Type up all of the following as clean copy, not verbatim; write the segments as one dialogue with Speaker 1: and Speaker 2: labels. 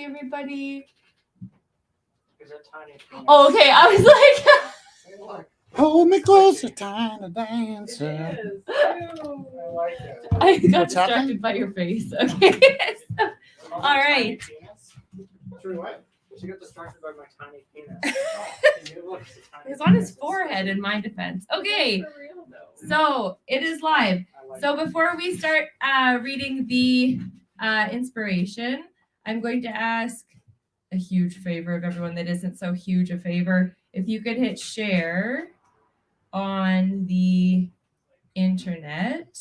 Speaker 1: see everybody.
Speaker 2: There's a tiny penis.
Speaker 1: Oh, okay. I was like,
Speaker 3: Hold me closer, tiny dancer.
Speaker 2: It is. Ew. I like it.
Speaker 1: I got
Speaker 3: What's
Speaker 1: distracted
Speaker 3: happening?
Speaker 1: by your face. Okay. All right.
Speaker 2: Sorry, what? She got distracted by my tiny penis.
Speaker 1: It was on his forehead in my defense. Okay.
Speaker 2: For real, though.
Speaker 1: So it is live.
Speaker 2: I like
Speaker 1: So
Speaker 2: it.
Speaker 1: before we start reading the inspiration, I'm going to ask a huge favor of everyone that isn't so huge a favor. If you could hit share on the internet,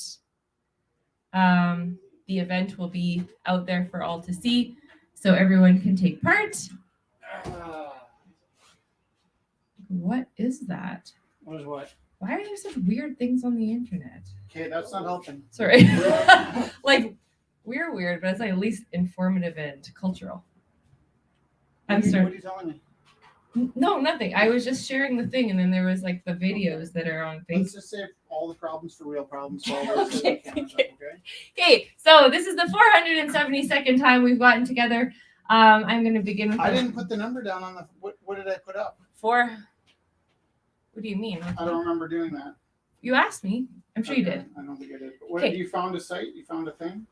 Speaker 1: the event will be out there for all to see, so everyone can take part. What is that?
Speaker 3: What is what?
Speaker 1: Why are there such weird things on the internet?
Speaker 3: Okay, that's not helping.
Speaker 1: Sorry. Like, we're weird, but it's like at least informative and cultural. I'm
Speaker 3: What
Speaker 1: sorry.
Speaker 3: are you telling me?
Speaker 1: No, nothing. I was just sharing the thing, and then there was like the videos that are on
Speaker 3: Let's
Speaker 1: Facebook.
Speaker 3: just save all the problems for real problems. For all this
Speaker 1: Okay,
Speaker 3: Canada,
Speaker 1: okay.
Speaker 3: okay?
Speaker 1: Okay, so this is the 472nd time we've gotten together. I'm going to begin with
Speaker 3: I didn't put the number down on the. What did I put up?
Speaker 1: four. What do you mean?
Speaker 3: I don't remember doing that.
Speaker 1: You asked me. I'm sure you
Speaker 3: Okay,
Speaker 1: did.
Speaker 3: I don't think I did. But what,
Speaker 1: Okay.
Speaker 3: you found a site? You found a thing?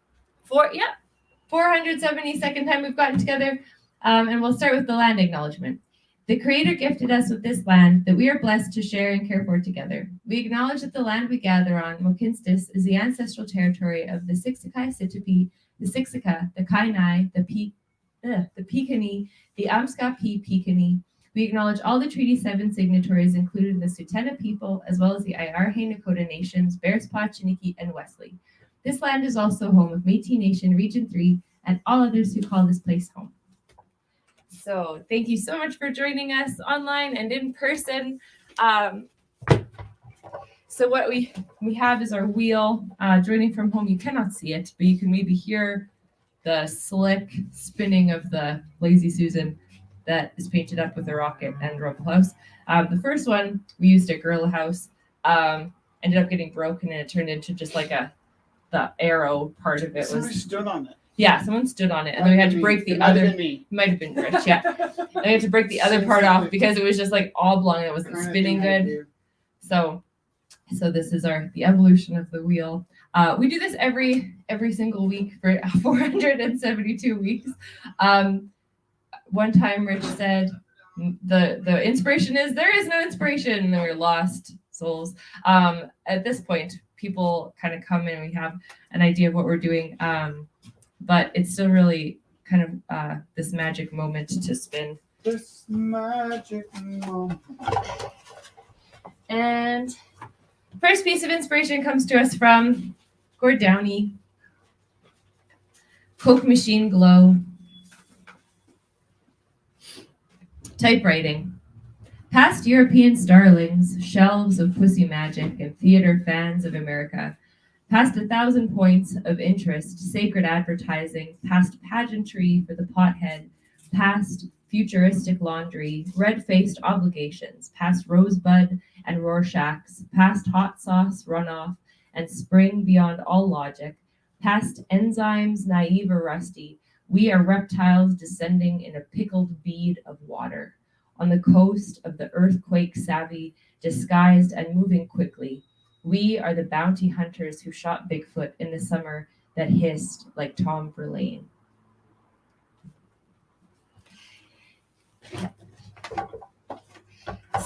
Speaker 1: 472nd time we've gotten together, and we'll start with the land acknowledgement. The Creator gifted us with this land that we are blessed to share and care for together. We acknowledge that the land we gather on, Mohkinstsis, is the ancestral territory of the Siksika Sitapi, the Siksika, the Kainai, the Piikani, the Amska Piikani. We acknowledge all the Treaty 7 signatories, including the Sutena people, as well as the Ayarhe Nakota nations, Bearspaw, Chiniki, and Wesley. This land is also home of Métis Nation, Region 3, and all others who call this place home. So thank you so much for joining us online and in person. So what we have is our wheel. Joining from home, you cannot see it, but you can maybe hear the slick spinning of the Lazy Susan that is painted up with a rocket and rubble house. The first one we used at Gorilla House ended up getting broken, and it turned into just like the arrow part of it
Speaker 3: Somebody
Speaker 1: was.
Speaker 3: stood on it.
Speaker 1: Yeah, someone stood on it, and then we had to break the
Speaker 3: It might have
Speaker 1: other.
Speaker 3: been me.
Speaker 1: Might have been Rich, yeah. And we had to break the other part off because it was just like oblong and it wasn't
Speaker 3: Kinda
Speaker 1: spinning
Speaker 3: thing I
Speaker 1: good.
Speaker 3: do.
Speaker 1: So this is the evolution of the wheel. We do this every single week for 472 weeks. One time Rich said the inspiration is there is no inspiration, and we're lost souls. At this point, people kind of come in and we have an idea of what we're doing. But it's still really kind of this magic moment to spin.
Speaker 3: This magic moment.
Speaker 1: And first piece of inspiration comes to us from Gord Downey. Coke machine glow. Typewriting. Past European starlings, shelves of pussy magic, and theater fans of America. Past 1,000 points of interest, sacred advertising, past pageantry for the pothead, past futuristic laundry, red-faced obligations, past rosebud and Rorschachs, past hot sauce runoff and spring beyond all logic, past enzymes naive or rusty, we are reptiles descending in a pickled bead of water. On the coast of the earthquake savvy, disguised and moving quickly, we are the bounty hunters who shot Bigfoot in the summer that hissed like Tom Verlaine.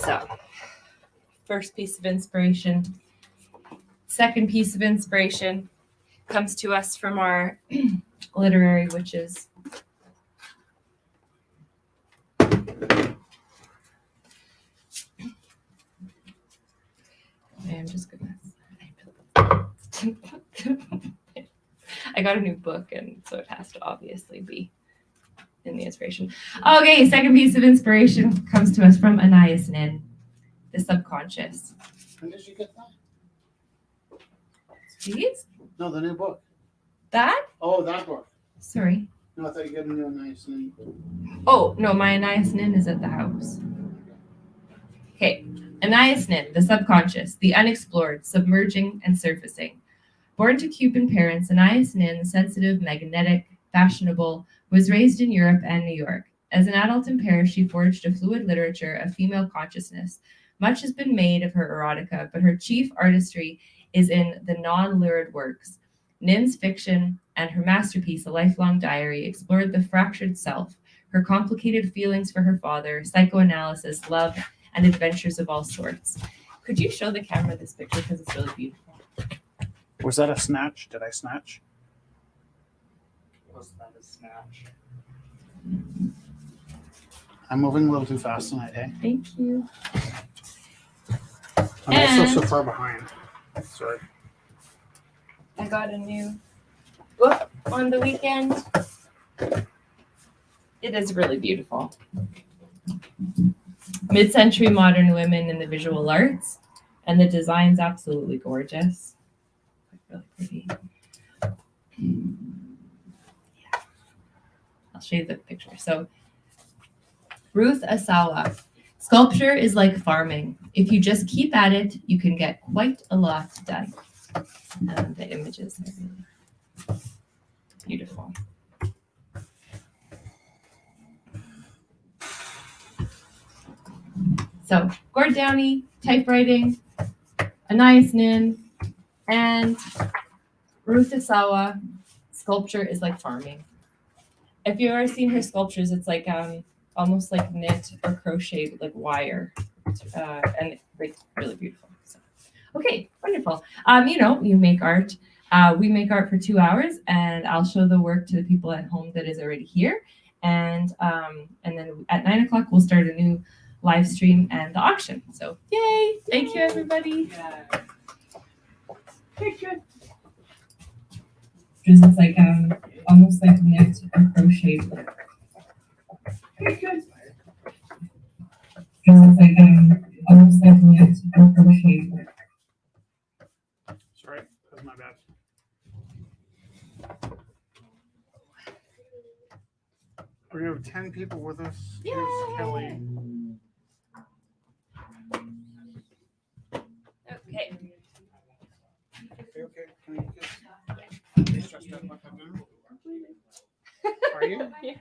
Speaker 1: So, first piece of inspiration. Second piece of inspiration comes to us from our literary witches. I'm just gonna. I got a new book, and so it has to obviously be in the inspiration. Okay, second piece of inspiration comes to us from Anais Nin, the subconscious.
Speaker 3: When did you get that?
Speaker 1: These?
Speaker 3: No, the new book.
Speaker 1: That?
Speaker 3: Oh, that book.
Speaker 1: Sorry.
Speaker 3: No, I thought you got a new nice name.
Speaker 1: Oh, no, my Anais Nin is at the house. Okay, Anais Nin, the subconscious, the unexplored, submerging and surfacing. Born to Cuban parents, Anais Nin, sensitive, magnetic, fashionable, was raised in Europe and New York. As an adult in Paris, she forged a fluid literature of female consciousness. Much has been made of her erotica, but her chief artistry is in the non-lurid works. Nin's fiction and her masterpiece, A Lifelong Diary, explored the fractured self, her complicated feelings for her father, psychoanalysis, love, and adventures of all sorts. Could you show the camera this picture because it's really beautiful?
Speaker 3: Was that a snatch? Did I snatch?
Speaker 2: Was that a snatch?
Speaker 3: I'm moving a little too fast tonight, eh?
Speaker 1: Thank you.
Speaker 3: I'm also so far behind. Sorry.
Speaker 1: I got a new book on the weekend. It is really beautiful. Mid-century modern women in the visual arts, and the design's absolutely gorgeous. Really pretty. Yeah. I'll show you the picture. So, Ruth Asawa. Sculpture is like farming. If you just keep at it, you can get quite a lot done. The images are really beautiful. So, Gord Downey, typewriting, Anais Nin, and Ruth Asawa, sculpture is like farming. If you've ever seen her sculptures, it's like almost like knit or crochet with like wire, and like really beautiful. So, okay, wonderful. You make art. We make art for 2 hours, and I'll show the work to the people at home that is already here, and then at 9 o'clock we'll start a new live stream and the auction. So, yay! Thank you, everybody. Picture. It's like almost like knit or crochet. Picture. It's like almost like knit or crochet.
Speaker 3: Sorry, that's my bad. We're gonna have 10 people with us.
Speaker 1: Yay!
Speaker 3: Here's Kelly.
Speaker 1: Okay.
Speaker 3: Okay. Can you just dressed up like I'm doing? Are you?
Speaker 1: Yeah.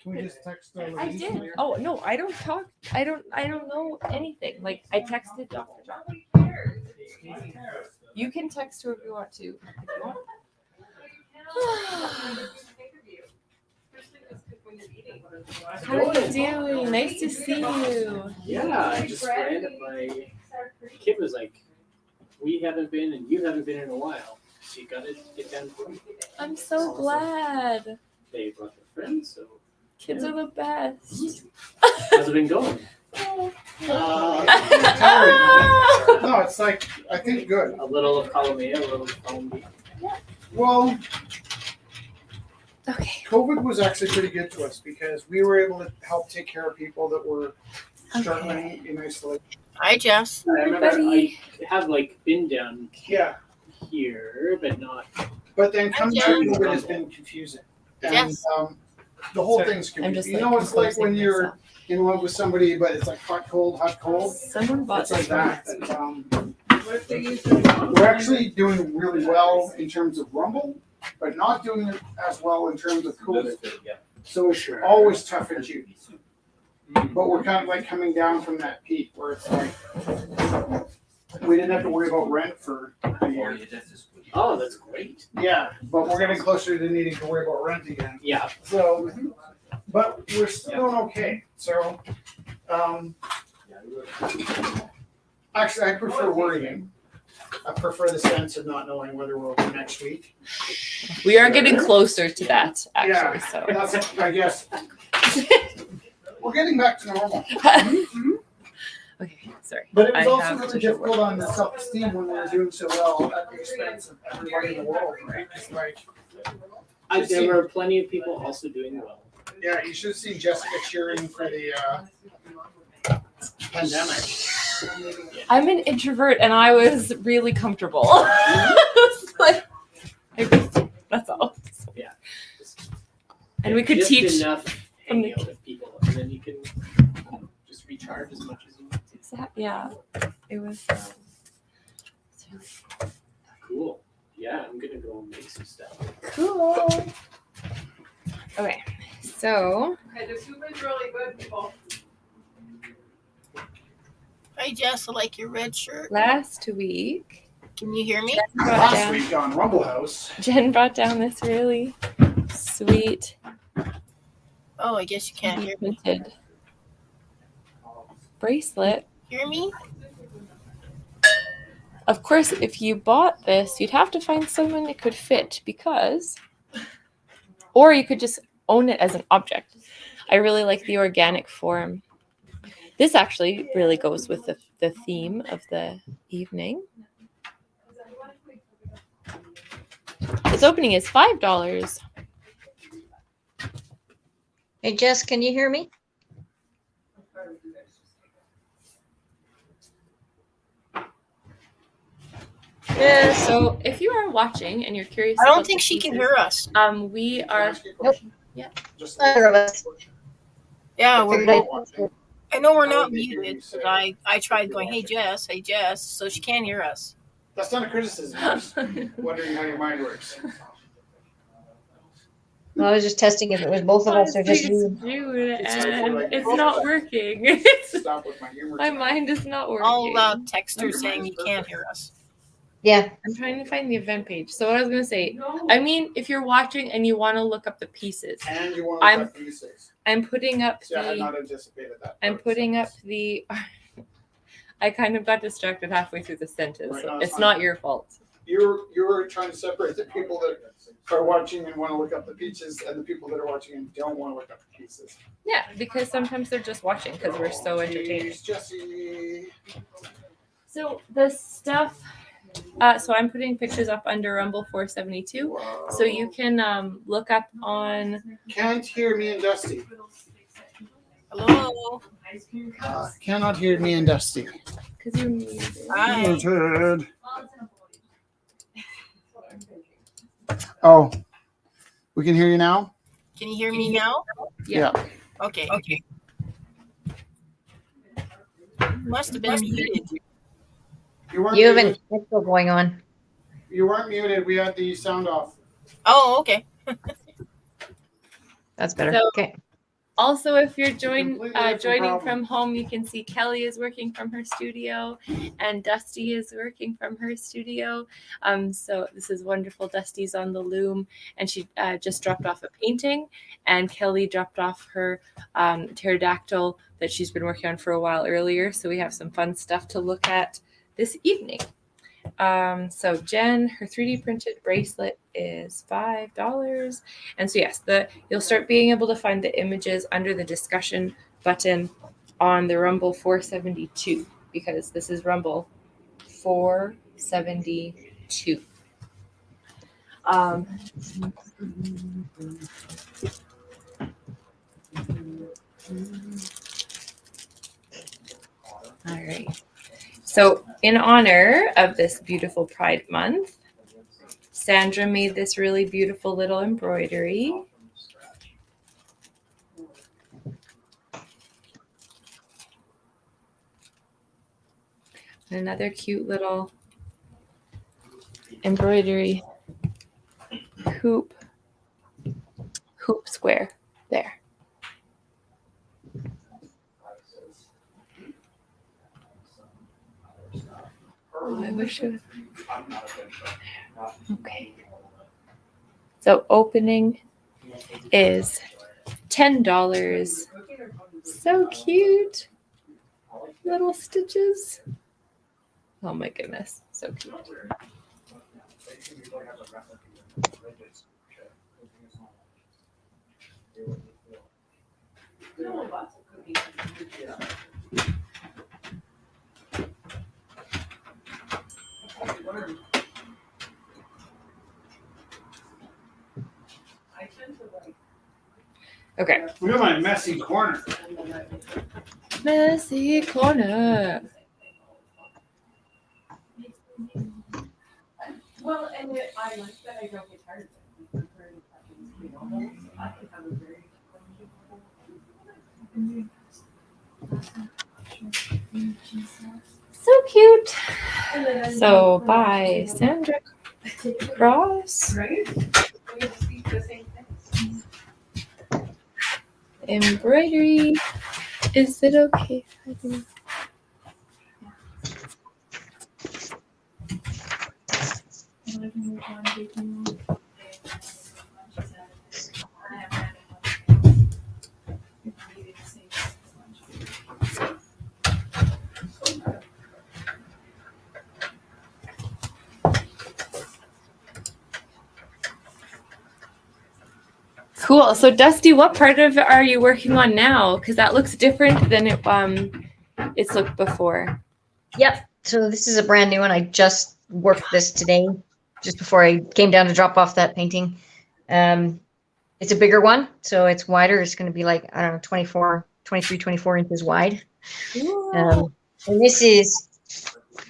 Speaker 3: Can we just text
Speaker 1: I
Speaker 3: Louise
Speaker 1: did.
Speaker 3: later?
Speaker 1: Oh no, I don't talk. I don't know anything. Like I texted Dr. John. You can text her if you want to. If you want. How are you doing? Nice to see you.
Speaker 2: Yeah, I just read it. My kid was like, we haven't been and you haven't been in a while. So you gotta get down to it.
Speaker 1: I'm so glad.
Speaker 2: They brought their friends, so
Speaker 1: Kids are the best.
Speaker 2: how's it been going?
Speaker 3: No, it's like, I think good.
Speaker 2: A little of column A, a little of column B.
Speaker 3: Well,
Speaker 1: Okay.
Speaker 3: COVID was actually pretty good to us because we were able to help take care of people that were struggling in isolation.
Speaker 4: Hi, Jess.
Speaker 2: I remember
Speaker 1: Everybody.
Speaker 2: I have like been down
Speaker 3: Yeah,
Speaker 2: here, but not.
Speaker 3: but then coming
Speaker 4: Hi,
Speaker 3: through
Speaker 4: Jen.
Speaker 3: COVID has been confusing. And
Speaker 4: Yes.
Speaker 3: the whole thing's
Speaker 1: I'm just
Speaker 3: confusing. You know, it's like when
Speaker 1: composing
Speaker 3: you're
Speaker 1: myself.
Speaker 3: in love with somebody, but it's like hot, cold, hot, cold.
Speaker 1: Someone bought
Speaker 3: It's like
Speaker 1: this
Speaker 3: that.
Speaker 1: one.
Speaker 3: We're actually doing really well in terms of Rumble, but not doing it as well in terms of COVID. So it's always tough and cheap. But we're kind of like coming down from that peak where it's like we didn't have to worry about rent for a year.
Speaker 2: Oh, that's great.
Speaker 3: Yeah, but we're getting closer to needing to worry about rent again.
Speaker 2: Yeah.
Speaker 3: So, but we're still doing okay. So, actually, I prefer worrying. I prefer the sense of not knowing whether we'll open next week.
Speaker 1: We are getting closer to that, actually.
Speaker 3: Yeah,
Speaker 1: So.
Speaker 3: that's, I guess. We're getting back to normal.
Speaker 1: Okay, sorry.
Speaker 3: But it was
Speaker 1: I
Speaker 3: also
Speaker 1: have
Speaker 3: really
Speaker 1: to show
Speaker 3: difficult on the self-esteem when we were doing so well at the expense of everybody in the world, right? It's like,
Speaker 2: There were plenty of people also doing well.
Speaker 3: yeah, you should have seen Jessica cheering for the pandemic.
Speaker 1: I'm an introvert, and I was really comfortable. Like, that's all.
Speaker 2: Yeah.
Speaker 1: And we could
Speaker 2: Just
Speaker 1: teach.
Speaker 2: enough hanging out with people, and then you can just recharge as much as you need to.
Speaker 1: Yeah, it was. It's really
Speaker 2: Cool. Yeah, I'm gonna go make some stuff.
Speaker 1: cool. Okay, so
Speaker 4: Okay, the soup is really good, people.
Speaker 5: Hi, Jess. I like your red shirt.
Speaker 1: last week,
Speaker 5: Can you hear me?
Speaker 3: Last week on Rumble House.
Speaker 1: Jen brought down this really sweet
Speaker 5: Oh, I guess you can't hear me.
Speaker 1: printed bracelet.
Speaker 5: Hear me?
Speaker 1: Of course, if you bought this, you'd have to find someone it could fit or you could just own it as an object. I really like the organic form. This actually really goes with the theme of the evening. Its opening is $5.
Speaker 6: Hey, Jess, can you hear me?
Speaker 1: Yeah, so if you are watching and you're curious,
Speaker 5: I don't
Speaker 1: about
Speaker 5: think
Speaker 1: the
Speaker 5: she can
Speaker 1: pieces,
Speaker 5: hear us.
Speaker 1: We are.
Speaker 6: Nope.
Speaker 1: Yeah.
Speaker 3: Just
Speaker 6: Neither of us.
Speaker 5: Yeah, we're
Speaker 6: Figured
Speaker 5: both. I know we're not muted because I tried going, hey, Jess, so she can hear us.
Speaker 3: That's not a criticism. I'm just wondering how your mind works.
Speaker 6: Well, I was just testing if it was both of us or just you.
Speaker 1: June,
Speaker 3: It's like,
Speaker 1: and
Speaker 3: like,
Speaker 1: it's not working.
Speaker 3: Stop with my humor.
Speaker 1: My mind is not working.
Speaker 5: I'll text her saying you can't hear us.
Speaker 6: Yeah.
Speaker 1: I'm trying to find the event page. So what I was gonna say, I mean, if you're watching and you want to look up the pieces,
Speaker 3: And you want to
Speaker 1: I'm-
Speaker 3: look at pieces.
Speaker 1: I'm putting up
Speaker 3: See, I had
Speaker 1: the.
Speaker 3: not anticipated that.
Speaker 1: I'm putting up the. I kind of got distracted halfway through the sentence.
Speaker 3: Right,
Speaker 1: So
Speaker 3: no, it's
Speaker 1: it's
Speaker 3: fine.
Speaker 1: not your fault.
Speaker 3: You're trying to separate the people that are watching and want to look up the pieces and the people that are watching and don't want to look up the pieces.
Speaker 1: Yeah, because sometimes they're just watching because we're so entertaining.
Speaker 3: Jeez, Jesse.
Speaker 1: So the stuff. So I'm putting pictures up under Rumble 472.
Speaker 3: Wow.
Speaker 1: So you can look up on.
Speaker 3: Can't hear me and Dusty.
Speaker 5: Hello.
Speaker 3: Cannot hear me and Dusty.
Speaker 1: Because you're muted.
Speaker 5: Hi.
Speaker 3: Muted. Oh, we can hear you now?
Speaker 5: Can you hear me now?
Speaker 1: Yeah.
Speaker 5: Okay. Must have been muted.
Speaker 3: You weren't
Speaker 6: You have an
Speaker 3: muted.
Speaker 6: echo going on.
Speaker 3: You weren't muted. We had the sound off.
Speaker 5: Oh, okay.
Speaker 6: That's better.
Speaker 1: So-
Speaker 6: Okay.
Speaker 1: Also, if you're
Speaker 3: Completely different
Speaker 1: joining
Speaker 3: problem.
Speaker 1: from home, you can see Kelly is working from her studio, and Dusty is working from her studio. So this is wonderful. Dusty's on the loom, and she just dropped off a painting, and Kelly dropped off her pterodactyl that she's been working on for a while earlier. So we have some fun stuff to look at this evening. So Jen, her 3D printed bracelet is $5. And so yes, you'll start being able to find the images under the discussion button on the Rumble 472 because this is Rumble 472. All right. So in honor of this beautiful Pride Month, Sandra made this really beautiful little embroidery. Another cute little embroidery hoop square there. Oh, I wish it. Okay. So opening is $10. So cute. Little stitches. Oh my goodness. So cute. Okay.
Speaker 3: Look at my messy corner.
Speaker 1: Messy corner.
Speaker 4: Well, and I like that I don't get tired of it. I can have a very
Speaker 1: So cute. So by Sandra Cross.
Speaker 4: right? We speak the same thing.
Speaker 1: embroidery. Is it okay? Cool. So Dusty, what part of it are you working on now? Because that looks different than it's looked before.
Speaker 6: Yep. So this is a brand new one. I just worked this today, just before I came down to drop off that painting. It's a bigger one, so it's wider. It's going to be like, I don't know, 23, 24 inches wide. And this is,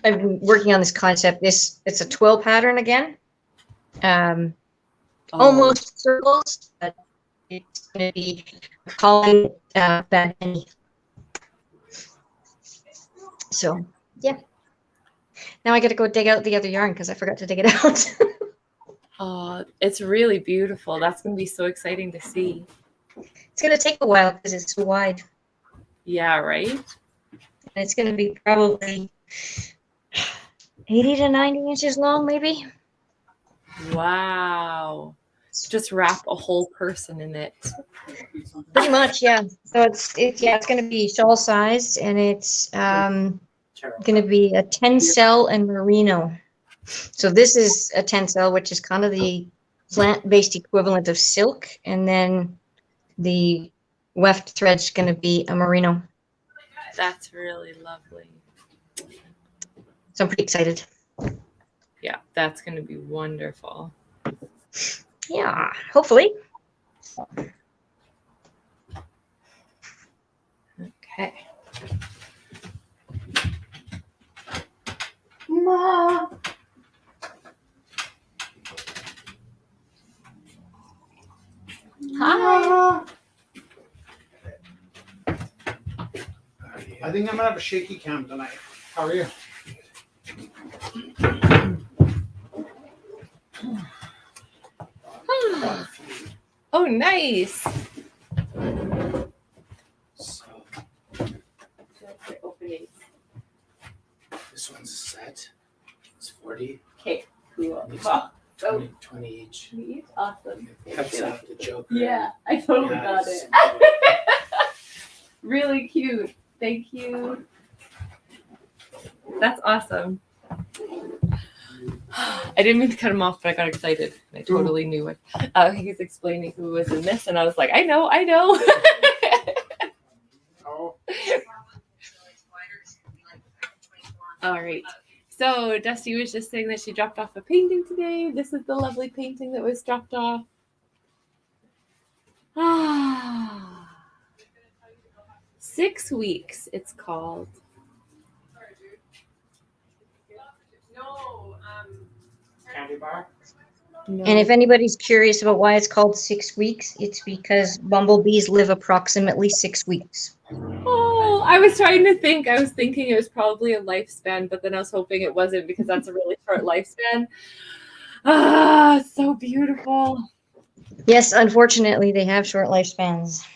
Speaker 6: I've been working on this concept. It's a twill pattern again. Almost circles, but it's going to be calling Bad Penny. So, yeah. Now I got to go dig out the other yarn because I forgot to dig it out.
Speaker 1: Oh, it's really beautiful. That's going to be so exciting to see.
Speaker 6: It's going to take a while because it's so wide.
Speaker 1: Yeah, right?
Speaker 6: And it's going to be probably 80 to 90 inches long, maybe.
Speaker 1: Wow. Just wrap a whole person in it.
Speaker 6: Pretty much, yeah. So it's going to be shawl sized, and it's going to be a 10 cell and merino. So this is a 10 cell, which is kind of the plant-based equivalent of silk, and then the weft thread's going to be a merino.
Speaker 1: That's really lovely.
Speaker 6: So I'm pretty excited.
Speaker 1: Yeah, that's going to be wonderful.
Speaker 6: Yeah, hopefully.
Speaker 1: Okay.
Speaker 4: Ma.
Speaker 3: Hi. I think I'm gonna have a shaky cam tonight. How are you?
Speaker 1: Oh, nice.
Speaker 2: So, this one's a set. It's 40.
Speaker 4: Okay, cool.
Speaker 2: It's
Speaker 4: Wow.
Speaker 2: 20 each.
Speaker 4: Awesome.
Speaker 2: It cuts out the Joker.
Speaker 4: Yeah, I totally
Speaker 2: Yeah,
Speaker 4: got
Speaker 2: it's-
Speaker 4: it. Really cute. Thank you.
Speaker 1: That's awesome. I didn't mean to cut him off, but I got excited. I totally knew it. He was explaining who was in this, and I was like, I know.
Speaker 3: Oh,
Speaker 1: All right. So Dusty was just saying that she dropped off a painting today. This is the lovely painting that was dropped off. Ah, 6 weeks, it's called.
Speaker 3: candy bar.
Speaker 1: No.
Speaker 6: And if anybody's curious about why it's called 6 weeks, it's because bumblebees live approximately 6 weeks.
Speaker 1: Oh, I was trying to think. I was thinking it was probably a lifespan, but then I was hoping it wasn't because that's a really short lifespan. Ah, so beautiful.
Speaker 6: Yes, unfortunately, they have short lifespans.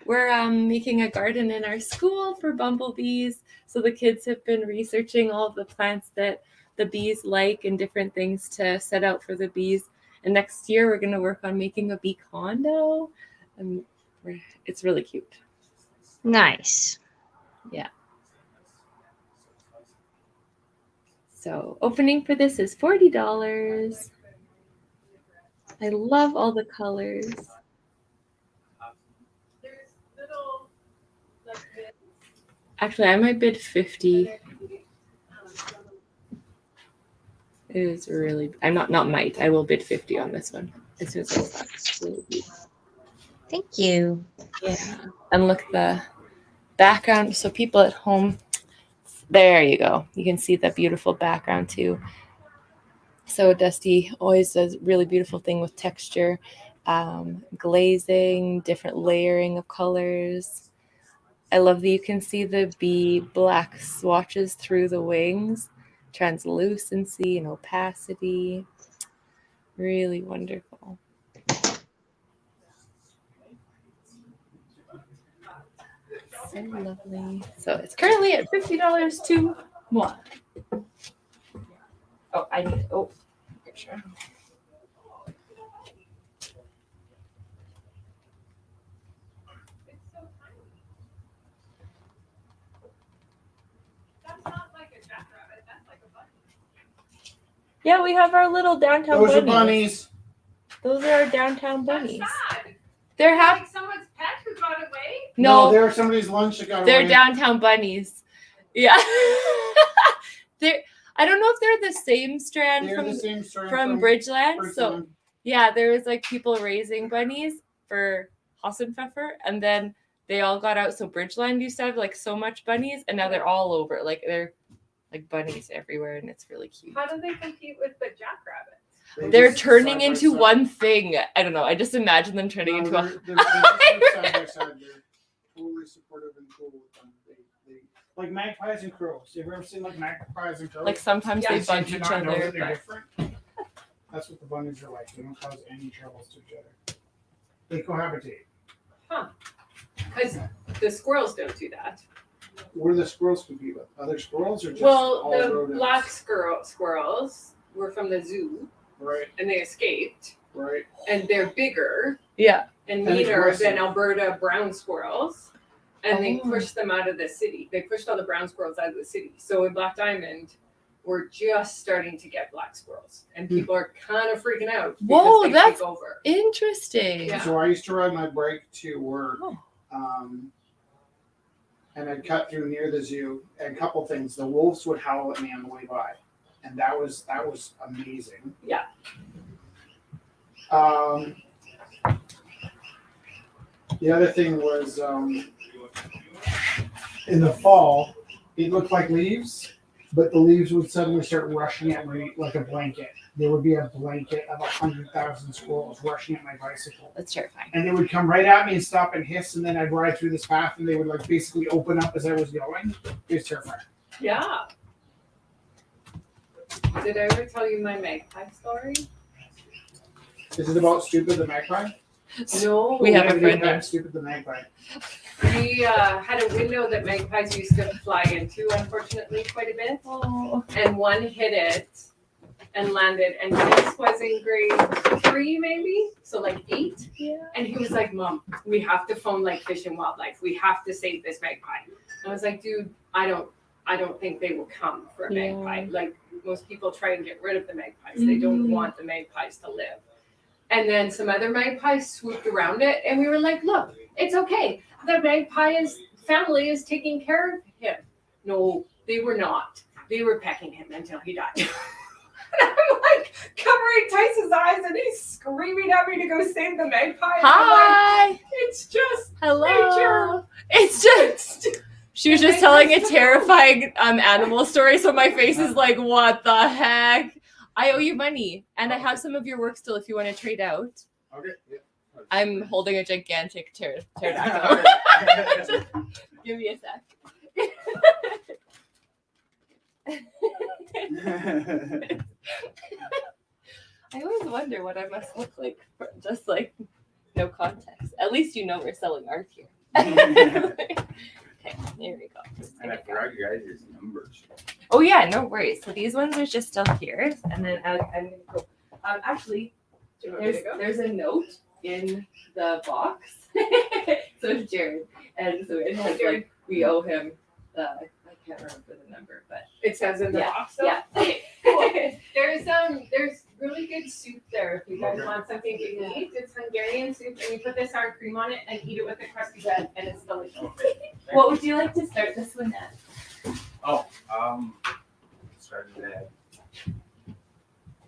Speaker 1: We're making a garden in our school for bumblebees. So the kids have been researching all of the plants that the bees like and different things to set out for the bees. And next year we're going to work on making a bee condo. And it's really cute.
Speaker 6: Nice.
Speaker 1: Yeah. So opening for this is $40. I love all the colors. Actually, I might bid 50. It is really. I'm not might. I will bid 50 on this one as soon as I start. It's really beautiful.
Speaker 6: Thank you.
Speaker 1: Yeah, and look the background. So people at home, there you go. You can see the beautiful background too. So Dusty always does a really beautiful thing with texture, glazing, different layering of colors. I love that you can see the bee black swatches through the wings, translucency and opacity. Really wonderful. So lovely. So it's currently at $50 to moi. Oh, I need picture. Yeah, we have our little downtown
Speaker 3: Those are
Speaker 1: bunnies.
Speaker 3: bunnies.
Speaker 1: Those are our downtown bunnies.
Speaker 4: That's sad.
Speaker 1: They're happy.
Speaker 4: Like someone's pet who got away.
Speaker 1: No,
Speaker 3: they were somebody's lunch that got
Speaker 1: they're
Speaker 3: away.
Speaker 1: downtown bunnies. Yeah. I don't know if they're the same strand
Speaker 3: They're
Speaker 1: from
Speaker 3: the same strand
Speaker 1: from Bridgeland.
Speaker 3: Bridgeland.
Speaker 1: So yeah, there was like people raising bunnies for Hassenpfeffer, and then they all got out. So Bridgeland used to have like so much bunnies, and now they're all over. Like they're like bunnies everywhere, and it's really cute.
Speaker 4: How do they compete with the jackrabbits?
Speaker 1: They're
Speaker 3: just
Speaker 1: turning
Speaker 3: side by
Speaker 1: into
Speaker 3: side.
Speaker 1: one thing. I don't know. I just imagine them turning into a.
Speaker 3: they're just side by side. They're totally supportive and cool with them. They like magpies and crows. Have you ever seen like magpies and crows?
Speaker 1: Like sometimes
Speaker 4: Yeah,
Speaker 1: they bug each
Speaker 3: not know
Speaker 1: other.
Speaker 3: that they're
Speaker 1: But
Speaker 3: different. That's what the bunnies are like. They don't cause any troubles to each other. They cohabitate.
Speaker 4: Because the squirrels don't do that.
Speaker 3: What do the squirrels compete with? Other squirrels or just
Speaker 4: Well,
Speaker 3: all
Speaker 4: the
Speaker 3: rodents?
Speaker 4: black squirrels were from the zoo
Speaker 3: Right,
Speaker 4: and they escaped,
Speaker 3: right.
Speaker 4: and they're bigger
Speaker 1: yeah.
Speaker 4: and
Speaker 3: And
Speaker 4: meaner
Speaker 3: aggressive.
Speaker 4: than Alberta brown squirrels. And they
Speaker 1: Oh.
Speaker 4: pushed them out of the city. They pushed all the brown squirrels out of the city. So in Black Diamond, we're just starting to get black squirrels, and people are kind of freaking out because
Speaker 1: Whoa,
Speaker 4: they
Speaker 1: that's-
Speaker 4: take over.
Speaker 1: Interesting.
Speaker 4: Yeah.
Speaker 3: So I used to ride my bike to work,
Speaker 1: Oh.
Speaker 3: and I'd cut through near the zoo. And a couple things: the wolves would howl at me on the way by, and that was amazing.
Speaker 4: Yeah.
Speaker 3: The other thing was in the fall, it looked like leaves, but the leaves would suddenly start rushing at me like a blanket. There would be a blanket of 100,000 squirrels rushing at my bicycle.
Speaker 1: That's terrifying.
Speaker 3: And they would come right at me and stop and hiss, and then I'd ride through this path, and they would like basically open up as I was going. It was terrifying.
Speaker 4: Yeah. Did I ever tell you my magpie story?
Speaker 3: Is it about Stupid the Magpie?
Speaker 4: No.
Speaker 1: We have a
Speaker 3: Yeah,
Speaker 1: friend
Speaker 3: they
Speaker 1: named
Speaker 3: had Stupid the Magpie.
Speaker 4: We had a window that magpies used to fly into, unfortunately, quite a bit.
Speaker 1: Oh.
Speaker 4: And one hit it and landed. And this was in grade 3, maybe, so like 8.
Speaker 1: Yeah.
Speaker 4: And he was like, "Mom, we have to phone like Fish and Wildlife. We have to save this magpie." And I was like, "Dude, I don't think they will come for a
Speaker 1: Yeah.
Speaker 4: magpie. Like most people try and get rid of the magpies. They don't want the magpies to live." And then some other magpies swooped around it, and we were like, "Look, it's okay. The magpie's family is taking care of him." No, they were not. They were pecking him until he died. And I'm like covering Tyson's eyes, and he's screaming at me to go save the magpie. And I'm like,
Speaker 1: Hi.
Speaker 4: it's just
Speaker 1: Hello.
Speaker 4: nature.
Speaker 1: It's just. She was just telling a terrifying animal story, so my face is like, what the heck? I owe you money, and I have some of your work still if you want to trade out.
Speaker 3: Okay.
Speaker 1: I'm holding a gigantic pterodactyl. Give me a sec. I always wonder what I must look like, just like no context. At least you know we're selling art here. Okay, there we go.
Speaker 7: And I forgot you guys' numbers.
Speaker 1: Oh yeah, no worries. So these ones are just still here, and then I'm gonna go. Actually,
Speaker 4: Do you want me to go?
Speaker 1: there's a note in the box. So it's Jared, and so it has like we owe him. I can't remember the number, but
Speaker 4: It says in the
Speaker 1: Yeah,
Speaker 4: box. Though?
Speaker 1: yeah.
Speaker 4: Okay, cool. There's really good soup there if you guys want something to eat. It's Hungarian soup, and you put this sour cream on it and eat it with the crusty bread, and it's delicious.
Speaker 1: What would you like to start this one at?
Speaker 7: Oh, started at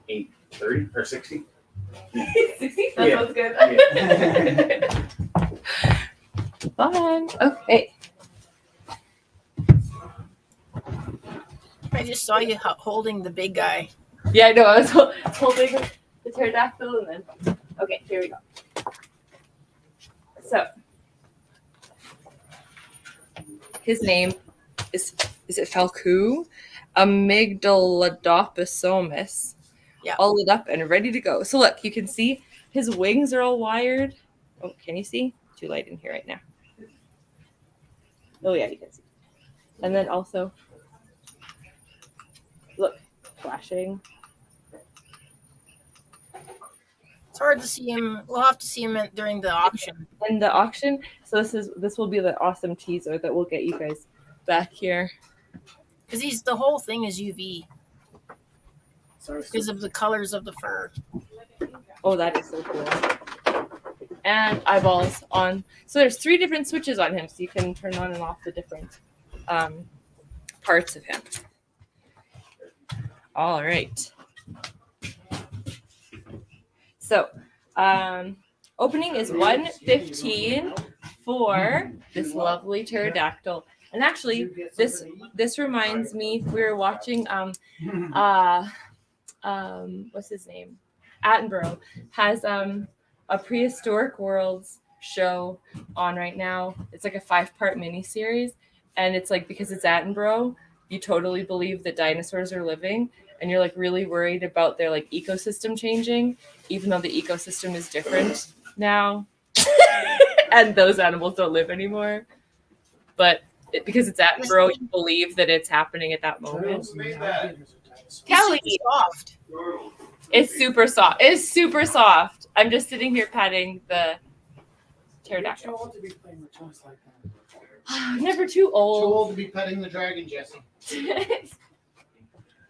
Speaker 7: 8:30 or 60.
Speaker 1: 60? That
Speaker 7: Yeah.
Speaker 1: sounds good.
Speaker 7: Yeah.
Speaker 1: Fun. Okay.
Speaker 5: I just saw you holding the big guy.
Speaker 1: Yeah, I know. I was holding the pterodactyl, and then okay, here we go. So his name is it Falcu? Amygdalodoposomus.
Speaker 5: Yeah.
Speaker 1: All lit up and ready to go. So look, you can see his wings are all wired. Oh, can you see? Too light in here right now.
Speaker 8: Oh yeah, you can see. And then also, look, flashing.
Speaker 5: It's hard to see him. We'll have to see him during the auction.
Speaker 8: And the auction. So this will be the awesome teaser that will get you guys back here.
Speaker 5: Because the whole thing is UV because of the colors of the fur.
Speaker 8: Oh, that is so cool. And eyeballs on. So there's 3 different switches on him, so you can turn on and off the different parts of him. All right. So, opening is 115 for this lovely pterodactyl. And actually, this reminds me, we were watching what's his name? Attenborough has a prehistoric worlds show on right now. It's like a 5-part miniseries, and it's like, because it's Attenborough, you totally believe that dinosaurs are living, and you're like really worried about their like ecosystem changing, even though the ecosystem is different now, and those animals don't live anymore. But because it's Attenborough, you believe that it's happening at that moment. Kelly,
Speaker 5: Soft.
Speaker 8: it's super soft. It's super soft. I'm just sitting here patting the pterodactyl. Never too
Speaker 3: Too
Speaker 8: old.
Speaker 3: old to be petting the dragon, Jesse.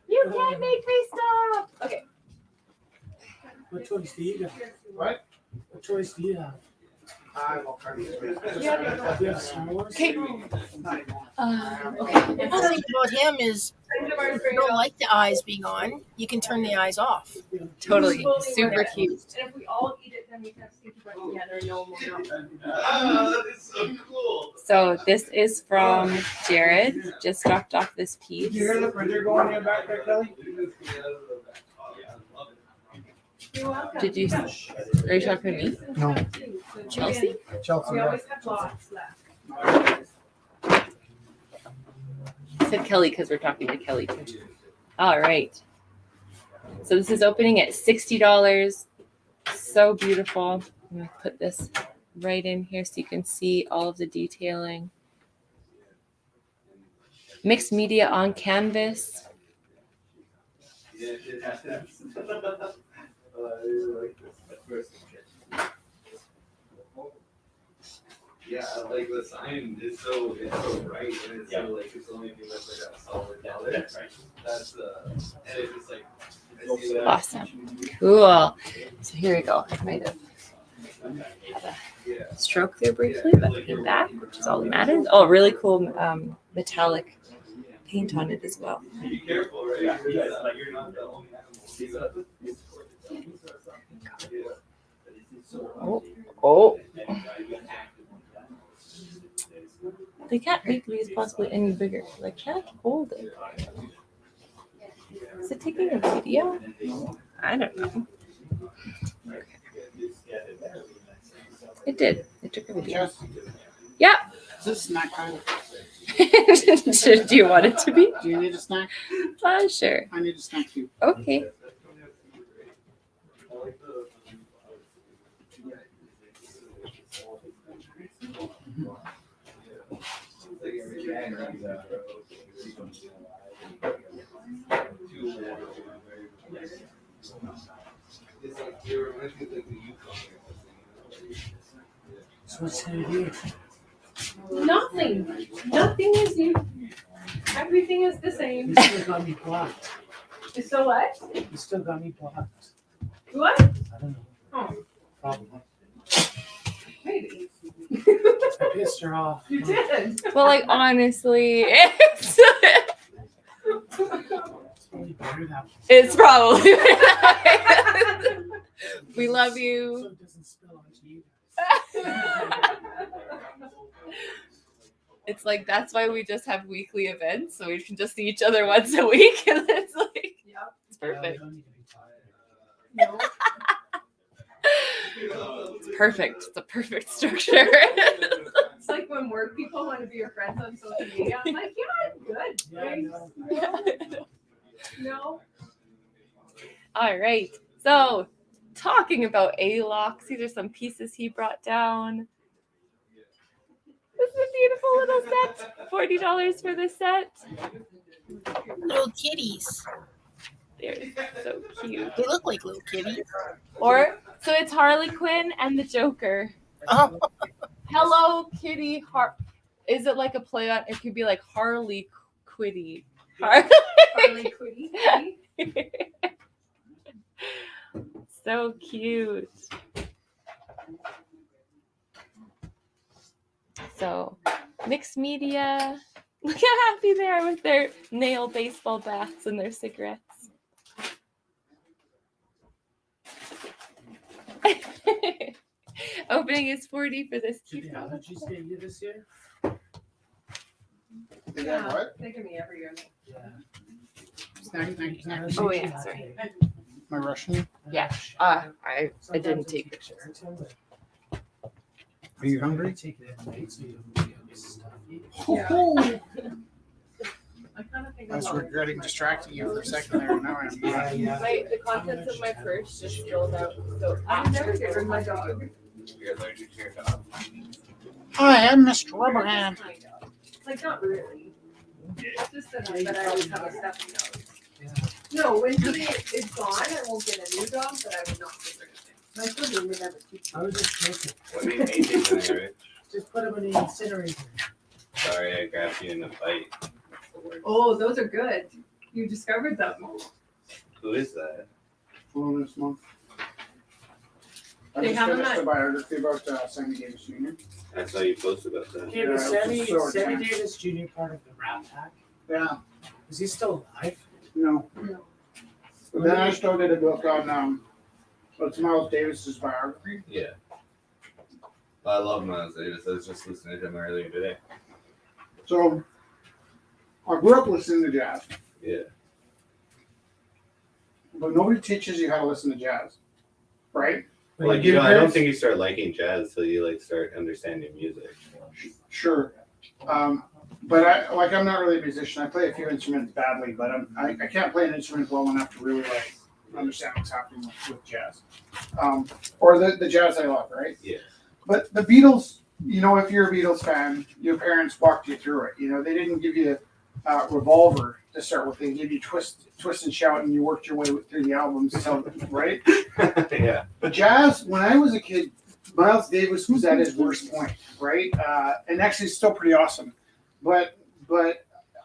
Speaker 8: You can't make me stop. Okay.
Speaker 2: What choice do you got?
Speaker 3: What?
Speaker 2: What choice do you have? Do you have Star Wars?
Speaker 8: Okay.
Speaker 5: The cool thing about him is if you don't like the eyes being on, you can turn the eyes off.
Speaker 8: Totally. Super cute.
Speaker 4: And if we all eat it, then we have stinky butt together. No more.
Speaker 7: That is so cool.
Speaker 8: So this is from Jared. Just dropped off this piece.
Speaker 3: Did you hear the printer going in your back there, Kelly?
Speaker 4: You're welcome.
Speaker 8: Did you? Are you talking to me?
Speaker 3: No.
Speaker 8: Chelsea?
Speaker 3: Chelsea.
Speaker 4: We always have lots left.
Speaker 8: I said Kelly because we're talking to Kelly too. All right. So this is opening at $60. So beautiful. I'm going to put this right in here so you can see all of the detailing. Mixed media on canvas.
Speaker 7: Yeah, like the sign is so bright and it's so like it's only if you look like a solid color. That's right. That's and it's just like
Speaker 8: Awesome. Cool. So here we go. I might have had a stroke there briefly, but came back, which is all that matters. Oh, really cool metallic paint on it as well.
Speaker 7: be careful, right? Yeah. You're not the only
Speaker 8: Oh. They can't make these possibly any bigger. I can't hold it. Is it taking a video? I don't know. It did. It took a video.
Speaker 3: Jess,
Speaker 8: Yeah.
Speaker 3: is this snack time?
Speaker 8: Do you want it to be?
Speaker 3: Do you need a snack?
Speaker 8: Sure.
Speaker 3: I need a snack too.
Speaker 8: Okay.
Speaker 2: So what's gonna do?
Speaker 4: Nothing. Nothing is new. Everything is the same.
Speaker 2: You still got me blocked.
Speaker 4: So what?
Speaker 2: You still got me blocked.
Speaker 4: What?
Speaker 2: I don't know.
Speaker 4: Oh.
Speaker 2: Probably.
Speaker 4: Maybe.
Speaker 2: I pissed her off.
Speaker 4: You did.
Speaker 8: Well, like honestly,
Speaker 2: It's probably better that way.
Speaker 8: it's probably. We love
Speaker 2: So
Speaker 8: you.
Speaker 2: it doesn't spill onto you.
Speaker 8: It's like that's why we just have weekly events, so we can just see each other once a week, and it's like
Speaker 4: Yep.
Speaker 8: it's perfect.
Speaker 2: Don't need to be tired.
Speaker 4: No.
Speaker 8: It's perfect. It's a perfect structure.
Speaker 4: It's like when work people want to be your friends on social media. I'm like, yeah, I'm good.
Speaker 2: Yeah, I
Speaker 4: Thanks.
Speaker 2: know.
Speaker 4: No.
Speaker 8: All right. So, talking about A-locks, these are some pieces he brought down. This is beautiful little set. $40 for this set.
Speaker 5: Little kitties.
Speaker 8: They're so cute.
Speaker 5: They look like little kitties.
Speaker 8: Or so it's Harley Quinn and the Joker.
Speaker 5: Oh,
Speaker 8: Hello Kitty. Is it like a play on? It could be like Harley Quitty.
Speaker 4: Harley Quitty.
Speaker 8: So cute. So mixed media. Look how happy they are with their nail baseball bats and their cigarettes. Opening is 40 for this
Speaker 2: Did
Speaker 8: cute
Speaker 2: the allergies get you this year?
Speaker 3: Is that what?
Speaker 4: They give me every year.
Speaker 3: Snack.
Speaker 8: Oh, yeah, sorry.
Speaker 3: My Russian?
Speaker 8: Yeah. I didn't take pictures.
Speaker 3: Are you hungry?
Speaker 2: Take it at night so you don't get stuffy.
Speaker 3: Oh,
Speaker 4: I kind of think
Speaker 3: I was regretting distracting you for a second there. Now I'm not.
Speaker 8: The contents of my purse just spilled out. So
Speaker 4: I never get rid of my dog.
Speaker 7: You're allergic to your dog.
Speaker 3: I am Mr. Rubberhand.
Speaker 4: Like, not really. It's just that I always have a stuffy nose. No, when he is gone, I won't get a new dog, but I would not get rid of him. My children would never keep
Speaker 2: I was just joking.
Speaker 7: What are you making tonight, Rich?
Speaker 2: Just put him in the incinerator.
Speaker 7: Sorry, I grabbed you in the fight.
Speaker 4: Oh, those are good. You discovered them.
Speaker 7: Who is that?
Speaker 3: Well, this month. I
Speaker 4: They
Speaker 3: just
Speaker 4: have them
Speaker 3: finished
Speaker 4: at-
Speaker 3: a biography about Sammy Davis Jr.
Speaker 7: I saw you post about that.
Speaker 2: Okay,
Speaker 3: Yeah,
Speaker 2: was Sammy,
Speaker 3: so
Speaker 2: Sammy
Speaker 3: intense.
Speaker 2: Davis Jr. part of the Rat Pack?
Speaker 3: Yeah,
Speaker 2: Is he still alive?
Speaker 3: no.
Speaker 4: No.
Speaker 3: But then I started a book on it's Miles Davis's biography.
Speaker 7: Yeah. I love Miles Davis. I was just listening to him earlier today.
Speaker 3: So I grew up listening to jazz,
Speaker 7: Yeah.
Speaker 3: but nobody teaches you how to listen to jazz, right?
Speaker 7: Like, you know, I don't think you start liking jazz till you like start understanding music.
Speaker 3: Sure. But I'm not really a musician. I play a few instruments badly, but I can't play an instrument well enough to really like understand what's happening with jazz. Or the jazz I love, right?
Speaker 7: Yeah.
Speaker 3: But the Beatles, you know, if you're a Beatles fan, your parents walked you through it. You know, they didn't give you Revolver to start with. They gave you Twist and Shout, and you worked your way through the albums, so, right?
Speaker 7: Yeah.
Speaker 3: But jazz, when I was a kid, Miles Davis was at his worst point, right? And actually, it's still pretty awesome. But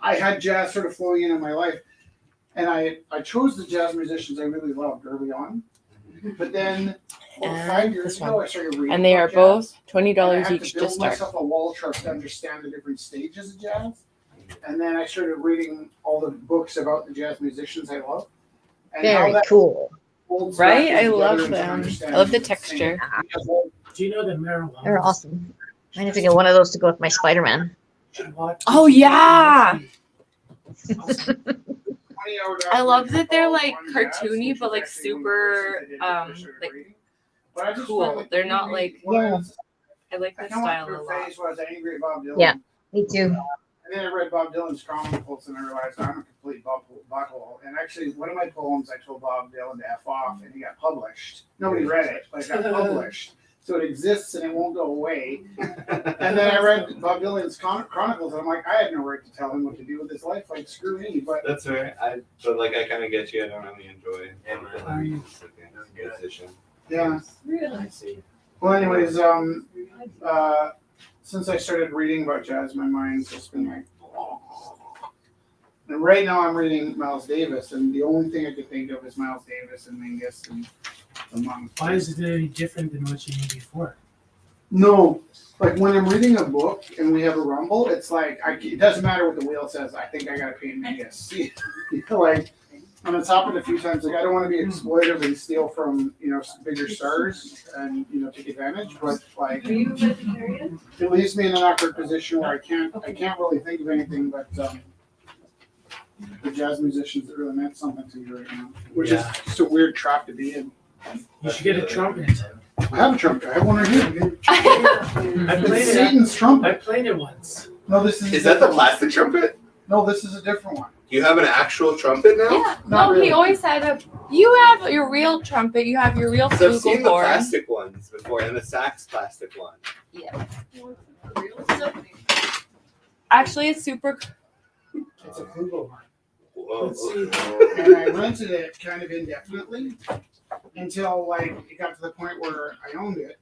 Speaker 3: I had jazz sort of flowing in my life, and I chose the jazz musicians I really loved early on. But then 5 years
Speaker 8: this
Speaker 3: ago,
Speaker 8: one.
Speaker 3: I started reading.
Speaker 8: And they are
Speaker 3: about jazz,
Speaker 8: both $20
Speaker 3: and I had
Speaker 8: each
Speaker 3: to
Speaker 8: to
Speaker 3: build
Speaker 8: start.
Speaker 3: myself a wall chart to understand the different stages of jazz. And then I started reading all the books about the jazz musicians I love. And how
Speaker 6: Very
Speaker 3: that
Speaker 6: cool.
Speaker 3: holds
Speaker 8: Right?
Speaker 3: back
Speaker 8: I love
Speaker 3: together to
Speaker 8: them.
Speaker 3: understand
Speaker 8: I love the
Speaker 3: same-
Speaker 8: texture.
Speaker 2: Do you know that marijuana?
Speaker 6: They're awesome. I need to get one of those to go with my Spider-Man.
Speaker 2: Should watch-
Speaker 8: Oh, yeah.
Speaker 2: Awesome.
Speaker 3: 20-hour
Speaker 8: I love that they're,
Speaker 3: on
Speaker 8: like,
Speaker 3: jazz,
Speaker 8: cartoony,
Speaker 3: which is
Speaker 8: but, like,
Speaker 3: actually one of the
Speaker 8: super,
Speaker 3: courses I did before I started
Speaker 8: like,
Speaker 3: reading. But I just
Speaker 8: cool.
Speaker 3: felt like
Speaker 8: They're not, like-
Speaker 3: when I
Speaker 6: Yeah.
Speaker 3: was-
Speaker 8: I like
Speaker 3: I
Speaker 8: the
Speaker 3: kind of went
Speaker 8: style
Speaker 3: through
Speaker 8: a
Speaker 3: a
Speaker 8: lot.
Speaker 3: phase where I was angry at Bob Dylan.
Speaker 6: Yeah. Me too.
Speaker 3: And then I read Bob Dylan's Chronicles and I realized I'm a complete butthole. And actually, one of my poems I told Bob Dylan to F off and he got published. Nobody read it, but it got published. So it exists and it won't go away. And then I read Bob Dylan's Chronicles and I'm like, I had no right to tell him what to do with his life. Like, screw me. But
Speaker 7: That's all right. But like, I kind of get you. I don't really enjoy musician.
Speaker 3: yeah.
Speaker 4: Really?
Speaker 2: I see.
Speaker 3: Well, anyways, since I started reading about jazz, my mind's just been like, and right now I'm reading Miles Davis, and the only thing I could think of is Miles Davis and Mingus and the Monk.
Speaker 2: Why is it any different than what you knew before?
Speaker 3: No, like when I'm reading a book and we have a rumble, it's like it doesn't matter what the wheel says. I think I gotta paint Mingus. You know, like, and it's happened a few times. Like, I don't want to be exploitive and steal from bigger stars and take advantage, but like
Speaker 4: Are you a vegetarian?
Speaker 3: it leaves me in an awkward position where I can't really think of anything but the jazz musicians that really meant something to you right now, which is just a weird trap to be in.
Speaker 2: You should get a trumpet.
Speaker 3: I have a trumpet. I have one right here.
Speaker 2: I
Speaker 3: It's
Speaker 2: played it.
Speaker 3: Satan's
Speaker 2: I
Speaker 3: trumpet.
Speaker 2: played it once.
Speaker 3: No, this is.
Speaker 7: Is that the plastic trumpet?
Speaker 3: No, this is a different one.
Speaker 7: You have an actual trumpet now?
Speaker 8: Yeah.
Speaker 3: Not
Speaker 8: No, he
Speaker 3: really.
Speaker 8: always had you have your real trumpet, you have your real
Speaker 7: So I've seen the
Speaker 8: flugelhorn.
Speaker 7: plastic ones before, and the sax plastic one.
Speaker 8: Yeah. Actually, it's super.
Speaker 3: It's a flugelhorn.
Speaker 7: Whoa.
Speaker 3: Let's see. And I rented it kind of indefinitely until like it got to the point where I owned it.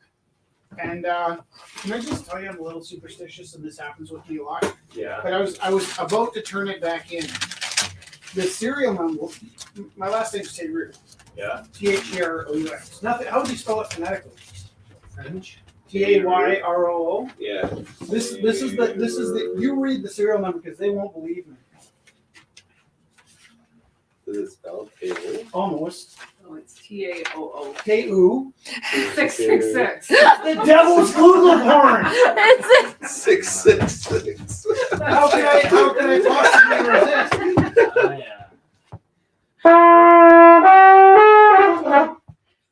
Speaker 3: And can I just tell you I'm a little superstitious and this happens with me a lot.
Speaker 7: Yeah.
Speaker 3: But I was about to turn it back in. The serial number. My last name's Tayrou.
Speaker 7: Yeah.
Speaker 3: Tayrous. Nothing. How would you spell it phonetically?
Speaker 7: French.
Speaker 3: Tayroo.
Speaker 7: Yeah.
Speaker 3: This is the you read the serial number because they won't believe me.
Speaker 7: Does it spell table?
Speaker 3: Almost.
Speaker 4: Oh, it's TAOO.
Speaker 3: Tayu.
Speaker 4: 666.
Speaker 3: The devil's flugelhorn.
Speaker 8: It's
Speaker 7: 666.
Speaker 3: How can I possibly resist?
Speaker 2: Oh, yeah.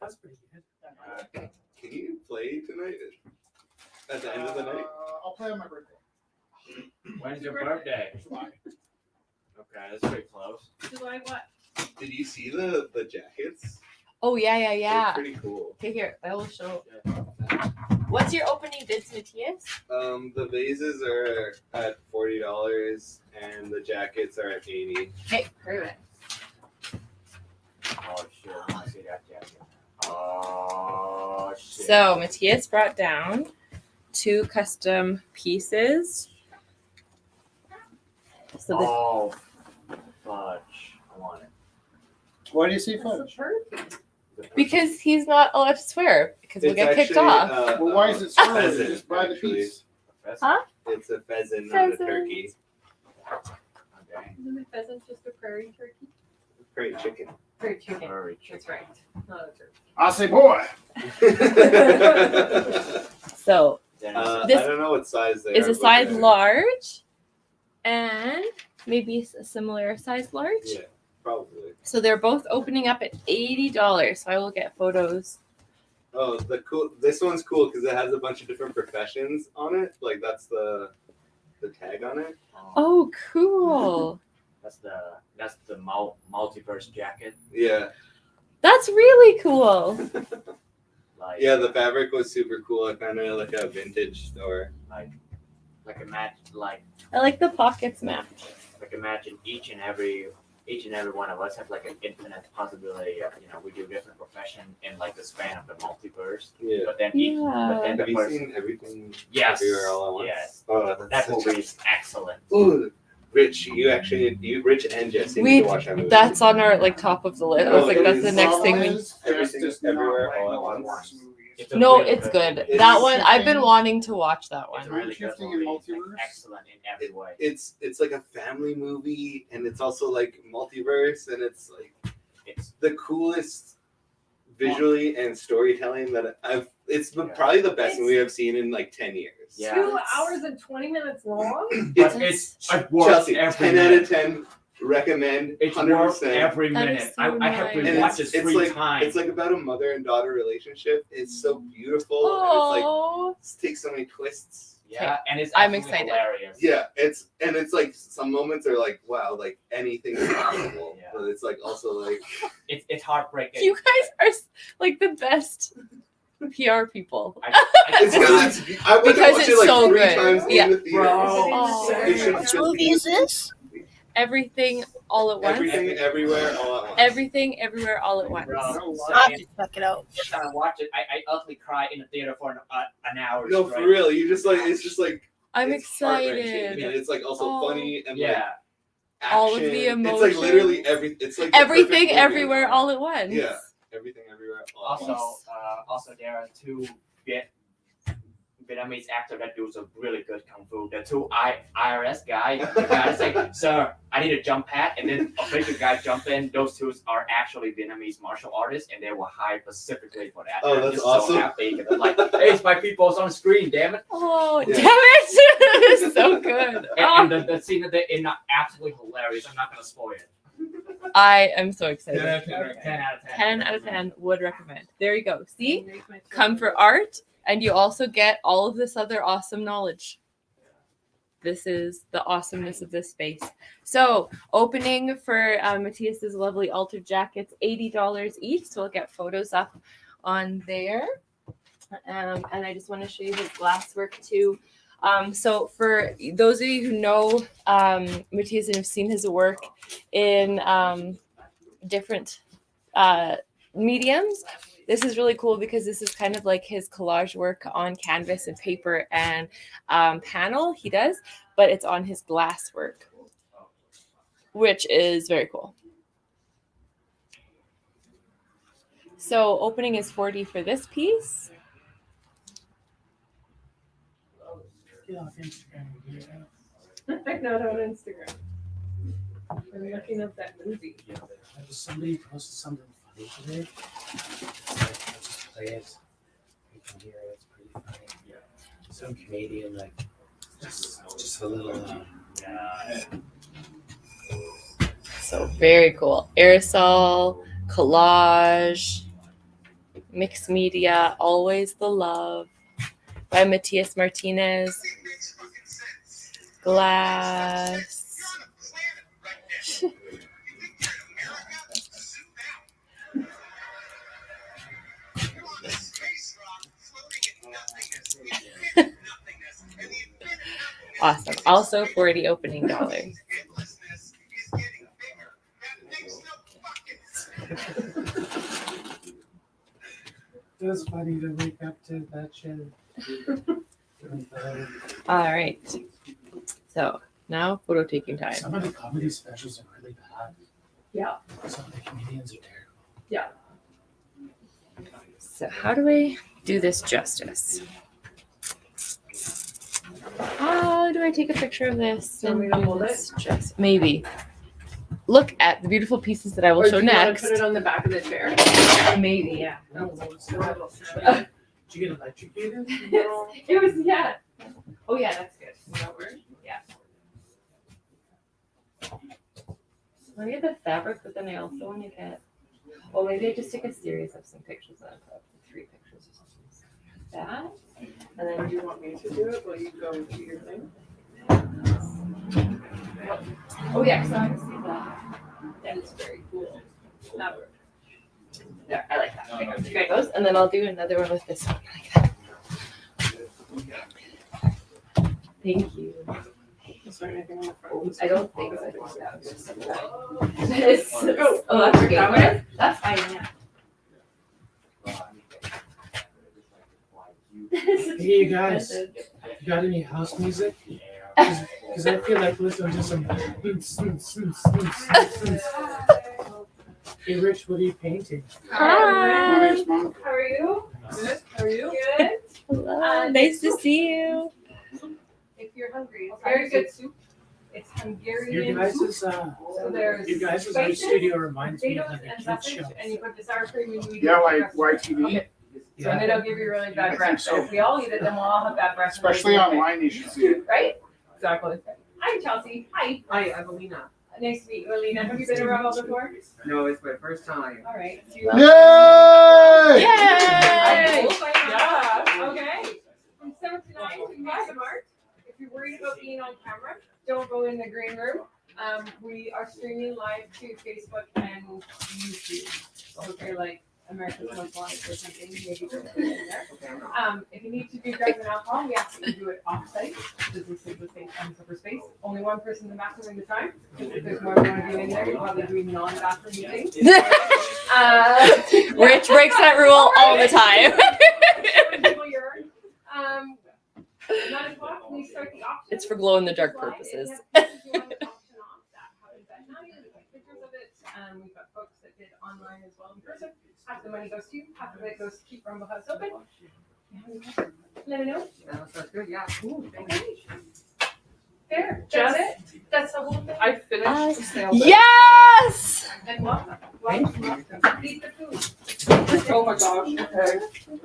Speaker 2: That's pretty good.
Speaker 7: Can you play tonight? At the end of the night?
Speaker 3: I'll play on my birthday.
Speaker 9: When's your birthday?
Speaker 3: July.
Speaker 9: Okay, that's pretty close.
Speaker 4: July what?
Speaker 7: Did you see the jackets?
Speaker 8: Oh yeah.
Speaker 7: They're pretty cool.
Speaker 8: Okay, here I will show. What's your opening bids, Matthias?
Speaker 7: The vases are at $40 and the jackets are at $80.
Speaker 8: Okay, perfect.
Speaker 9: Oh shit, I want to see that jacket. Oh shit.
Speaker 8: So Matthias brought down 2 custom pieces. So the,
Speaker 9: Oh, fudge. I want it.
Speaker 3: Why do you say fudge?
Speaker 8: because he's not allowed to swear because we'll
Speaker 7: It's
Speaker 8: get kicked
Speaker 7: actually,
Speaker 8: off.
Speaker 3: Well, why is it spelled?
Speaker 7: pheasant,
Speaker 3: Just buy the
Speaker 7: actually.
Speaker 3: piece.
Speaker 8: Huh?
Speaker 7: It's a pheasant, not a
Speaker 8: Pheasant.
Speaker 7: turkey.
Speaker 9: Okay.
Speaker 4: Isn't a pheasant just a prairie turkey?
Speaker 7: Great chicken.
Speaker 4: Prairie chicken.
Speaker 9: Very
Speaker 4: That's right. Not a turkey.
Speaker 3: I say, boy.
Speaker 8: So
Speaker 9: Then
Speaker 8: This
Speaker 7: I don't know what size they
Speaker 8: is
Speaker 7: are.
Speaker 8: a
Speaker 7: but
Speaker 8: size
Speaker 7: they're-
Speaker 8: large and maybe a similar size large.
Speaker 7: Yeah, probably.
Speaker 8: So they're both opening up at $80. So I will get photos.
Speaker 7: Oh, this one's cool because it has a bunch of different professions on it. Like that's the tag on it.
Speaker 8: Oh, cool.
Speaker 9: that's the multiverse jacket.
Speaker 7: Yeah.
Speaker 8: That's really cool.
Speaker 9: Like
Speaker 7: Yeah, the fabric was super cool. I found it at like a vintage store.
Speaker 9: like imagine
Speaker 8: I like the pockets match.
Speaker 9: imagine each and every one of us have like an infinite possibility of we do different profession in like the span of the multiverse.
Speaker 7: Yeah.
Speaker 9: But then
Speaker 8: Yeah.
Speaker 9: the
Speaker 7: Have you
Speaker 9: person,
Speaker 7: seen Everything
Speaker 9: yes,
Speaker 7: Everywhere All at Once?
Speaker 9: yes,
Speaker 7: Oh,
Speaker 9: that
Speaker 7: that's
Speaker 9: movie is excellent.
Speaker 7: Ooh, Rich, Rich and Jesse
Speaker 8: We-
Speaker 7: need to watch that movie.
Speaker 8: That's on our like top of the list. I was like, that's the next thing we.
Speaker 7: Everything Everywhere All at Once.
Speaker 9: It's a
Speaker 8: No,
Speaker 9: really
Speaker 8: it's good.
Speaker 7: It's
Speaker 8: that one I've been
Speaker 3: shifting.
Speaker 8: wanting to watch that
Speaker 9: It's a
Speaker 8: one.
Speaker 9: really good
Speaker 3: Shifting in
Speaker 9: movie. It's, like,
Speaker 3: multiverse.
Speaker 9: excellent in every way.
Speaker 7: It's like a family movie, and it's also like multiverse, and it's like
Speaker 9: It's
Speaker 7: the coolest visually and storytelling that it's probably the best movie I've seen in like 10 years.
Speaker 9: Yeah.
Speaker 4: 2 hours and 20 minutes long?
Speaker 9: but it's worth
Speaker 7: Chelsea,
Speaker 9: every
Speaker 7: 10 out
Speaker 9: minute.
Speaker 7: of 10. Recommend.
Speaker 9: It's
Speaker 7: 100%.
Speaker 9: worth every
Speaker 8: That is
Speaker 9: minute.
Speaker 8: so
Speaker 9: I have to
Speaker 8: nice.
Speaker 7: And
Speaker 9: watch this
Speaker 7: it's
Speaker 9: 3
Speaker 7: like
Speaker 9: times.
Speaker 7: it's like about a mother and daughter relationship. It's so beautiful, and it's
Speaker 8: Oh,
Speaker 7: like it takes so many twists.
Speaker 9: yeah, and it's
Speaker 8: I'm
Speaker 9: absolutely
Speaker 8: excited.
Speaker 9: hilarious.
Speaker 7: Yeah, it's like some moments are like, wow, like anything is possible,
Speaker 9: Yeah.
Speaker 7: but it's like also like
Speaker 9: It's heartbreaking.
Speaker 8: you guys are like the best PR people.
Speaker 7: it's because it's I went to
Speaker 8: Because
Speaker 7: watch
Speaker 8: it's
Speaker 7: it like
Speaker 8: so
Speaker 7: 3
Speaker 8: good.
Speaker 7: times
Speaker 8: Yeah.
Speaker 7: in the theater.
Speaker 8: Oh.
Speaker 7: It should
Speaker 5: Which
Speaker 7: just
Speaker 5: movie
Speaker 7: be
Speaker 5: is this?
Speaker 8: Everything all at once.
Speaker 7: Everything Everywhere All at Once.
Speaker 8: Everything, everywhere, all at once.
Speaker 9: Bro,
Speaker 5: I'll have to check it out.
Speaker 9: I watch it. I utterly cry in the theater for an hour.
Speaker 7: No,
Speaker 9: straight.
Speaker 7: for real. You just like it's just like
Speaker 8: I'm
Speaker 7: it's heart-wrenching,
Speaker 8: excited.
Speaker 7: and it's like also
Speaker 8: Oh.
Speaker 7: funny and like
Speaker 9: Yeah,
Speaker 7: action.
Speaker 8: All of the
Speaker 7: It's like
Speaker 8: emotions.
Speaker 7: literally it's like the
Speaker 8: Everything,
Speaker 7: perfect movie.
Speaker 8: everywhere, all at once.
Speaker 7: Yeah. Everything Everywhere All at
Speaker 9: also,
Speaker 7: Once.
Speaker 9: also there are 2 Vietnamese actors that do some really good kung fu. The 2 IRS guy, the guy that's like, sir, I need a jump pad, and then a bigger guy jump in. Those 2 are actually Vietnamese martial artists, and they were hired specifically for that.
Speaker 7: Oh,
Speaker 9: I'm
Speaker 7: that's
Speaker 9: just
Speaker 7: awesome.
Speaker 9: So happy 'cause I'm like, hey, it's my people's on screen, damn it!
Speaker 8: Oh,
Speaker 7: Yeah.
Speaker 8: damn it! It's so good.
Speaker 9: And the scene that they're in are absolutely hilarious. I'm not gonna spoil it.
Speaker 8: I am so excited.
Speaker 9: 10 out of 10.
Speaker 8: 10 out of 10 would recommend. There you go. See? Come for art, and you also get all of this other awesome knowledge. This is the awesomeness of this space. So, opening for Matthias's lovely altered jackets, $80 each. So, we'll get photos up on there. And I just want to show you his glasswork too. So for those of you who know Matthias and have seen his work in different mediums, this is really cool because this is kind of like his collage work on canvas and paper and panel he does, but it's on his glass work, which is very cool. So opening is 40 for this piece.
Speaker 2: Get off Instagram.
Speaker 4: I'm not on Instagram. I'm looking up that movie.
Speaker 2: Somebody posted something funny today. I'll just play it. You can hear it. It's pretty funny. Yeah. Some Canadian, like, just a little.
Speaker 8: So very cool. Aerosol, collage, mixed media, always the love by Matthias Martinez. Glass. Awesome. Also $40 opening dollars.
Speaker 2: It was funny to wake up to that shit.
Speaker 8: All right. So now photo taking time.
Speaker 2: Some of the comedy specials are really bad.
Speaker 4: Yeah.
Speaker 2: Some of the comedians are terrible.
Speaker 4: Yeah.
Speaker 8: So how do I do this justice? How do I take a picture of this?
Speaker 4: Do you want me to
Speaker 8: and
Speaker 4: hold
Speaker 8: do this just maybe. Look at the beautiful pieces that I will
Speaker 4: Or
Speaker 8: show
Speaker 4: do you want
Speaker 8: next.
Speaker 4: to put it on the back of the chair?
Speaker 8: Maybe, yeah.
Speaker 2: Did you get electrocuted?
Speaker 4: It was, yeah. Oh, yeah, that's good. No worries. Yeah.
Speaker 8: Let me get the fabric, but then I also want to get. Well, maybe I just take a series of some pictures and I put up 3 pictures or something. Like that. And then
Speaker 4: Do you want me to do it? Will you go do your thing?
Speaker 8: oh yeah, because I want to see that. That is very cool. That works. There, I like that. Okay, here it goes. And then I'll do another one with this one like that. Thank you.
Speaker 4: Is there anything on the front?
Speaker 8: I don't think so. I think that was just that. Oh, that's okay.
Speaker 4: That one?
Speaker 8: That's fine, yeah.
Speaker 2: Hey, you guys. You got any house music? Because I feel like listening to some. Hey, Rich, what are you painting?
Speaker 3: My name's Monk.
Speaker 4: How are you? Good. How are you? Good.
Speaker 8: Hello. Nice to see you.
Speaker 4: If you're hungry, it's very good soup. It's Hungarian
Speaker 2: Your guys'
Speaker 4: soup.
Speaker 2: is
Speaker 4: So there's
Speaker 2: your guys'
Speaker 4: spices,
Speaker 2: studio reminds me of
Speaker 4: potatoes,
Speaker 2: like a
Speaker 4: and
Speaker 2: kid's show.
Speaker 4: sausage, and you put the sour cream and you
Speaker 3: Yeah, like YTV.
Speaker 4: Okay. So and it'll give you really
Speaker 3: I
Speaker 4: bad
Speaker 3: think
Speaker 4: breath.
Speaker 3: so.
Speaker 4: If we all eat it, then we'll all have bad breath.
Speaker 3: Especially online, you should see it.
Speaker 4: Right? Exactly. Hi, Chelsea. Hi.
Speaker 10: Hi, I'm Alina.
Speaker 4: Nice to meet you, Alina. Have you been around before?
Speaker 10: No, it's my first time.
Speaker 4: All right. Do
Speaker 3: Yay!
Speaker 4: you
Speaker 8: Yay!
Speaker 4: Yeah. Okay. From 7 to 9 to March. If you're worried about being on camera, don't go in the green room. We are streaming live to Facebook and YouTube. So if you're like America's Most Wanted or something, maybe go in there. If you need to do drugs and alcohol, we ask that you do it off-site because this is the same separate space. Only one person in the bathroom at a time. If there's more than one of you in there, you're probably doing non-bathroom things.
Speaker 8: Rich breaks that rule all the time.
Speaker 4: 9 o'clock, we start the auction.
Speaker 8: It's for glow in the dark
Speaker 4: Slide,
Speaker 8: purposes.
Speaker 4: and you have pictures you want to auction off. How does that now? You have pictures of it. We've got folks that did online as well in person. Half the money goes to you, half of it goes to keep Rumble House open. Let me know.
Speaker 10: Sounds good, yeah. Cool.
Speaker 4: There, that's it. That's the whole thing.
Speaker 10: I finished the sale.
Speaker 8: Yes!
Speaker 4: And welcome. Eat the food.
Speaker 10: Oh my gosh, okay.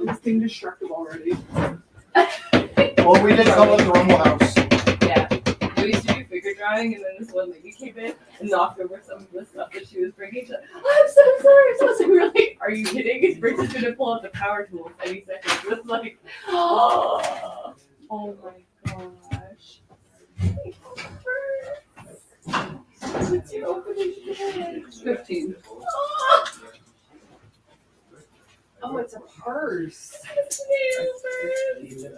Speaker 10: This thing destructive already.
Speaker 3: Well, we did call it the Rumble House.
Speaker 8: Yeah. We used to do figure drawing, and then this one lady came in and knocked over some of the stuff that she was bringing. She's like, I'm so sorry. So we were like, are you kidding? His Briggs is going to pull out the power tools any second. It was like, oh my gosh. What's your opening today?
Speaker 10: 15.
Speaker 4: Oh, it's a purse.
Speaker 8: It's new,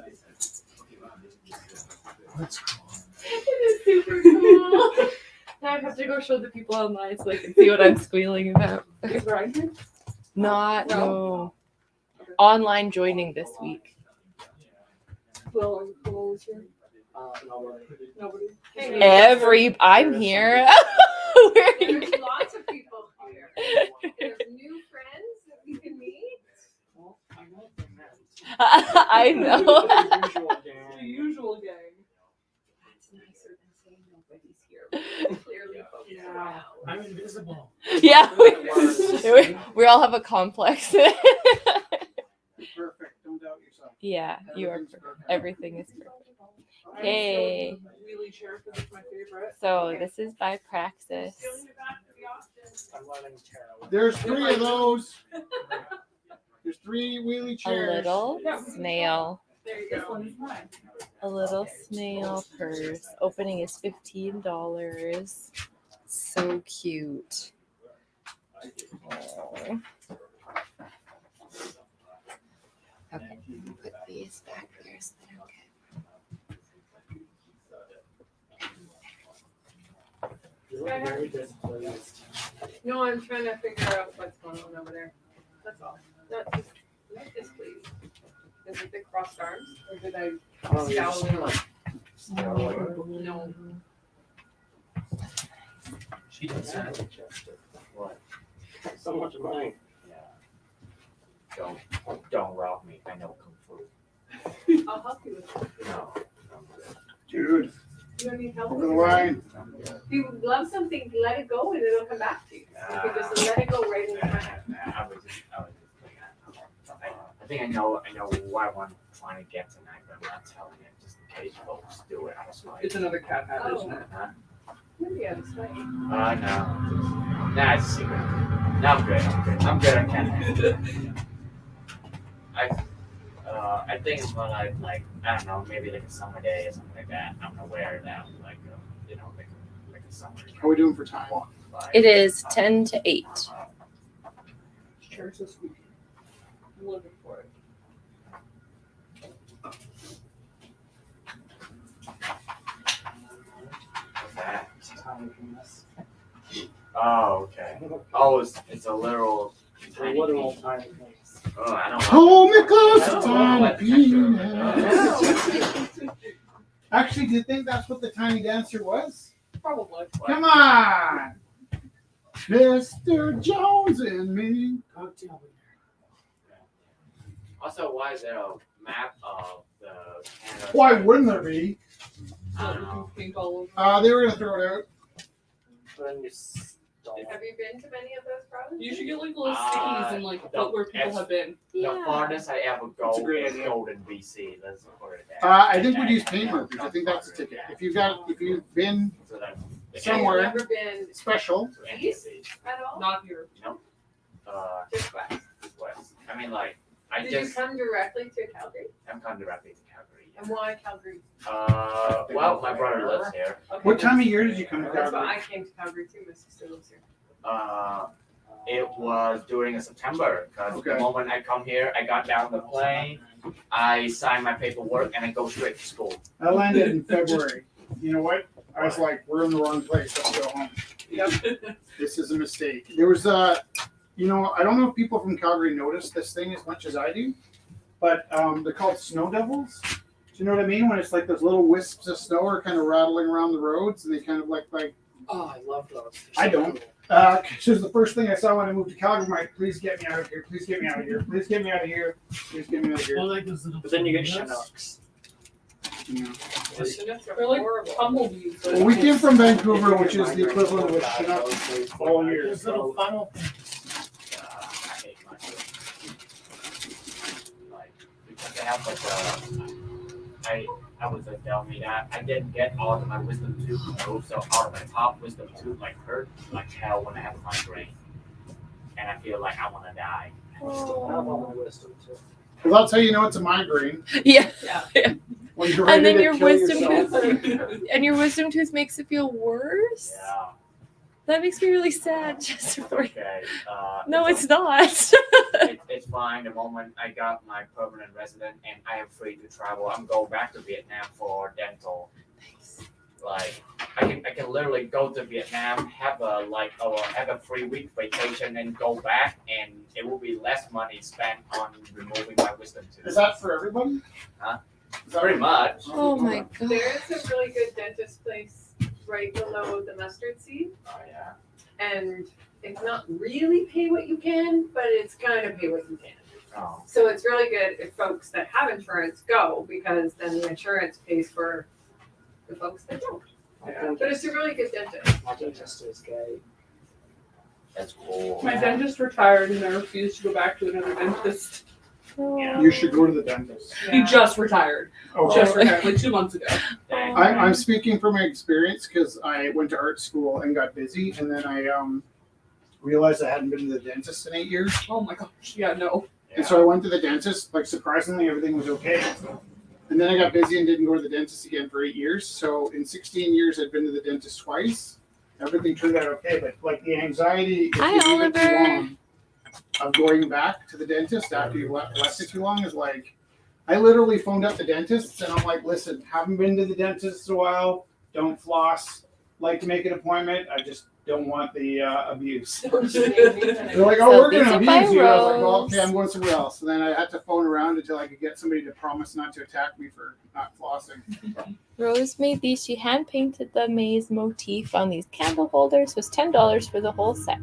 Speaker 2: it's cool.
Speaker 8: It is super cool. Now I have to go show the people online so they can see what I'm squealing about.
Speaker 10: Is Ryan here?
Speaker 8: No. Online joining this week.
Speaker 10: Will is here? Nobody.
Speaker 8: I'm here.
Speaker 4: There's lots of people here. There's new friends that we can meet.
Speaker 8: I know.
Speaker 10: The usual gang.
Speaker 4: That's nicer than saying nobody's here. Clearly folks around.
Speaker 2: I'm invisible.
Speaker 8: Yeah, we all have a complex.
Speaker 3: Perfect. Don't doubt yourself.
Speaker 8: Yeah, you are.
Speaker 3: Everything's perfect.
Speaker 8: Everything is perfect.
Speaker 10: I'm
Speaker 8: Okay.
Speaker 10: still in the wheelie chair because it's my favorite.
Speaker 8: So this is by praxis.
Speaker 2: I'm letting Tara.
Speaker 3: There's 3 of those. There's 3 wheelie
Speaker 8: A
Speaker 3: chairs.
Speaker 8: little snail.
Speaker 10: There you go.
Speaker 8: A little snail purse. Opening is $15. So cute. Aw. Okay, put these back there so they don't get.
Speaker 2: Very displeased.
Speaker 4: No, I'm trying to figure out what's going on over there. That's all. Not displeased. Is it the crossed arms? Or did I
Speaker 2: Oh, you're
Speaker 4: scowl
Speaker 2: just
Speaker 4: in?
Speaker 2: like,
Speaker 4: No.
Speaker 2: she does that. What? So much money.
Speaker 9: Don't rob me. I know kung fu.
Speaker 4: I'll help you with it.
Speaker 9: No.
Speaker 3: Dude,
Speaker 4: You don't need help
Speaker 3: over
Speaker 4: with
Speaker 3: the
Speaker 4: it.
Speaker 3: line.
Speaker 4: If you love something, let it go and it'll come back to you. You can just let it go right in the front.
Speaker 9: I was just I think I know what I want trying to get tonight, but I'm not telling it just in case folks do it. I was like,
Speaker 10: It's another cat hat,
Speaker 4: Oh.
Speaker 10: isn't it?
Speaker 9: huh?
Speaker 4: Maybe I was right.
Speaker 9: No. Nah, it's a secret. No, I'm good on cat. I think it's more like I don't know, maybe like a summer day or something like that. I'm gonna wear that like like a summer.
Speaker 3: How are we doing for time?
Speaker 8: It is 10 to 8.
Speaker 10: Chair's this week. I'm looking for it.
Speaker 9: What's that?
Speaker 2: Timeliness.
Speaker 9: Oh, okay. Oh, it's a literal.
Speaker 2: It's a literal timeliness.
Speaker 9: Oh, I don't know.
Speaker 3: Hold me close,
Speaker 9: I don't know
Speaker 3: tiny
Speaker 9: what the
Speaker 3: penis.
Speaker 9: picture-
Speaker 3: Actually, do you think that's what the tiny dancer was?
Speaker 10: Probably.
Speaker 3: Come on! Mr. Jones and me.
Speaker 2: Cocktail.
Speaker 9: Also, why is there a map of the Canada?
Speaker 3: Why wouldn't there be?
Speaker 10: So you can paint all over.
Speaker 3: They were gonna throw it out.
Speaker 2: Then you stall.
Speaker 4: Have you been to many of those provinces?
Speaker 10: You should get like little stickies and like put where people have been.
Speaker 9: The farthest I ever go
Speaker 3: That's a great
Speaker 9: is
Speaker 3: idea.
Speaker 9: Golden, BC. Let's put it there.
Speaker 3: I think we'd use paint markers. I think that's the ticket. If you've been
Speaker 9: So that
Speaker 3: somewhere.
Speaker 4: Have you ever been
Speaker 3: special,
Speaker 4: east at all?
Speaker 10: Not here.
Speaker 4: Just west.
Speaker 9: Just west. I mean, like I
Speaker 4: Did
Speaker 9: just
Speaker 4: you come directly to Calgary?
Speaker 9: I'm coming directly to Calgary.
Speaker 4: And why Calgary?
Speaker 9: Well, my brother lives here.
Speaker 4: Okay.
Speaker 3: what time of year did you come to
Speaker 4: That's why
Speaker 3: Calgary?
Speaker 4: I came to Calgary too. My sister lives here.
Speaker 9: It was during September because
Speaker 3: Okay.
Speaker 9: the moment I come here, I got down the plane, I signed my paperwork, and I go straight to school.
Speaker 3: I landed in February. You know what? I was like, we're in the wrong place. Let's go home. This is a mistake. There was I don't know if people from Calgary notice this thing as much as I do, but they're called snow devils. Do you know what I mean? When it's like those little wisps of snow are kind of rattling around the roads, and they kind of like
Speaker 2: Oh, I love those.
Speaker 3: I don't. This was the first thing I saw when I moved to Calgary. I'm like, please get me out of here. Please get me out of here. Please get me out of here. Please get me out of here.
Speaker 2: Like those little. But then you get Chinooks.
Speaker 3: Yeah.
Speaker 10: They're like tumbleweeds. but
Speaker 3: Well, we came from Vancouver, which is the equivalent of a Chinook all year.
Speaker 2: Those little
Speaker 3: So
Speaker 2: funnel.
Speaker 9: I hate my like because they have like I was like telling me that I didn't get all of my wisdom tooth removed, so all of my top wisdom tooth like hurt like hell when I have a migraine, and I feel like I want to die.
Speaker 2: I still have all my wisdom too.
Speaker 3: well, that's how you know it's a migraine.
Speaker 8: Yeah.
Speaker 3: When you're
Speaker 8: And
Speaker 3: ready
Speaker 8: then
Speaker 3: to
Speaker 8: your
Speaker 3: kill
Speaker 8: wisdom
Speaker 3: yourself.
Speaker 8: tooth and your wisdom tooth makes it feel worse.
Speaker 9: Yeah,
Speaker 8: That makes me really sad, just
Speaker 9: it's
Speaker 8: for
Speaker 9: okay.
Speaker 8: No, it's not.
Speaker 9: It's fine. The moment I got my permanent resident and I am free to travel, I'm going back to Vietnam for dental literally go to Vietnam, have a have a 3 week vacation, and go back, and it will be less money spent on removing my wisdom tooth.
Speaker 3: Is that for everybody?
Speaker 9: Huh?
Speaker 3: Is that
Speaker 9: Pretty much.
Speaker 8: Oh my god.
Speaker 4: There is a really good dentist place right below the mustard seed,
Speaker 9: Oh yeah.
Speaker 4: and it's not really pay what you can, but it's kind of pay what you can.
Speaker 9: Oh.
Speaker 4: So it's really good if folks that have insurance go, because then the insurance pays for the folks that don't.
Speaker 2: Yeah.
Speaker 4: But it's a really good dentist.
Speaker 2: My dentist is gay.
Speaker 9: That's cool.
Speaker 10: My dentist retired and I refused to go back to another dentist.
Speaker 3: You should go to the dentist.
Speaker 10: He just retired.
Speaker 3: Oh,
Speaker 10: Just retired, like 2 months ago.
Speaker 9: Dang.
Speaker 3: I'm speaking from my experience because I went to art school and got busy, and then I realized I hadn't been to the dentist in 8 years.
Speaker 10: Oh my gosh, yeah, no.
Speaker 3: And so I went to the dentist. Like, surprisingly, everything was okay. And then I got busy and didn't go to the dentist again for 8 years. So in 16 years, I'd been to the dentist twice. Everything turned out okay, but like the anxiety, if
Speaker 8: Hi,
Speaker 3: you leave it too
Speaker 8: Oliver.
Speaker 3: long, of going back to the dentist after you left it too long is like, I literally phoned up the dentist and I'm like, listen, haven't been to the dentist in a while. Don't floss. Like to make an appointment. I just don't want the abuse. They're like, oh,
Speaker 8: So
Speaker 3: we're
Speaker 8: these
Speaker 3: going to
Speaker 8: are by
Speaker 3: abuse you. I was like, well,
Speaker 8: Rose.
Speaker 3: okay, I'm going somewhere else. And then I had to phone around until I could get somebody to promise not to attack me for not flossing.
Speaker 8: Rose made these. She hand painted the maze motif on these candle holders. Was $10 for the whole set.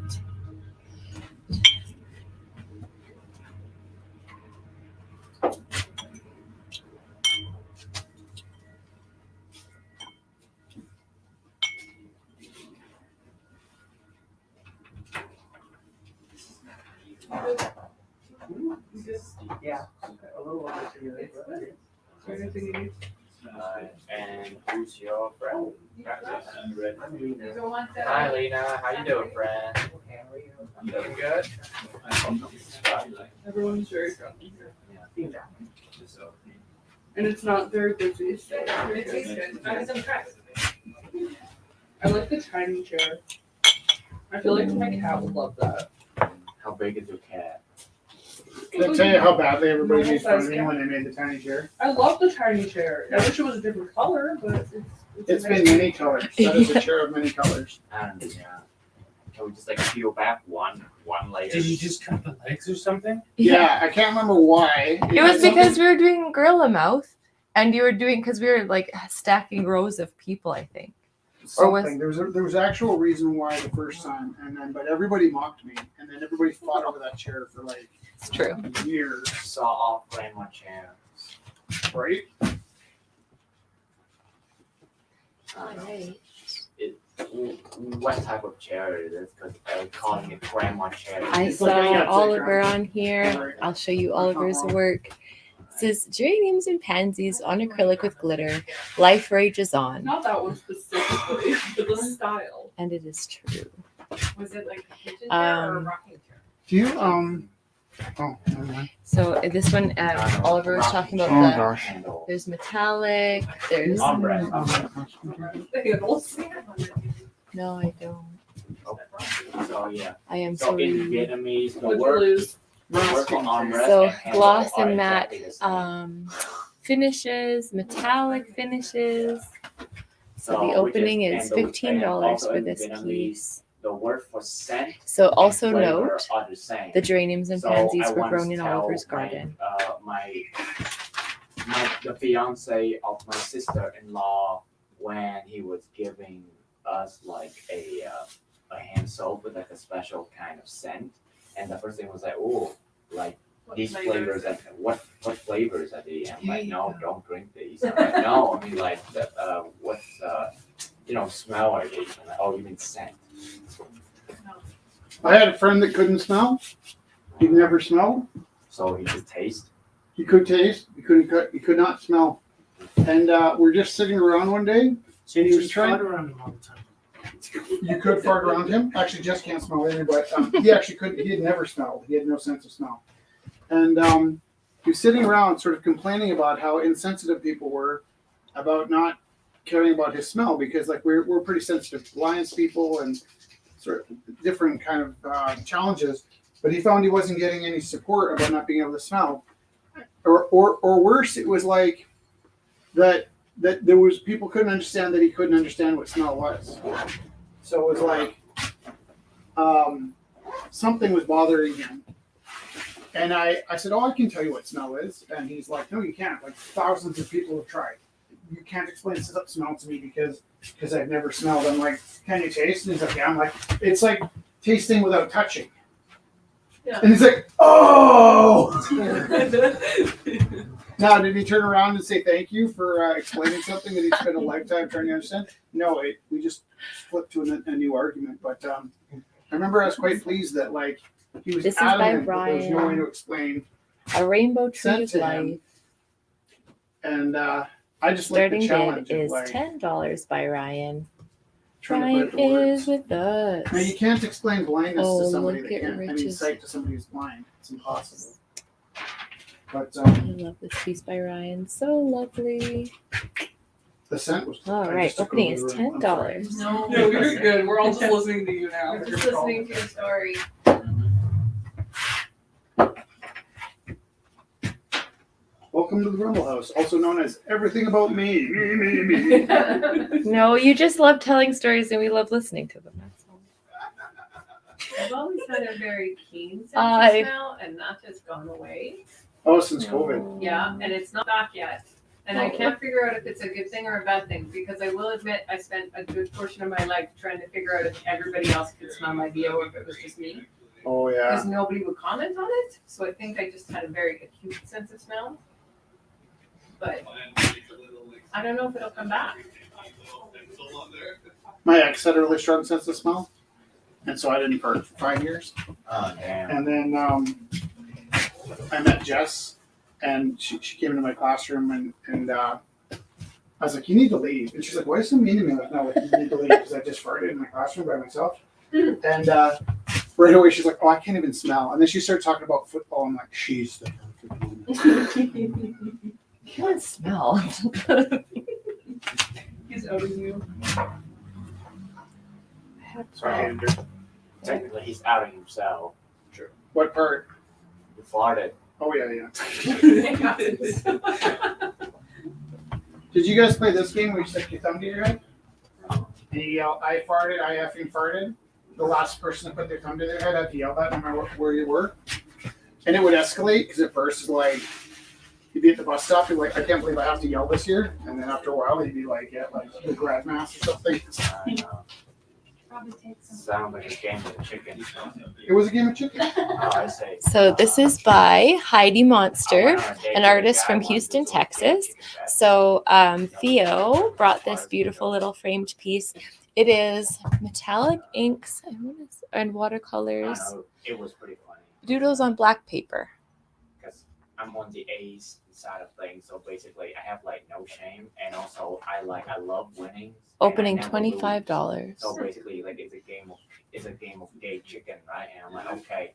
Speaker 2: Yeah. A little over 2 years.
Speaker 10: Anything you need?
Speaker 9: And who's your friend?
Speaker 4: You don't want that.
Speaker 9: Hi Lena, how you doing, friend? I'm doing good.
Speaker 10: Everyone's very friendly here. And it's not very busy, so you're
Speaker 4: It
Speaker 10: good.
Speaker 4: tastes good. I was impressed.
Speaker 10: I like the tiny chair. I feel like my cat would love that.
Speaker 9: How big is your cat?
Speaker 3: Can I tell you how badly everybody made fun of me when they made the tiny chair?
Speaker 10: I love the tiny chair. I wish it was a different color, but
Speaker 3: It's been
Speaker 10: amazing.
Speaker 3: many colors. That is a chair of many colors.
Speaker 9: And yeah. Can we just like peel back one layer?
Speaker 2: Did you just cut the legs or something?
Speaker 3: Yeah, I can't remember why.
Speaker 8: It was because we were doing Gorilla Mouth, and you were doing because we were like stacking rows of people, I think. Or was-
Speaker 3: something. There was actual reason why the first time, and then but everybody mocked me, and then everybody fought over that chair for like
Speaker 8: It's true.
Speaker 3: years,
Speaker 9: Saw off grandma chair.
Speaker 3: right?
Speaker 9: What type of chair is it? Because I'm calling it grandma chair.
Speaker 8: I
Speaker 3: It's
Speaker 8: saw
Speaker 3: like a- yeah, it's like
Speaker 8: Oliver
Speaker 3: a-
Speaker 8: on here. I'll show you Oliver's work. It says geraniums and pansies on acrylic with glitter. Life rages on,
Speaker 10: Not that one specifically, but the style.
Speaker 8: and it is true.
Speaker 4: Was it like a kitchen chair or a
Speaker 8: Um,
Speaker 4: rocking chair?
Speaker 3: Do you Oh, never mind.
Speaker 8: So this one, Oliver was talking about
Speaker 3: Oh
Speaker 8: the.
Speaker 3: gosh.
Speaker 8: There's metallic. There's
Speaker 9: Armrest.
Speaker 8: no, I don't.
Speaker 9: So yeah.
Speaker 8: I am
Speaker 9: So in
Speaker 8: sorry.
Speaker 9: Vietnamese, the
Speaker 10: Would you
Speaker 9: word
Speaker 10: lose?
Speaker 9: for armrest
Speaker 8: So
Speaker 9: and handle
Speaker 8: gloss
Speaker 9: are
Speaker 8: and matte,
Speaker 9: exactly the same.
Speaker 8: Finishes, metallic finishes. So the
Speaker 9: which
Speaker 8: opening is
Speaker 9: and
Speaker 8: $15
Speaker 9: also
Speaker 8: for
Speaker 9: in
Speaker 8: this
Speaker 9: Vietnamese,
Speaker 8: piece.
Speaker 9: The word for scent
Speaker 8: So also
Speaker 9: and flavor
Speaker 8: note
Speaker 9: are the same.
Speaker 8: the geraniums and
Speaker 9: So
Speaker 8: pansies
Speaker 9: I
Speaker 8: were
Speaker 9: once
Speaker 8: grown in
Speaker 9: tell
Speaker 8: Oliver's
Speaker 9: my,
Speaker 8: garden.
Speaker 9: The fiance of my sister-in-law, when he was giving us like a hand soap with like a special kind of scent, and the first thing was like, oh, like these flavors and what flavors are these? I'm like, no, don't drink these. I'm like, no, I mean like what's smell are these? I'm like, oh, you mean scent?
Speaker 3: I had a friend that couldn't smell. He'd never smell.
Speaker 9: So he could taste.
Speaker 3: He could taste. He could not smell. And we're just sitting around one day.
Speaker 2: So
Speaker 3: He
Speaker 2: you
Speaker 3: was
Speaker 2: just
Speaker 3: trying-
Speaker 2: fart around him all the time.
Speaker 3: You could fart around him. Actually, just can't smell anything. But he actually couldn't. He had never smelled. He had no sense of smell. And he was sitting around, sort of complaining about how insensitive people were about not caring about his smell, because like we're pretty sensitive Lions people and sort of different kind of challenges. But he found he wasn't getting any support about not being able to smell, or worse, it was like that that there was people couldn't understand that he couldn't understand what smell was. So it was like something was bothering him. And I said, oh, I can tell you what smell is. And he's like, no, you can't. Like thousands of people have tried. You can't explain smell to me because I've never smelled. I'm like, can you taste? And he's like, yeah. I'm like, it's like tasting without touching.
Speaker 10: Yeah.
Speaker 3: And he's like, oh! Now, did he turn around and say thank you for explaining something that he spent a lifetime trying to understand? No, we just flipped to a new argument. But I remember I was quite pleased that like he was
Speaker 8: This is by
Speaker 3: adamant that there was no way to explain.
Speaker 8: A rainbow tree
Speaker 3: Sent
Speaker 8: of
Speaker 3: to him.
Speaker 8: life.
Speaker 3: And I just like
Speaker 8: Starting
Speaker 3: the
Speaker 8: bid
Speaker 3: challenge of
Speaker 8: is
Speaker 3: like
Speaker 8: $10 by Ryan.
Speaker 3: trying to put it
Speaker 8: Ryan
Speaker 3: to
Speaker 8: is
Speaker 3: words.
Speaker 8: with us.
Speaker 3: Now you can't explain blindness
Speaker 8: Oh,
Speaker 3: to somebody
Speaker 8: look
Speaker 3: that
Speaker 8: at
Speaker 3: can't. I mean,
Speaker 8: Rich's-
Speaker 3: sight to somebody who's blind. It's impossible. But
Speaker 8: I love this piece by Ryan. So lovely.
Speaker 3: the scent was.
Speaker 8: All
Speaker 3: I
Speaker 8: right,
Speaker 3: just took
Speaker 8: opening
Speaker 3: over
Speaker 8: is
Speaker 3: the room. I'm sorry.
Speaker 8: $10.
Speaker 10: No, you're good. We're all just listening to you now.
Speaker 4: We're just listening to your story.
Speaker 3: Welcome to the Rumble House, also known as Everything About Me. Me.
Speaker 8: No, you just love telling stories and we love listening to them. That's all.
Speaker 4: I've always had a very keen sense
Speaker 8: I-
Speaker 4: of smell, and that has gone away.
Speaker 3: Oh, since COVID.
Speaker 4: Yeah, and it's not back yet. And I can't figure out if it's a good thing or a bad thing, because I will admit I spent a good portion of my life trying to figure out if everybody else could smell my BO or if it was just me.
Speaker 3: Oh yeah.
Speaker 4: Because nobody would comment on it. So I think I just had a very acute sense of smell. But I don't know if it'll come back.
Speaker 3: My ex had a really strong sense of smell, and so I didn't fart for 5 years.
Speaker 9: Oh damn.
Speaker 3: And then I met Jess, and she came into my classroom, and I was like, "You need to leave." And she's like, "Why are you so mean to me?" I'm like, "No, like, you need to leave because I just farted in my classroom by myself." And right away, she's like, "Oh, I can't even smell." And then she started talking about football. I'm like, "She's the perfect woman."
Speaker 8: You don't smell.
Speaker 10: He's outing you.
Speaker 3: Sorry, Andrew.
Speaker 9: Technically, he's outing himself.
Speaker 3: What part?
Speaker 9: He farted.
Speaker 3: Oh yeah. Did you guys play this game where you stick your thumb to your head? And you yell, "I farted, I effing farted." The last person to put their thumb to their head had to yell that no matter where you were. And it would escalate because at first it's like, you'd be at the bus stop, you're like, "I can't believe I have to yell this here." And then after a while, you'd be like, "Yeah, like the grad mass or something."
Speaker 9: I know. Sounds like a game with a chicken.
Speaker 3: It was a game of chicken.
Speaker 9: Oh, I see.
Speaker 8: So this is by Heidi
Speaker 9: I
Speaker 8: Monster,
Speaker 9: went on a date
Speaker 8: an
Speaker 9: with a
Speaker 8: artist
Speaker 9: guy
Speaker 8: from
Speaker 9: once
Speaker 8: Houston,
Speaker 9: who's a little
Speaker 8: Texas.
Speaker 9: chicken fat.
Speaker 8: So Theo brought this beautiful little framed piece. It is metallic inks and
Speaker 9: I
Speaker 8: watercolors,
Speaker 9: know, it was pretty funny.
Speaker 8: doodles on black paper.
Speaker 9: Because I'm on the A's side of things, so basically I have like no shame, and also I love winning.
Speaker 8: Opening $25.
Speaker 9: So basically, like it's a game of gay chicken, right? And I'm like, okay,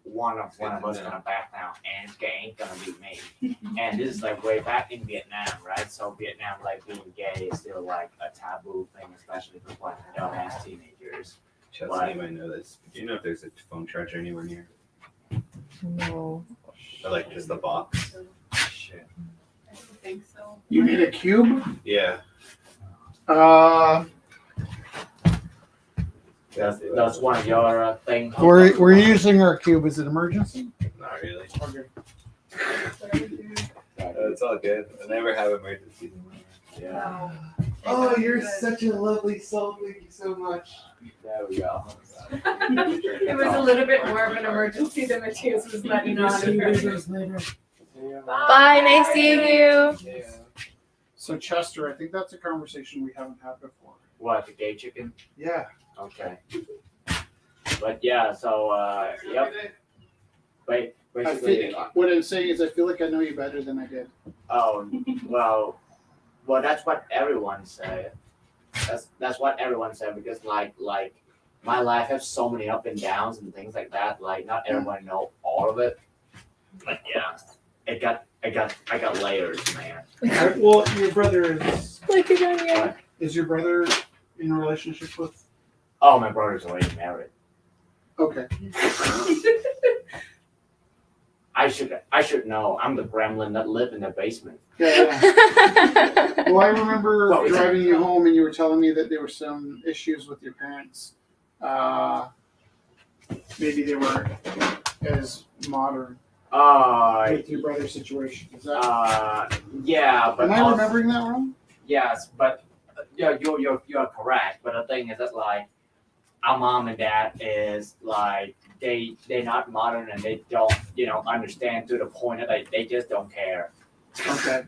Speaker 9: one of us gonna back down, and it ain't gonna be me. And this is like way back in Vietnam, right? So Vietnam, like being gay is still like a taboo thing, especially for like dumbass teenagers.
Speaker 7: Chelsea, you might know this. Do you know if there's a phone charger anywhere near?
Speaker 8: No.
Speaker 7: Or like just the box?
Speaker 9: Shit.
Speaker 4: I don't think so.
Speaker 3: You made a cube?
Speaker 7: Yeah.
Speaker 9: That's one of your things.
Speaker 3: We're using our cube as an emergency.
Speaker 7: Not really.
Speaker 3: Okay.
Speaker 7: It's all good. I never have emergencies.
Speaker 9: Yeah.
Speaker 7: Oh, you're such a lovely soul. Thank you so much.
Speaker 9: There we go.
Speaker 4: It was a little bit more of an emergency than Matthias was letting on.
Speaker 8: Bye, nice seeing you.
Speaker 7: Yeah.
Speaker 3: So Chester, I think that's a conversation we haven't had before.
Speaker 9: What, the gay chicken?
Speaker 3: Yeah.
Speaker 9: Okay. But yeah, so yep. Wait,
Speaker 3: I
Speaker 9: basically.
Speaker 3: feel, what I'm saying is I feel like I know you better than I did.
Speaker 9: Oh well, that's what everyone said. That's what everyone said because like my life has so many up and downs and things like that. Like not everyone know all of it. But yeah, I got layers, man.
Speaker 3: Well, your brother
Speaker 8: Like it on you.
Speaker 3: is your brother in a relationship with?
Speaker 9: Oh, my brother's already married.
Speaker 3: Okay.
Speaker 9: I should know. I'm the gremlin that lived in the basement.
Speaker 3: Yeah. Well, I remember
Speaker 9: What was
Speaker 3: driving you home and you were telling me that there were some issues with your parents. Maybe they weren't as modern with your brother's situation. Is that?
Speaker 9: Yeah, but
Speaker 3: Am I
Speaker 9: also-
Speaker 3: remembering that wrong?
Speaker 9: Yes, but yeah, you're correct. But the thing is that like our mom and dad is like they're not modern and they don't understand to the point that they just don't care.
Speaker 3: Okay.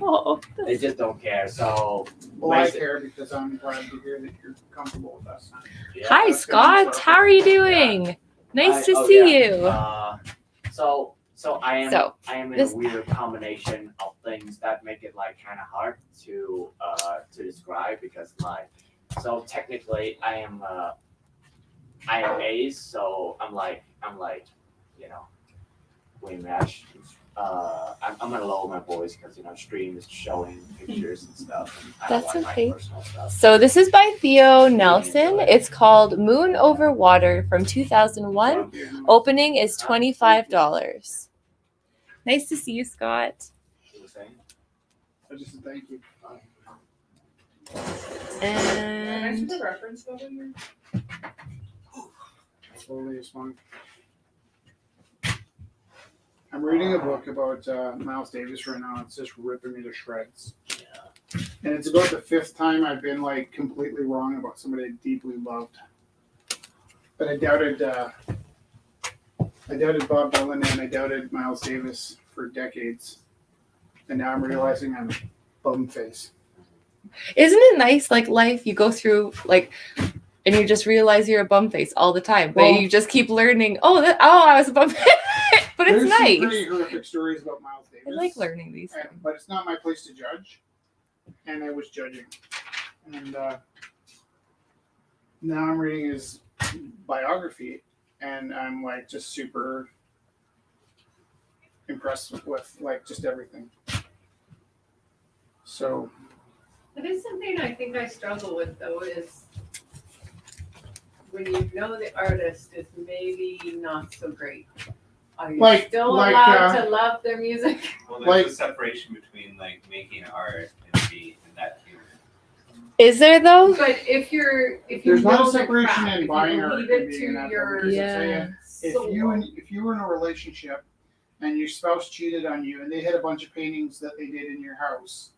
Speaker 8: Oh,
Speaker 9: They just don't care. So
Speaker 3: Well, I
Speaker 9: basic-
Speaker 3: care because I'm glad to hear that you're comfortable with us.
Speaker 9: yeah.
Speaker 8: hi,
Speaker 3: that's
Speaker 8: Scott.
Speaker 3: good.
Speaker 8: How are you doing? Nice to
Speaker 9: Oh,
Speaker 8: see
Speaker 9: yeah.
Speaker 8: you.
Speaker 9: So I am
Speaker 8: So,
Speaker 9: in
Speaker 8: this-
Speaker 9: a weird combination of things that make it like kind of hard to describe because like so technically I am A's, so I'm like we match. I'm gonna lower my voice because stream is showing pictures and stuff. And I don't
Speaker 8: That's
Speaker 9: want my
Speaker 8: okay.
Speaker 9: personal stuff.
Speaker 8: So this is by Theo Nelson. It's called Moon Over Water from 2001. Opening is $25. Nice to see you, Scott.
Speaker 9: You were saying?
Speaker 3: I just said thank you.
Speaker 10: Can I
Speaker 8: And
Speaker 10: see the reference photo here?
Speaker 3: Slowly as fun. I'm reading a book about Miles Davis right now. It's just ripping me to shreds. And it's about the 5th time I've been like completely wrong about somebody I deeply loved. But I doubted Bob Dylan and I doubted Miles Davis for decades. And now I'm realizing I'm bum face.
Speaker 8: isn't it nice, like life, you go through like, and you just realize you're a bum face all the time, but
Speaker 3: Well-
Speaker 8: you just keep learning. I was a bum face, but it's
Speaker 3: There's
Speaker 8: nice.
Speaker 3: some pretty horrific stories about Miles Davis.
Speaker 8: I like learning these things.
Speaker 3: But it's not my place to judge. And I was judging. And now I'm reading his biography and I'm like just super impressed with like just everything. So
Speaker 4: It is something I think I struggle with though is when you know the artist is maybe not so great. Are you still allowed to love their music?
Speaker 7: Well, there's
Speaker 3: Like-
Speaker 7: a separation between like making art and being in that humor.
Speaker 8: Is there though?
Speaker 4: But if you
Speaker 3: there's not
Speaker 4: know
Speaker 3: a
Speaker 4: the
Speaker 3: separation
Speaker 4: craft,
Speaker 3: in
Speaker 4: if
Speaker 3: buying
Speaker 4: you
Speaker 3: art
Speaker 4: leave
Speaker 3: and
Speaker 4: it
Speaker 3: being an
Speaker 4: to
Speaker 3: athlete.
Speaker 4: your
Speaker 8: Yeah.
Speaker 3: If you were in a relationship and your spouse cheated on you and they had a bunch of paintings that they did in your house,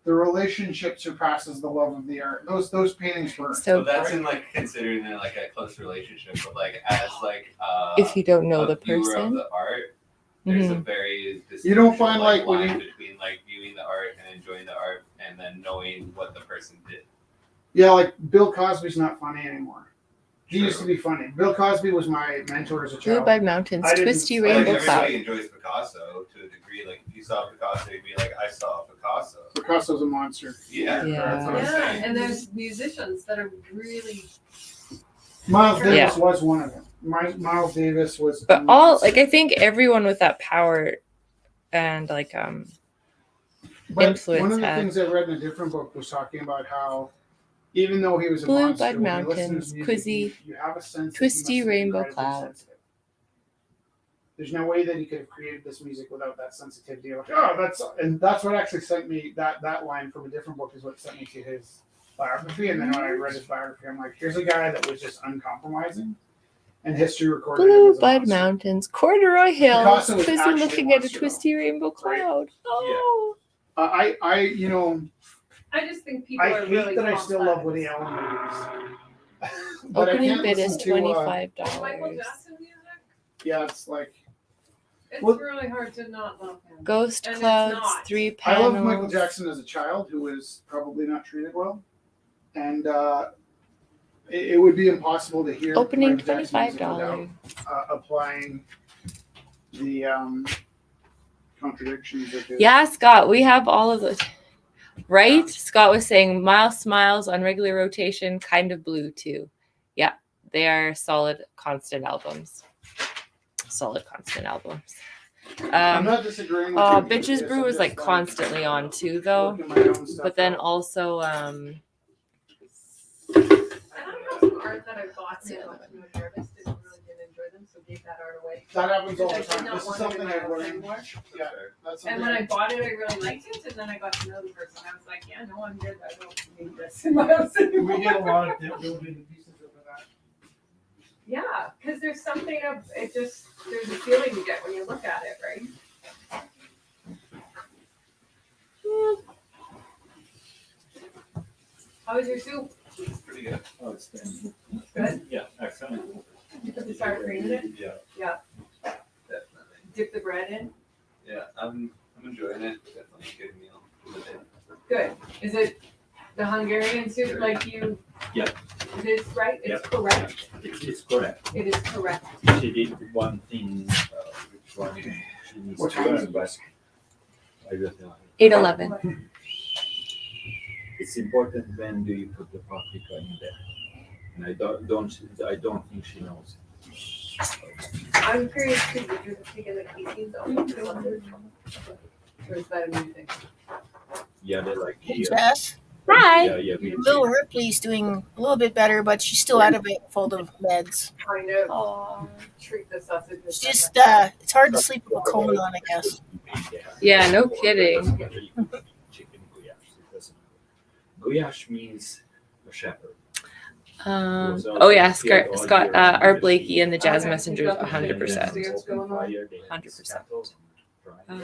Speaker 3: the relationship surpasses the love of the art. Those paintings burn.
Speaker 7: So
Speaker 8: So
Speaker 7: that's in like considering it like a close relationship, but like as like
Speaker 8: if you don't know
Speaker 7: a
Speaker 8: the
Speaker 7: viewer of
Speaker 8: person,
Speaker 7: the art, there's a
Speaker 8: Mhm.
Speaker 7: very
Speaker 3: You don't find, like, when
Speaker 7: line
Speaker 3: you-
Speaker 7: between like viewing the art and enjoying the art and then knowing what the person did.
Speaker 3: Yeah, like Bill Cosby's not funny anymore. He
Speaker 7: True.
Speaker 3: used to be funny. Bill Cosby was my mentor as a
Speaker 8: Blue
Speaker 3: child.
Speaker 8: Bud Mountains,
Speaker 3: I didn't-
Speaker 8: Twisty
Speaker 3: like,
Speaker 8: Rainbow
Speaker 7: Like
Speaker 8: Cloud.
Speaker 7: everybody enjoys Picasso to a degree. Like if you saw Picasso, you'd be like, I saw Picasso.
Speaker 3: Picasso's a monster.
Speaker 7: Yeah,
Speaker 8: Yeah.
Speaker 7: that's what I'm
Speaker 4: Yeah,
Speaker 7: saying.
Speaker 4: and there's musicians that are really
Speaker 3: Miles
Speaker 4: Sure.
Speaker 3: Davis was one of them. Miles Davis was.
Speaker 8: But all like I think everyone with that power and like
Speaker 3: But
Speaker 8: influence
Speaker 3: one of the
Speaker 8: had.
Speaker 3: things I read in a different book was talking about how, even though he was a
Speaker 8: Blue
Speaker 3: monster,
Speaker 8: Bud
Speaker 3: when you listen to his
Speaker 8: Mountains,
Speaker 3: music,
Speaker 8: Quizzy,
Speaker 3: you have a sense that he
Speaker 8: Twisty
Speaker 3: must have been
Speaker 8: Rainbow
Speaker 3: incredibly
Speaker 8: Cloud.
Speaker 3: sensitive. There's no way that he could have created this music without that sensitivity. Like, that's what actually sent me that line from a different book is what sent me to his biography. And then when I read his biography, I'm like, here's a guy that was just uncompromising, and history recorded him
Speaker 8: Blue
Speaker 3: as a
Speaker 8: Bud
Speaker 3: monster.
Speaker 8: Mountains, Corduroy Hills,
Speaker 3: Picasso was
Speaker 8: Quizzy
Speaker 3: actually
Speaker 8: looking
Speaker 3: a
Speaker 8: at a
Speaker 3: monster,
Speaker 8: twisty rainbow cloud. Oh,
Speaker 3: I
Speaker 4: I just think people
Speaker 3: I
Speaker 4: are
Speaker 3: hate
Speaker 4: really
Speaker 3: that I still love
Speaker 4: complex.
Speaker 3: Woody Allen movies. But I
Speaker 8: opening
Speaker 3: can't
Speaker 8: bid is
Speaker 3: listen to,
Speaker 4: Michael
Speaker 8: $25.
Speaker 4: Jackson music,
Speaker 3: yeah, it's like
Speaker 4: it's
Speaker 3: Well-
Speaker 4: really hard to not love him.
Speaker 8: Ghost
Speaker 4: And it's
Speaker 8: clouds,
Speaker 4: not.
Speaker 8: 3
Speaker 3: I
Speaker 8: panels.
Speaker 3: loved Michael Jackson as a child who was probably not treated well. And it would be impossible to hear
Speaker 8: Opening
Speaker 3: Michael Jackson music
Speaker 8: $25.
Speaker 3: without applying the contradictions of his.
Speaker 8: Yeah, Scott, we have all of those. Right? Scott was saying Miles Smiles on regular rotation, Kind of Blue too. Yeah, they are solid constant albums. Solid constant albums.
Speaker 3: I'm not disagreeing with
Speaker 8: Oh,
Speaker 3: you because
Speaker 8: Bitches
Speaker 3: I'm
Speaker 8: Brew was
Speaker 3: just,
Speaker 8: like constantly on too though.
Speaker 3: working my own stuff
Speaker 8: But then
Speaker 3: out.
Speaker 8: also
Speaker 4: I don't have some art that I bought so much and I just didn't really get into them, so gave that art away.
Speaker 3: That happens all
Speaker 4: I
Speaker 3: the
Speaker 4: did
Speaker 3: time.
Speaker 4: not
Speaker 3: This is
Speaker 4: want it in
Speaker 3: something
Speaker 4: my
Speaker 3: I've
Speaker 4: house
Speaker 3: learned.
Speaker 4: anymore.
Speaker 3: Yeah, that's
Speaker 4: And
Speaker 3: something.
Speaker 4: when I bought it, I really liked it, and then I got to know the person. I was like, yeah, no, I'm good. I don't need this in my house anymore.
Speaker 3: We get a lot of building pieces over that.
Speaker 4: Yeah, because there's something of it. Just there's a feeling you get when you look at it, right? How was your soup?
Speaker 7: It's pretty good.
Speaker 11: Oh, it's been
Speaker 4: Good.
Speaker 11: yeah, excellent.
Speaker 4: You put the sour cream in it.
Speaker 7: Yeah. Definitely.
Speaker 4: Dip the bread in.
Speaker 7: Yeah, I'm enjoying it. Definitely a good meal for the day.
Speaker 4: Good. Is it the Hungarian soup like you?
Speaker 11: Yeah.
Speaker 4: It is right. It's correct.
Speaker 11: It's correct.
Speaker 4: It is correct.
Speaker 11: She did one thing, which one she needs
Speaker 3: What
Speaker 11: to
Speaker 3: time is
Speaker 11: learn,
Speaker 3: it?
Speaker 11: but I don't know.
Speaker 8: 8:11.
Speaker 11: It's important when do you put the paprika in there, and I don't think she knows.
Speaker 4: I'm curious too. Did you take it like 18 or is that a new thing?
Speaker 11: Yeah, they like
Speaker 5: Hey, Jess.
Speaker 8: Hi.
Speaker 11: yeah.
Speaker 5: Little Ripley's doing a little bit better, but she's still out of it full of meds.
Speaker 4: Kind of
Speaker 8: Aw.
Speaker 4: treat the sausage.
Speaker 5: It's just it's hard to sleep with a cone on, I guess.
Speaker 8: Yeah, no kidding.
Speaker 11: Chicken goulash means a shepherd.
Speaker 8: Oh yeah, Scott, Art Blakey and the Jazz Messengers, 100%. 100%.
Speaker 11: And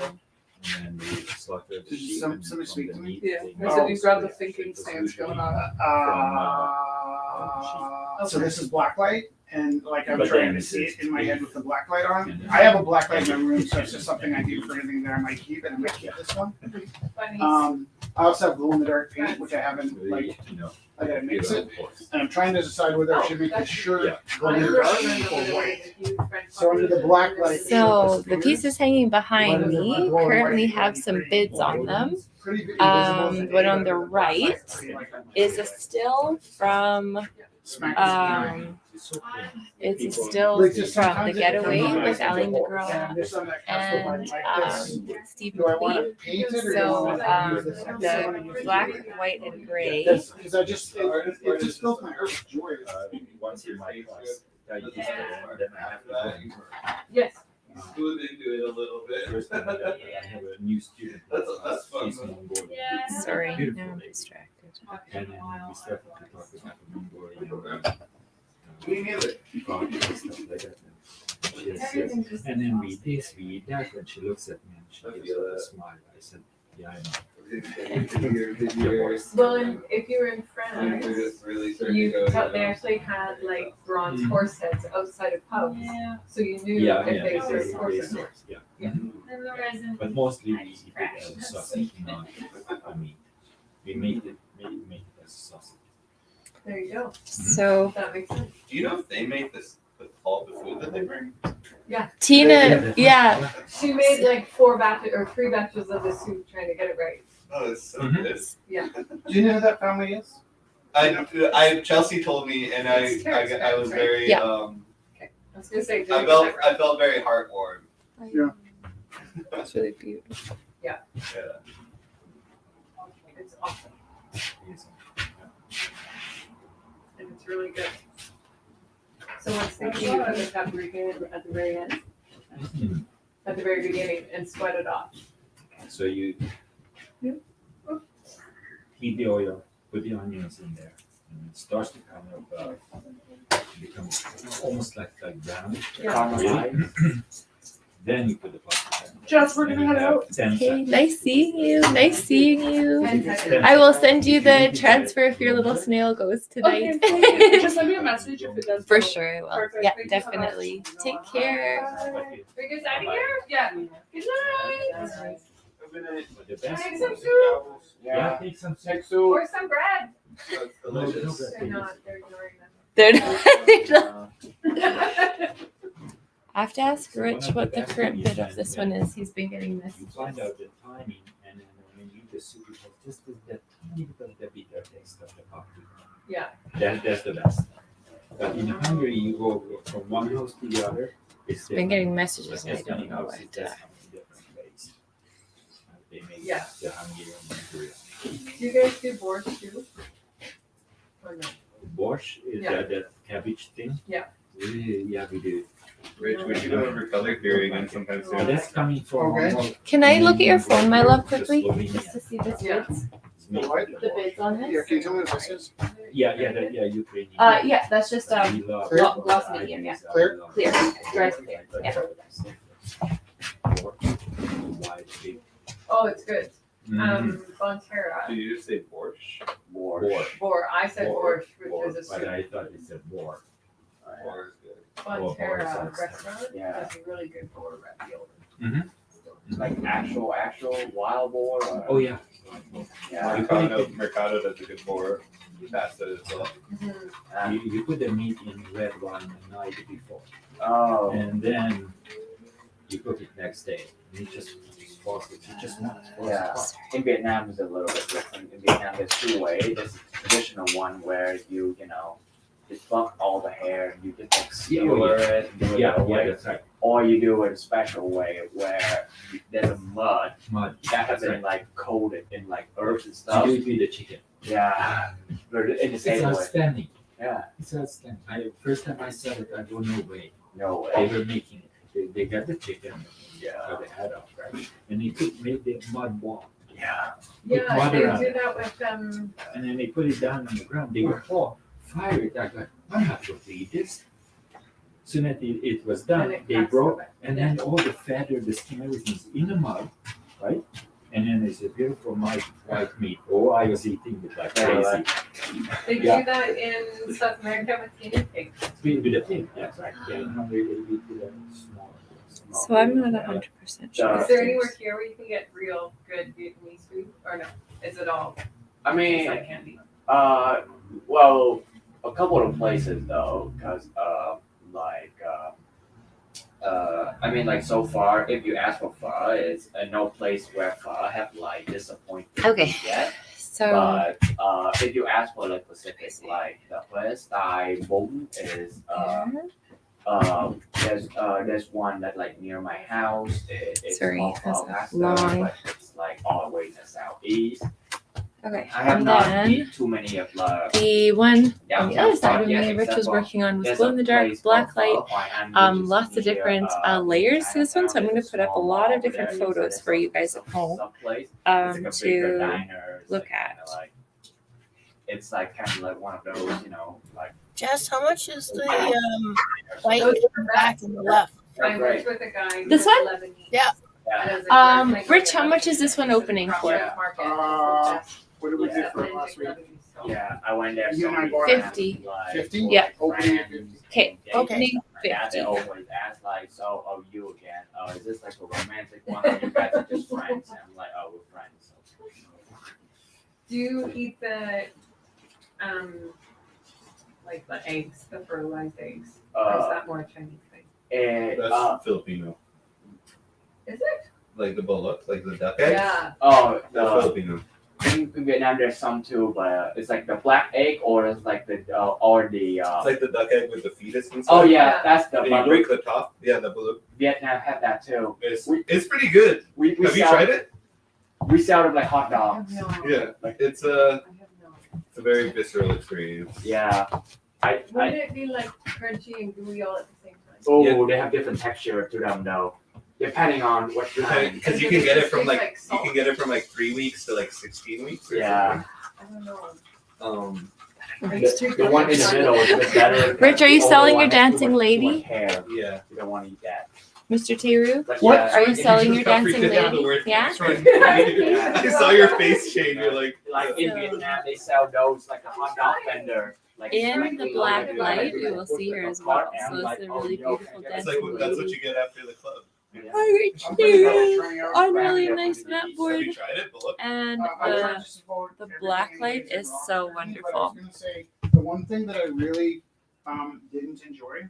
Speaker 11: then we slaughter the
Speaker 3: Did you
Speaker 11: sheep.
Speaker 3: send
Speaker 11: and
Speaker 3: something
Speaker 11: from
Speaker 3: sweet
Speaker 11: the
Speaker 3: to me?
Speaker 11: meat
Speaker 10: Yeah,
Speaker 11: they
Speaker 10: I said
Speaker 11: make
Speaker 10: you've got the
Speaker 11: it
Speaker 10: thinking
Speaker 11: was
Speaker 10: stance
Speaker 11: usually
Speaker 10: going on.
Speaker 3: So this is black light, and like I'm
Speaker 11: But
Speaker 3: trying
Speaker 11: then
Speaker 3: to see
Speaker 11: it's
Speaker 3: it in my head with the black light on.
Speaker 11: And then-
Speaker 3: I have a black light in my room, so it's just something I do for anything that I might keep, and I might keep this one.
Speaker 4: Funny.
Speaker 3: I also have glow in the dark paint, which I haven't
Speaker 11: we,
Speaker 3: like.
Speaker 11: you know,
Speaker 3: I gotta mix it,
Speaker 11: of course.
Speaker 3: and I'm trying to decide whether I should make the shirt
Speaker 11: Yeah.
Speaker 3: glow in the dark or white. So under the black light.
Speaker 8: So the pieces hanging behind me currently have some bids on them.
Speaker 3: Pretty good.
Speaker 8: But on the right is a still from it's a still from The Getaway with Ally McGraw and Stephen
Speaker 3: Do I want to
Speaker 8: Cleave.
Speaker 3: paint it or do I
Speaker 8: So
Speaker 3: want to use this?
Speaker 8: the black, white, and gray.
Speaker 3: Because I just, it just fills my heart with joy.
Speaker 11: Once in my class, I used to, then I have to go.
Speaker 4: Yes.
Speaker 7: Split into it a little bit.
Speaker 11: First time I have a new student.
Speaker 7: That's fun.
Speaker 11: He's Mongolian.
Speaker 8: Sorry,
Speaker 11: Beautiful
Speaker 8: now I'm
Speaker 11: lady.
Speaker 8: distracted.
Speaker 11: And then we started to talk about the Mongolian.
Speaker 7: Me neither.
Speaker 11: God, and stuff like that. Yes. And then we this, we that, and she looks at me and she gives a smile. I said, yeah, I know.
Speaker 4: Well, and if you were in France,
Speaker 7: They're just really starting to go.
Speaker 4: they actually had like bronze horse heads outside of pubs, so you knew
Speaker 11: Yeah,
Speaker 4: if
Speaker 11: yeah,
Speaker 4: they
Speaker 11: they
Speaker 4: served horses.
Speaker 11: yeah.
Speaker 4: Yeah.
Speaker 11: But mostly we eat it as sausage, not I mean, we make it as sausage.
Speaker 4: There you go.
Speaker 8: So
Speaker 4: That makes sense.
Speaker 7: Do you know if they make this with all the food that they bring?
Speaker 8: Tina, yeah,
Speaker 4: She made like 4 batches or 3 batches of the soup trying to get it right.
Speaker 7: Oh, it's so
Speaker 11: Mhm.
Speaker 7: good.
Speaker 3: Do you know who that family is?
Speaker 7: I Chelsea told me, and I was very
Speaker 8: Yeah.
Speaker 4: I was gonna say.
Speaker 7: I felt very heartwarmed.
Speaker 8: that's really beautiful.
Speaker 7: Yeah.
Speaker 4: It's awesome and it's really good. So what's thinking you put the paprika at the very end,
Speaker 11: Mhm.
Speaker 4: at the very beginning, and sweat it off.
Speaker 11: So you heat the oil, put the onions in there, and it starts to kind of become almost like brown. Really. Then you put the paprika.
Speaker 10: Jess, we're gonna head out.
Speaker 11: 10
Speaker 8: Okay,
Speaker 11: seconds.
Speaker 8: nice seeing you. Nice seeing you.
Speaker 4: 10 seconds.
Speaker 8: I will send you the transfer if your little snail goes
Speaker 10: Okay,
Speaker 8: tonight.
Speaker 10: thank you. Just send me a message if it does.
Speaker 8: For
Speaker 10: go.
Speaker 8: sure I will.
Speaker 10: Perfect.
Speaker 8: Yeah,
Speaker 10: Thank you so much.
Speaker 8: definitely. Take care.
Speaker 4: Are you guys out of here? Yeah. Good night.
Speaker 11: But the best
Speaker 4: Take some
Speaker 11: was-
Speaker 4: soup
Speaker 11: Yeah, take some soup.
Speaker 3: Next to
Speaker 4: or some bread.
Speaker 7: It's
Speaker 11: No,
Speaker 7: delicious.
Speaker 4: They're not. They're ignoring
Speaker 8: They're not-
Speaker 4: them.
Speaker 8: I have to ask Rich what the current bid of this one is. He's been getting
Speaker 11: You
Speaker 8: messages.
Speaker 11: find out the timing, and then when you eat the soup, it has just that tiny bit of the bitter taste of the paprika.
Speaker 4: Yeah.
Speaker 11: That's the best. But in Hungary, you go from one house to the other. It's
Speaker 8: Been getting
Speaker 11: different.
Speaker 8: messages and I
Speaker 11: Just
Speaker 8: don't
Speaker 11: many
Speaker 8: know
Speaker 11: houses,
Speaker 8: what.
Speaker 11: just in different ways. They make
Speaker 4: Yeah.
Speaker 11: the Hungarian Hungarian.
Speaker 4: Do you guys do borscht too? Or no?
Speaker 11: Borscht is
Speaker 4: Yeah.
Speaker 11: that cabbage thing.
Speaker 4: Yeah.
Speaker 11: Yeah, we do.
Speaker 7: Rich, we should go over color theory again sometime soon.
Speaker 11: That's coming from.
Speaker 3: Okay.
Speaker 8: Can I look at your phone, my love,
Speaker 11: The
Speaker 8: quickly?
Speaker 11: Slovenian.
Speaker 8: Just to see the
Speaker 4: Yeah.
Speaker 8: bids?
Speaker 3: What?
Speaker 8: The bids on
Speaker 3: Yeah,
Speaker 8: this?
Speaker 3: can you tell me what this is?
Speaker 11: Yeah, Ukrainian.
Speaker 8: Yeah, that's just
Speaker 11: We love-
Speaker 8: gloss medium, yeah.
Speaker 3: Clear?
Speaker 8: Clear. Dry clear, yeah.
Speaker 11: Wide, big.
Speaker 4: Oh, it's good.
Speaker 11: Mhm.
Speaker 4: Bonterra.
Speaker 7: Did you just say borscht?
Speaker 11: Boar.
Speaker 4: Bor, I said
Speaker 11: Borscht,
Speaker 4: borscht,
Speaker 11: Boar,
Speaker 4: which is a
Speaker 11: but
Speaker 4: soup.
Speaker 11: I thought it said boar.
Speaker 7: Borscht is good.
Speaker 4: Bonterra
Speaker 11: sounds-
Speaker 4: restaurant
Speaker 9: Yeah.
Speaker 4: has a really good boar ravioli.
Speaker 9: Like actual wild boar. Or,
Speaker 11: Oh, yeah.
Speaker 9: yeah.
Speaker 7: Mercado does a good boar pasta as well.
Speaker 11: You put the meat in red wine the night before,
Speaker 9: Oh.
Speaker 11: and then you cook it next day. And it just falls. It just melts.
Speaker 9: Yeah. In Vietnam is a little bit different. In Vietnam, there's two ways. There's a traditional one where you pluck all the hair and you just like skewer it and do it
Speaker 11: Yeah,
Speaker 9: that way.
Speaker 11: that's right.
Speaker 9: Or you do it a special way where there's a mud
Speaker 11: Mud.
Speaker 9: that has
Speaker 11: That's
Speaker 9: been
Speaker 11: right.
Speaker 9: like coated in like herbs and
Speaker 11: So
Speaker 9: stuff.
Speaker 11: you eat the chicken.
Speaker 9: Yeah. But in the
Speaker 11: It's
Speaker 9: same way.
Speaker 11: outstanding.
Speaker 9: Yeah.
Speaker 11: It's outstanding. First time I saw it, I don't know way.
Speaker 9: No
Speaker 11: They
Speaker 9: way.
Speaker 11: were making it. They got the chicken,
Speaker 9: Yeah.
Speaker 11: cut the head off, right? And they made the mud wall.
Speaker 9: Yeah.
Speaker 11: With
Speaker 4: Yeah,
Speaker 11: mud
Speaker 4: they
Speaker 11: around
Speaker 4: do
Speaker 11: it.
Speaker 4: that with
Speaker 11: And then they put it down on the ground. They go, oh, fire it. I go, I'm not going to eat this. Soon as it was done,
Speaker 4: and it
Speaker 11: they
Speaker 4: cracks
Speaker 11: broke,
Speaker 4: open.
Speaker 11: and then all the fat or the skin, everything's in the mud, right? And then there's a beautiful white meat. Oh, I was eating it like crazy.
Speaker 4: They
Speaker 11: Yeah.
Speaker 4: do that in South America with guinea pigs.
Speaker 11: With the pig, that's right. Yeah, hungry, they eat with a small.
Speaker 8: So I'm not 100% sure.
Speaker 4: Is there anywhere here where you can get real good Vietnamese food, or no? Is it all
Speaker 9: I mean,
Speaker 4: like candy?
Speaker 9: well, a couple of places though, because I mean, like so far, if you ask for pho, it's no place where pho have like disappointed
Speaker 6: Okay.
Speaker 9: yet.
Speaker 8: So
Speaker 9: But if you ask for like specific, like the first style bún is there's one that like near my house. It's
Speaker 8: Sorry,
Speaker 9: called
Speaker 8: that's
Speaker 9: pho pasta,
Speaker 8: long.
Speaker 9: but it's like always in the southeast.
Speaker 8: okay,
Speaker 9: I have
Speaker 8: and
Speaker 9: not
Speaker 8: then
Speaker 9: eaten too many of the
Speaker 8: the one
Speaker 9: yeah,
Speaker 8: on the other side of
Speaker 9: yeah,
Speaker 8: me, Rich
Speaker 9: except
Speaker 8: was
Speaker 9: for
Speaker 8: working on was
Speaker 9: there's
Speaker 8: glow
Speaker 9: a
Speaker 8: in the dark,
Speaker 9: place
Speaker 8: black
Speaker 9: called
Speaker 8: light.
Speaker 9: Pho Phan, which is
Speaker 8: Lots of
Speaker 9: near,
Speaker 8: different layers to this one, so I'm going to put up a lot of different
Speaker 9: small mall
Speaker 8: photos
Speaker 9: there.
Speaker 8: for you guys at home to look at.
Speaker 9: It's like kind of like one of those, like
Speaker 5: Jess, how much is the white
Speaker 4: Those
Speaker 5: in the back and the left?
Speaker 4: I
Speaker 9: great.
Speaker 4: worked with a guy.
Speaker 8: This
Speaker 4: who's
Speaker 8: one?
Speaker 4: Lebanese.
Speaker 5: Yeah.
Speaker 9: Yeah.
Speaker 4: And I was like,
Speaker 8: Rich, how much is this one opening for?
Speaker 3: What did we do
Speaker 9: Yeah.
Speaker 3: for it last week?
Speaker 9: Yeah, I went there.
Speaker 3: You and I
Speaker 9: many
Speaker 3: bought
Speaker 9: times,
Speaker 8: 50.
Speaker 9: like,
Speaker 3: 50?
Speaker 8: Yeah.
Speaker 3: Opening at
Speaker 9: friends,
Speaker 3: 50.
Speaker 8: Okay,
Speaker 9: dates,
Speaker 8: opening
Speaker 9: stuff like that. They
Speaker 8: 50.
Speaker 9: always ask like, so, oh, you again? Oh, is this like a romantic one? Or you guys are just friends? And I'm like, oh, we're friends. So.
Speaker 4: Do you eat the, like the eggs, the fertilized eggs? Or is that more a Chinese thing?
Speaker 7: That's Filipino.
Speaker 4: Is it?
Speaker 7: Like the bullock, like the duck eggs.
Speaker 4: Yeah.
Speaker 9: Oh,
Speaker 7: That's Filipino.
Speaker 9: in Vietnam there's some too, but it's like the black egg or it's like the or the.
Speaker 7: It's like the duck egg with the fetus inside.
Speaker 9: Oh yeah,
Speaker 4: Yeah.
Speaker 9: that's the.
Speaker 7: And you break the top. Yeah, the bullock.
Speaker 9: Vietnam have that too.
Speaker 7: It's pretty good.
Speaker 9: We
Speaker 7: Have you
Speaker 9: sell,
Speaker 7: tried it?
Speaker 9: We sell it like hot
Speaker 4: I
Speaker 9: dogs.
Speaker 4: have no idea.
Speaker 7: Yeah, it's a very visceral experience.
Speaker 9: Yeah.
Speaker 4: Would it be like crunchy and gooey all at the same time?
Speaker 9: Oh,
Speaker 7: Yeah.
Speaker 9: they have different texture to them though, depending on what kind.
Speaker 7: Because you can get it from
Speaker 4: Tastes
Speaker 7: like
Speaker 4: salt.
Speaker 7: you can get it from like 3 weeks to like 16 weeks. Or
Speaker 9: Yeah.
Speaker 4: I don't know.
Speaker 7: something.
Speaker 9: The one in the middle is a bit better.
Speaker 8: Rich, are you
Speaker 9: The
Speaker 8: selling
Speaker 9: one
Speaker 8: your
Speaker 9: that's
Speaker 8: dancing
Speaker 9: too much
Speaker 8: lady?
Speaker 9: Hair.
Speaker 7: Yeah.
Speaker 9: You don't want to eat that.
Speaker 8: Mr. Teru?
Speaker 9: But
Speaker 3: What?
Speaker 9: yeah,
Speaker 8: Are you selling your
Speaker 7: Got freaked
Speaker 8: dancing
Speaker 7: out the
Speaker 8: lady?
Speaker 7: word
Speaker 8: Yeah?
Speaker 7: that's right.
Speaker 9: Yeah.
Speaker 7: I saw your face change. You're like,
Speaker 9: Like in
Speaker 8: So-
Speaker 9: Vietnam, they sell those like a hot dog vendor. Like
Speaker 8: In
Speaker 9: like,
Speaker 8: the
Speaker 9: like,
Speaker 8: black
Speaker 9: like,
Speaker 8: light,
Speaker 9: like,
Speaker 8: you will
Speaker 9: like,
Speaker 8: see
Speaker 9: like
Speaker 8: her
Speaker 9: a
Speaker 8: as well.
Speaker 9: cart, and
Speaker 8: So
Speaker 9: I'm
Speaker 8: it's
Speaker 9: like,
Speaker 8: a
Speaker 9: oh,
Speaker 8: really
Speaker 9: yo,
Speaker 8: beautiful
Speaker 9: can I
Speaker 7: it's
Speaker 9: get
Speaker 7: like
Speaker 8: dancing
Speaker 7: that's what
Speaker 8: lady.
Speaker 7: you get after the club.
Speaker 9: Yeah.
Speaker 8: Hi, Rich
Speaker 3: I'm thinking about
Speaker 8: Teru.
Speaker 3: trying out.
Speaker 8: On really
Speaker 9: Yeah.
Speaker 8: nice
Speaker 7: Have
Speaker 8: mapboard.
Speaker 7: you tried it? Bullock?
Speaker 8: And
Speaker 3: I tried just about
Speaker 8: the
Speaker 3: everything
Speaker 8: black
Speaker 3: in
Speaker 8: light
Speaker 3: Asian
Speaker 8: is
Speaker 3: rock
Speaker 8: so
Speaker 3: journey, but I
Speaker 8: wonderful.
Speaker 3: was gonna say, the one thing that I really didn't enjoy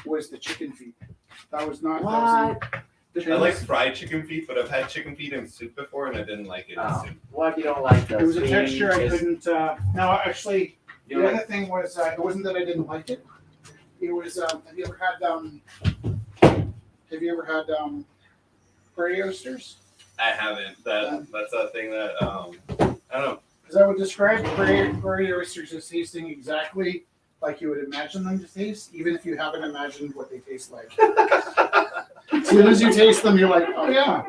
Speaker 3: was the chicken feet. That was not. That was
Speaker 7: I like fried chicken feet, but I've had chicken feet in soup before and I didn't like it in
Speaker 9: Oh.
Speaker 7: soup.
Speaker 9: What you don't like the
Speaker 3: It was a
Speaker 9: steam
Speaker 3: texture I
Speaker 9: is-
Speaker 3: couldn't. No, actually,
Speaker 9: you
Speaker 3: the
Speaker 9: don't
Speaker 3: other
Speaker 9: like-
Speaker 3: thing was it wasn't that I didn't like it. It was. Have you ever had prairie oysters?
Speaker 7: I haven't. That's a thing that I don't know.
Speaker 3: Because I would describe prairie oysters as tasting exactly like you would imagine them to taste, even if you haven't imagined what they taste like. As soon as you taste them, you're like, oh yeah,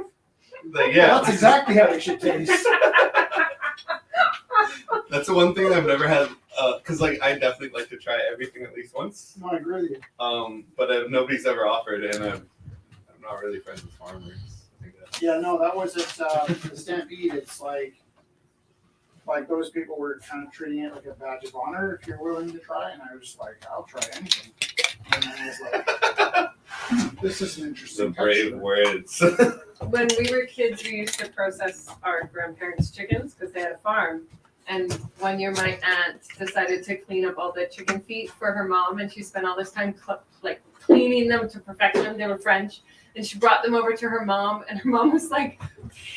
Speaker 12: Like, yeah,
Speaker 3: that's exactly how they should taste.
Speaker 12: that's the one thing I've never had. Cause like I definitely like to try everything at least once.
Speaker 3: No, I agree with you.
Speaker 12: But nobody's ever offered, and I'm not really friends with farmers. I think that's,
Speaker 3: Yeah, no, that was at the Stampede. It's like those people were kind of treating it like a badge of honor if you're willing to try, and I was just like, I'll try anything. And I was like, this is an interesting.
Speaker 12: the brave
Speaker 3: texture.
Speaker 12: words.
Speaker 4: When we were kids, we used to process our grandparents' chickens because they had a farm. And one year, my aunt decided to clean up all the chicken feet for her mom, and she spent all this time cleaning them to perfection. They were French, and she brought them over to her mom, and her mom was like,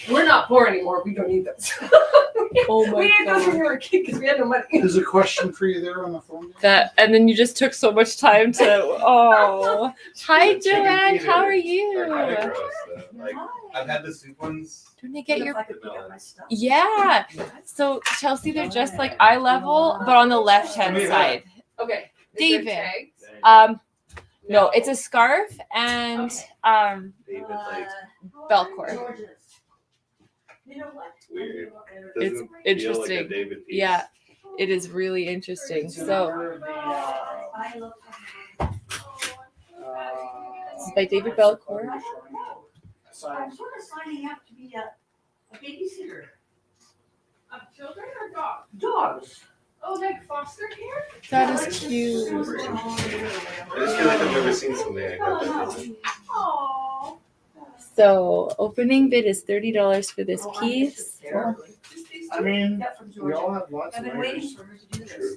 Speaker 4: "We're not poor anymore. We don't need those."
Speaker 8: Oh my
Speaker 4: we ate those when
Speaker 8: god.
Speaker 4: we were a kid because we had no money.
Speaker 3: There's a question for you there on the phone.
Speaker 8: That and then you just took so much time to. Oh, hi
Speaker 12: The chicken
Speaker 8: Joanne.
Speaker 12: feet
Speaker 8: How are
Speaker 12: are
Speaker 8: you?
Speaker 12: kind of gross, though. Like I've had the soup ones.
Speaker 8: Don't they get your?
Speaker 12: Vanilla.
Speaker 8: Yeah. So Chelsea, they're just like eye level, but on the left hand side.
Speaker 4: Okay. Is there
Speaker 8: David.
Speaker 4: tags?
Speaker 8: No, it's a scarf and
Speaker 12: David like
Speaker 8: Velcro.
Speaker 12: weird.
Speaker 8: It's
Speaker 12: Doesn't feel
Speaker 8: interesting.
Speaker 12: Like a David piece.
Speaker 8: Yeah, it is really interesting. So this is by David Belcourt.
Speaker 13: I'm sort of signing up to be a babysitter.
Speaker 4: Of children or dogs?
Speaker 13: Dogs.
Speaker 4: Oh, like foster care?
Speaker 8: That is cute.
Speaker 12: I just feel like I've never seen something like that.
Speaker 4: Oh.
Speaker 8: So opening bid is $30 for this piece.
Speaker 3: I mean, we all have lots
Speaker 13: I've
Speaker 3: of
Speaker 13: been waiting
Speaker 3: ways.
Speaker 13: for her to do this.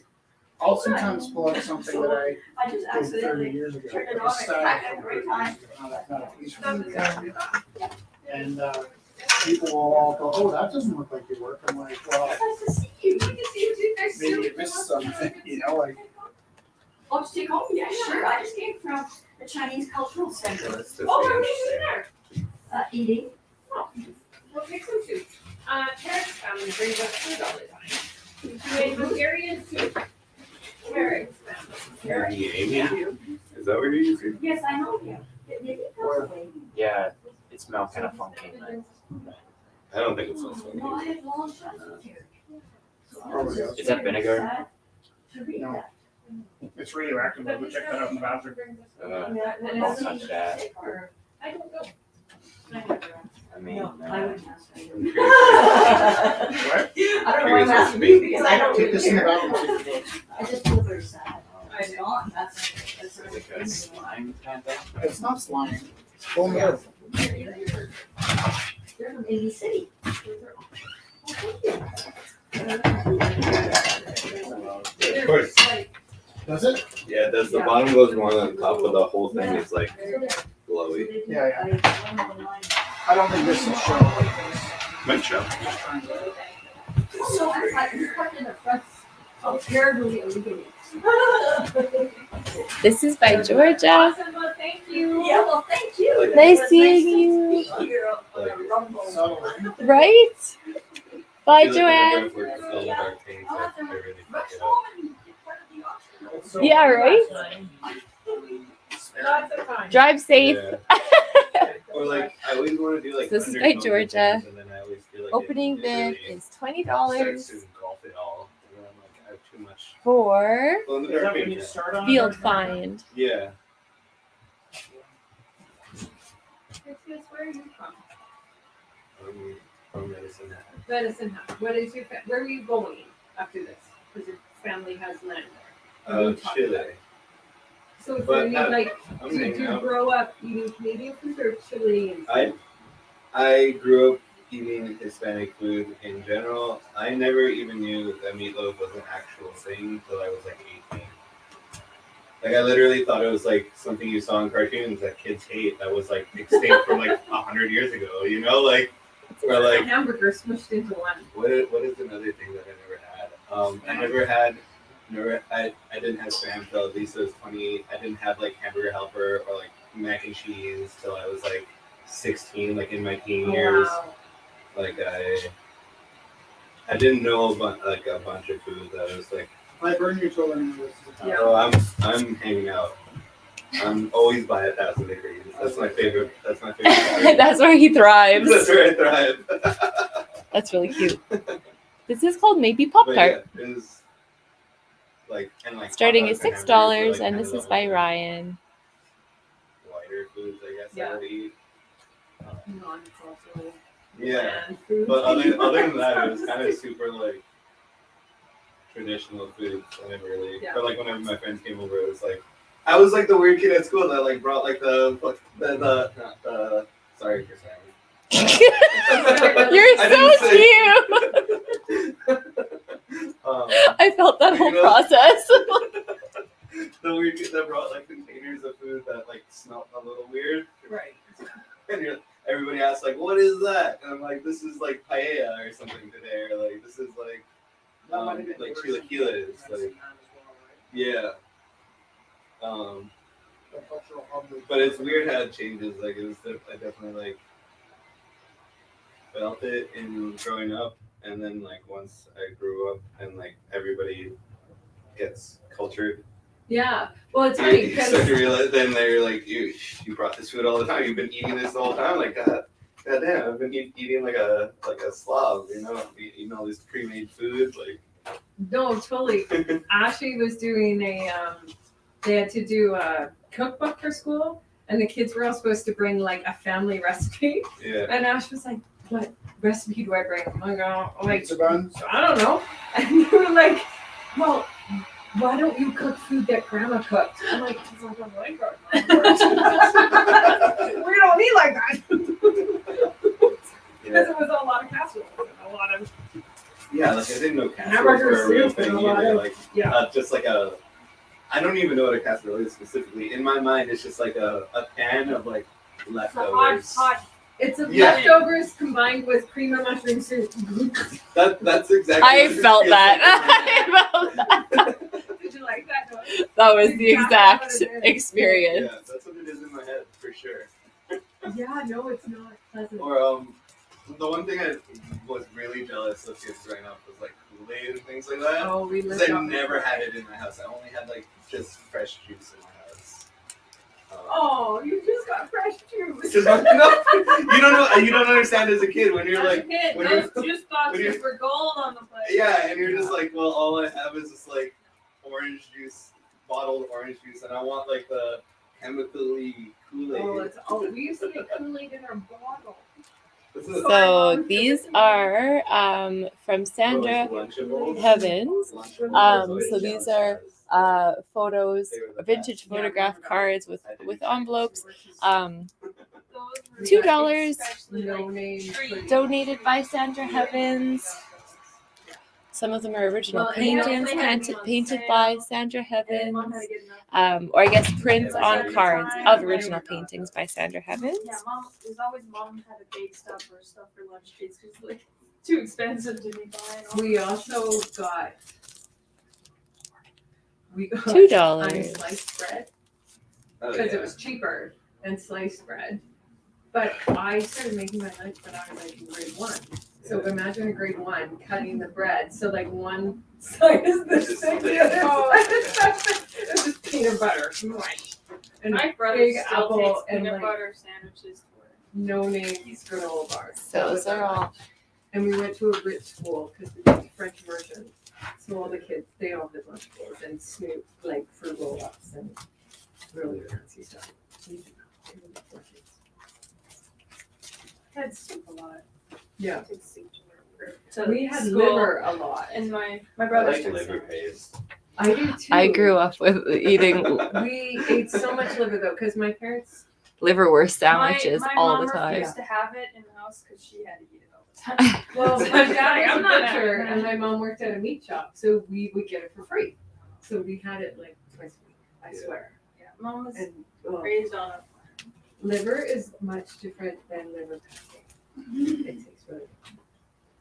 Speaker 3: I'll sometimes pull out something that I
Speaker 13: I just
Speaker 3: did 30
Speaker 13: accidentally
Speaker 3: years ago.
Speaker 13: turned it
Speaker 3: like a
Speaker 13: on.
Speaker 3: style
Speaker 13: I had a great time.
Speaker 3: not a piece from the And people will all go, oh, that doesn't look like your work. I'm like, well,
Speaker 13: Nice to see you. Good to see you too. Nice to see
Speaker 3: maybe
Speaker 13: you.
Speaker 3: you missed something, you know, like.
Speaker 13: Oh, to take home? Yeah, sure. I just came from the Chinese Cultural Center.
Speaker 12: That's just
Speaker 4: Oh, what are
Speaker 12: interesting.
Speaker 4: you doing there?
Speaker 13: Eating.
Speaker 4: We'll take some soup. Tarek's family brings us food all the time. We made Hungarian soup. Tarek's family.
Speaker 12: Amy? Is that what you're using?
Speaker 13: Yes, I know you. Did you go away?
Speaker 9: Yeah, it smells kind of funky.
Speaker 12: I don't think it's so
Speaker 13: No, I had long shots with you.
Speaker 9: Is that vinegar?
Speaker 13: To read
Speaker 3: No.
Speaker 13: that.
Speaker 3: It's radioactive. I'll go check that out in the bathroom.
Speaker 9: Don't touch that.
Speaker 4: I don't know.
Speaker 9: I mean,
Speaker 13: No, I wouldn't ask you.
Speaker 12: I'm curious.
Speaker 3: What?
Speaker 13: I don't know why I'm asking you because I don't
Speaker 3: Take
Speaker 13: really
Speaker 3: this in the
Speaker 13: care.
Speaker 3: bathroom.
Speaker 13: I just feel very sad.
Speaker 4: I
Speaker 13: It's gone. That's
Speaker 9: like a slime kind of thing.
Speaker 3: It's not slime. It's full milk.
Speaker 13: They're from Indy City.
Speaker 12: Of course.
Speaker 3: Does it?
Speaker 12: Yeah, does the bottom goes more than the top, but the whole thing is like glowy.
Speaker 3: Yeah. I don't think this is showing like this.
Speaker 12: Might show.
Speaker 13: So it's like you're parked in the front of terribly illegally.
Speaker 8: This is by Georgia.
Speaker 4: Awesome, well, thank you.
Speaker 13: Yeah, well, thank you.
Speaker 8: Nice
Speaker 13: It was
Speaker 8: seeing
Speaker 13: to
Speaker 8: you.
Speaker 13: meet you on a rumble.
Speaker 3: Subtle.
Speaker 8: Right? Bye,
Speaker 12: I feel like
Speaker 8: Joanne.
Speaker 12: whenever I work with all of our things,
Speaker 13: I'll have to
Speaker 12: I really fuck
Speaker 13: rush
Speaker 12: it up.
Speaker 13: home and get part of the auction.
Speaker 3: It's so
Speaker 8: Yeah, right?
Speaker 4: Lots of fun.
Speaker 8: Drive safe.
Speaker 12: Yeah. Or like, I always want to do like.
Speaker 8: This is by
Speaker 12: undercoat
Speaker 8: Georgia.
Speaker 12: things, and then I always feel like
Speaker 8: Opening
Speaker 12: it
Speaker 8: bid
Speaker 12: really
Speaker 8: is
Speaker 12: starts
Speaker 8: $20
Speaker 12: to engulf it all. And then I'm like, I have too much.
Speaker 8: for
Speaker 12: Well, in the
Speaker 3: Is that
Speaker 12: dark
Speaker 3: when
Speaker 12: paint
Speaker 3: you
Speaker 12: job.
Speaker 3: start on?
Speaker 8: Field Find.
Speaker 12: Yeah.
Speaker 4: Christmas, where are you from?
Speaker 12: From Medicine Hat.
Speaker 4: Medicine Hat. What is where are you going after this? Because your family has land there. What are you talking
Speaker 12: Chile.
Speaker 4: about? So it's
Speaker 12: But,
Speaker 4: gonna be like,
Speaker 12: I'm
Speaker 4: did
Speaker 12: hanging
Speaker 4: you
Speaker 12: out.
Speaker 4: grow up eating Canadian food or Chilean food?
Speaker 12: I grew up eating Hispanic food in general. I never even knew that meatloaf was an actual thing until I was like 18. Like I literally thought it was like something you saw in cartoons that kids hate that was like extinct from like 100 years ago, you know? Like, or
Speaker 4: A
Speaker 12: like,
Speaker 4: hamburger smushed into one.
Speaker 12: what is another thing that I never had? I didn't have spam till at least I was 20. I didn't have like hamburger helper or like mac and cheese till I was like 16, like in my teen years.
Speaker 4: Wow.
Speaker 12: Like I didn't know about like a bunch of food that was like
Speaker 3: I burn you to learn this.
Speaker 10: Yeah.
Speaker 12: Oh, I'm hanging out. I'm always by 1,000 degrees. That's my favorite. That's my favorite.
Speaker 8: That's where he thrives.
Speaker 12: That's where I thrive.
Speaker 8: That's really cute. This is called Maybe Pop
Speaker 12: But
Speaker 8: Tart.
Speaker 12: yeah, it is like and like
Speaker 8: Starting
Speaker 12: hot
Speaker 8: at
Speaker 12: dogs and
Speaker 8: $6,
Speaker 12: hamburgers are,
Speaker 8: and
Speaker 12: like,
Speaker 8: this
Speaker 12: kind
Speaker 8: is
Speaker 12: of
Speaker 8: by
Speaker 12: the
Speaker 8: Ryan.
Speaker 12: lighter foods, I guess.
Speaker 10: Yeah.
Speaker 12: I would eat.
Speaker 10: Non-cultural
Speaker 12: Yeah,
Speaker 10: bland food.
Speaker 12: but other than that, it was kind of super like traditional foods. I never really.
Speaker 10: Yeah.
Speaker 12: But like whenever my friends came over, it was like I was like the weird kid at school that like brought like the sorry for saying.
Speaker 8: You're
Speaker 12: I
Speaker 8: so
Speaker 12: didn't
Speaker 8: cute.
Speaker 12: Um,
Speaker 8: I felt that whole process.
Speaker 12: the weird kid that brought like containers of food that like smelled a little weird.
Speaker 10: Right.
Speaker 12: And everybody asks like, "What is that?" And I'm like, "This is like paella or something today," or like, "This is like like chilaquiles." Like, yeah. But it's weird how it changes. Like it was, I definitely like felt it in growing up, and then like once I grew up and like everybody gets cultured.
Speaker 4: Yeah. Well, it's
Speaker 12: You
Speaker 4: funny
Speaker 12: you
Speaker 4: because
Speaker 12: start to realize, then they're like, you brought this food all the time. You've been eating this the whole time. Like, God damn, I've been eating like a slob, you know, eating all this pre-made food. Like,
Speaker 4: no, totally. Ashley was doing they had to do a cookbook for school, and the kids were all supposed to bring like a family recipe.
Speaker 12: yeah.
Speaker 4: And Ash was like, "What recipe do I bring?" I go, "Like,
Speaker 3: Pizza buns.
Speaker 4: I don't know." And you were like, "Well, why don't you cook food that Grandma cooked?" I'm like, "Because I don't like Grandma." We don't eat like that. Because it was a lot of casseroles and a lot of
Speaker 12: Yeah, like I didn't know casseroles
Speaker 4: hamburger
Speaker 12: were a real
Speaker 4: soup and
Speaker 12: thing
Speaker 4: a lot
Speaker 12: either.
Speaker 4: of
Speaker 12: Like,
Speaker 4: yeah.
Speaker 12: just like I don't even know what a casserole is specifically. In my mind, it's just like a pan of like leftovers.
Speaker 4: Hot. It's
Speaker 12: Yeah.
Speaker 4: leftovers combined with cream of mushroom soup.
Speaker 12: That's exactly.
Speaker 8: I
Speaker 12: what it
Speaker 8: felt
Speaker 12: feels
Speaker 8: that.
Speaker 12: like.
Speaker 8: I felt that.
Speaker 4: Did you like that? Noise?
Speaker 8: That was the
Speaker 4: Exactly
Speaker 8: exact
Speaker 4: what it is.
Speaker 8: experience.
Speaker 12: Yeah, that's what it is in my head for sure.
Speaker 4: Yeah, no, it's not pleasant.
Speaker 12: Or the one thing I was really jealous of kids growing up was like Kool-Aid and things like that.
Speaker 4: Oh, we
Speaker 12: Because
Speaker 4: lived
Speaker 12: I
Speaker 4: off
Speaker 12: never
Speaker 4: of-
Speaker 12: had it in my house. I only had like just fresh juice in my house.
Speaker 4: Oh, you just got fresh juice.
Speaker 12: Just, no, you don't know. You don't understand as a kid when you're
Speaker 10: As a
Speaker 12: like,
Speaker 10: kid,
Speaker 12: when
Speaker 10: those
Speaker 12: you're-
Speaker 10: juice
Speaker 12: when
Speaker 10: boxes
Speaker 12: you're-
Speaker 10: were gold on the plate.
Speaker 12: yeah, and you're just like, well, all I have is this like orange juice, bottled orange juice, and I want like the chemically Kool-Aid.
Speaker 4: We used to get Kool-Aid in our bottle.
Speaker 12: This is
Speaker 8: So these are from Sandra Heavens. So these are photos, vintage photograph cards with envelopes. $2
Speaker 4: No name.
Speaker 8: donated by Sandra Heavens. Some of them are original
Speaker 4: Well, and you know,
Speaker 8: paintings
Speaker 4: they had them on
Speaker 8: painted
Speaker 10: sale.
Speaker 8: by Sandra Heavens.
Speaker 10: Mom had to get enough.
Speaker 8: Or I guess prints on cards of
Speaker 10: time.
Speaker 8: original paintings by Sandra Heavens.
Speaker 10: Yeah, mom. It was always mom had to bake stuff for lunch treats because like too expensive to be buying.
Speaker 4: We also got
Speaker 8: $2.
Speaker 4: sliced bread
Speaker 12: Oh,
Speaker 4: because
Speaker 12: yeah.
Speaker 4: it was cheaper than sliced bread. But I started making my lunch when I was like in grade 1. So imagine a grade 1 cutting the bread. So like one side is this thing, the other side is just peanut butter. And
Speaker 10: My brother
Speaker 4: big
Speaker 10: still
Speaker 4: apple
Speaker 10: takes
Speaker 4: and
Speaker 10: peanut
Speaker 4: like
Speaker 10: butter sandwiches to work.
Speaker 4: no name granola bars.
Speaker 8: Those are all.
Speaker 4: And we went to a rich school because we did French immersion. So all the kids, they all did lunch bowls and Snoop like fruit roll-ups and really fancy stuff.
Speaker 10: Had soup a lot.
Speaker 4: Yeah.
Speaker 10: Took soup to work.
Speaker 4: So
Speaker 10: To
Speaker 4: we had
Speaker 10: school.
Speaker 4: liver a lot.
Speaker 10: And my
Speaker 12: I
Speaker 10: brother
Speaker 12: like
Speaker 10: took
Speaker 12: liver
Speaker 10: sandwich.
Speaker 12: paste.
Speaker 4: I do too.
Speaker 8: I grew up with eating
Speaker 4: We ate so much liver though, because my parents.
Speaker 8: liverwurst sandwiches
Speaker 10: my
Speaker 8: all
Speaker 10: mom
Speaker 8: the time.
Speaker 10: refused to have it in the house because she had to eat it all the time.
Speaker 4: Well, my dad was
Speaker 10: I'm
Speaker 4: a
Speaker 10: not
Speaker 4: butcher
Speaker 10: having
Speaker 4: and
Speaker 10: that.
Speaker 4: my mom worked at a meat shop, so we would get it for free. So we had it like twice a week. I
Speaker 12: Yeah.
Speaker 4: swear.
Speaker 10: Yeah, mom was
Speaker 4: And well,
Speaker 10: raised on a
Speaker 4: liver is much different than liver pasty. It tastes really good.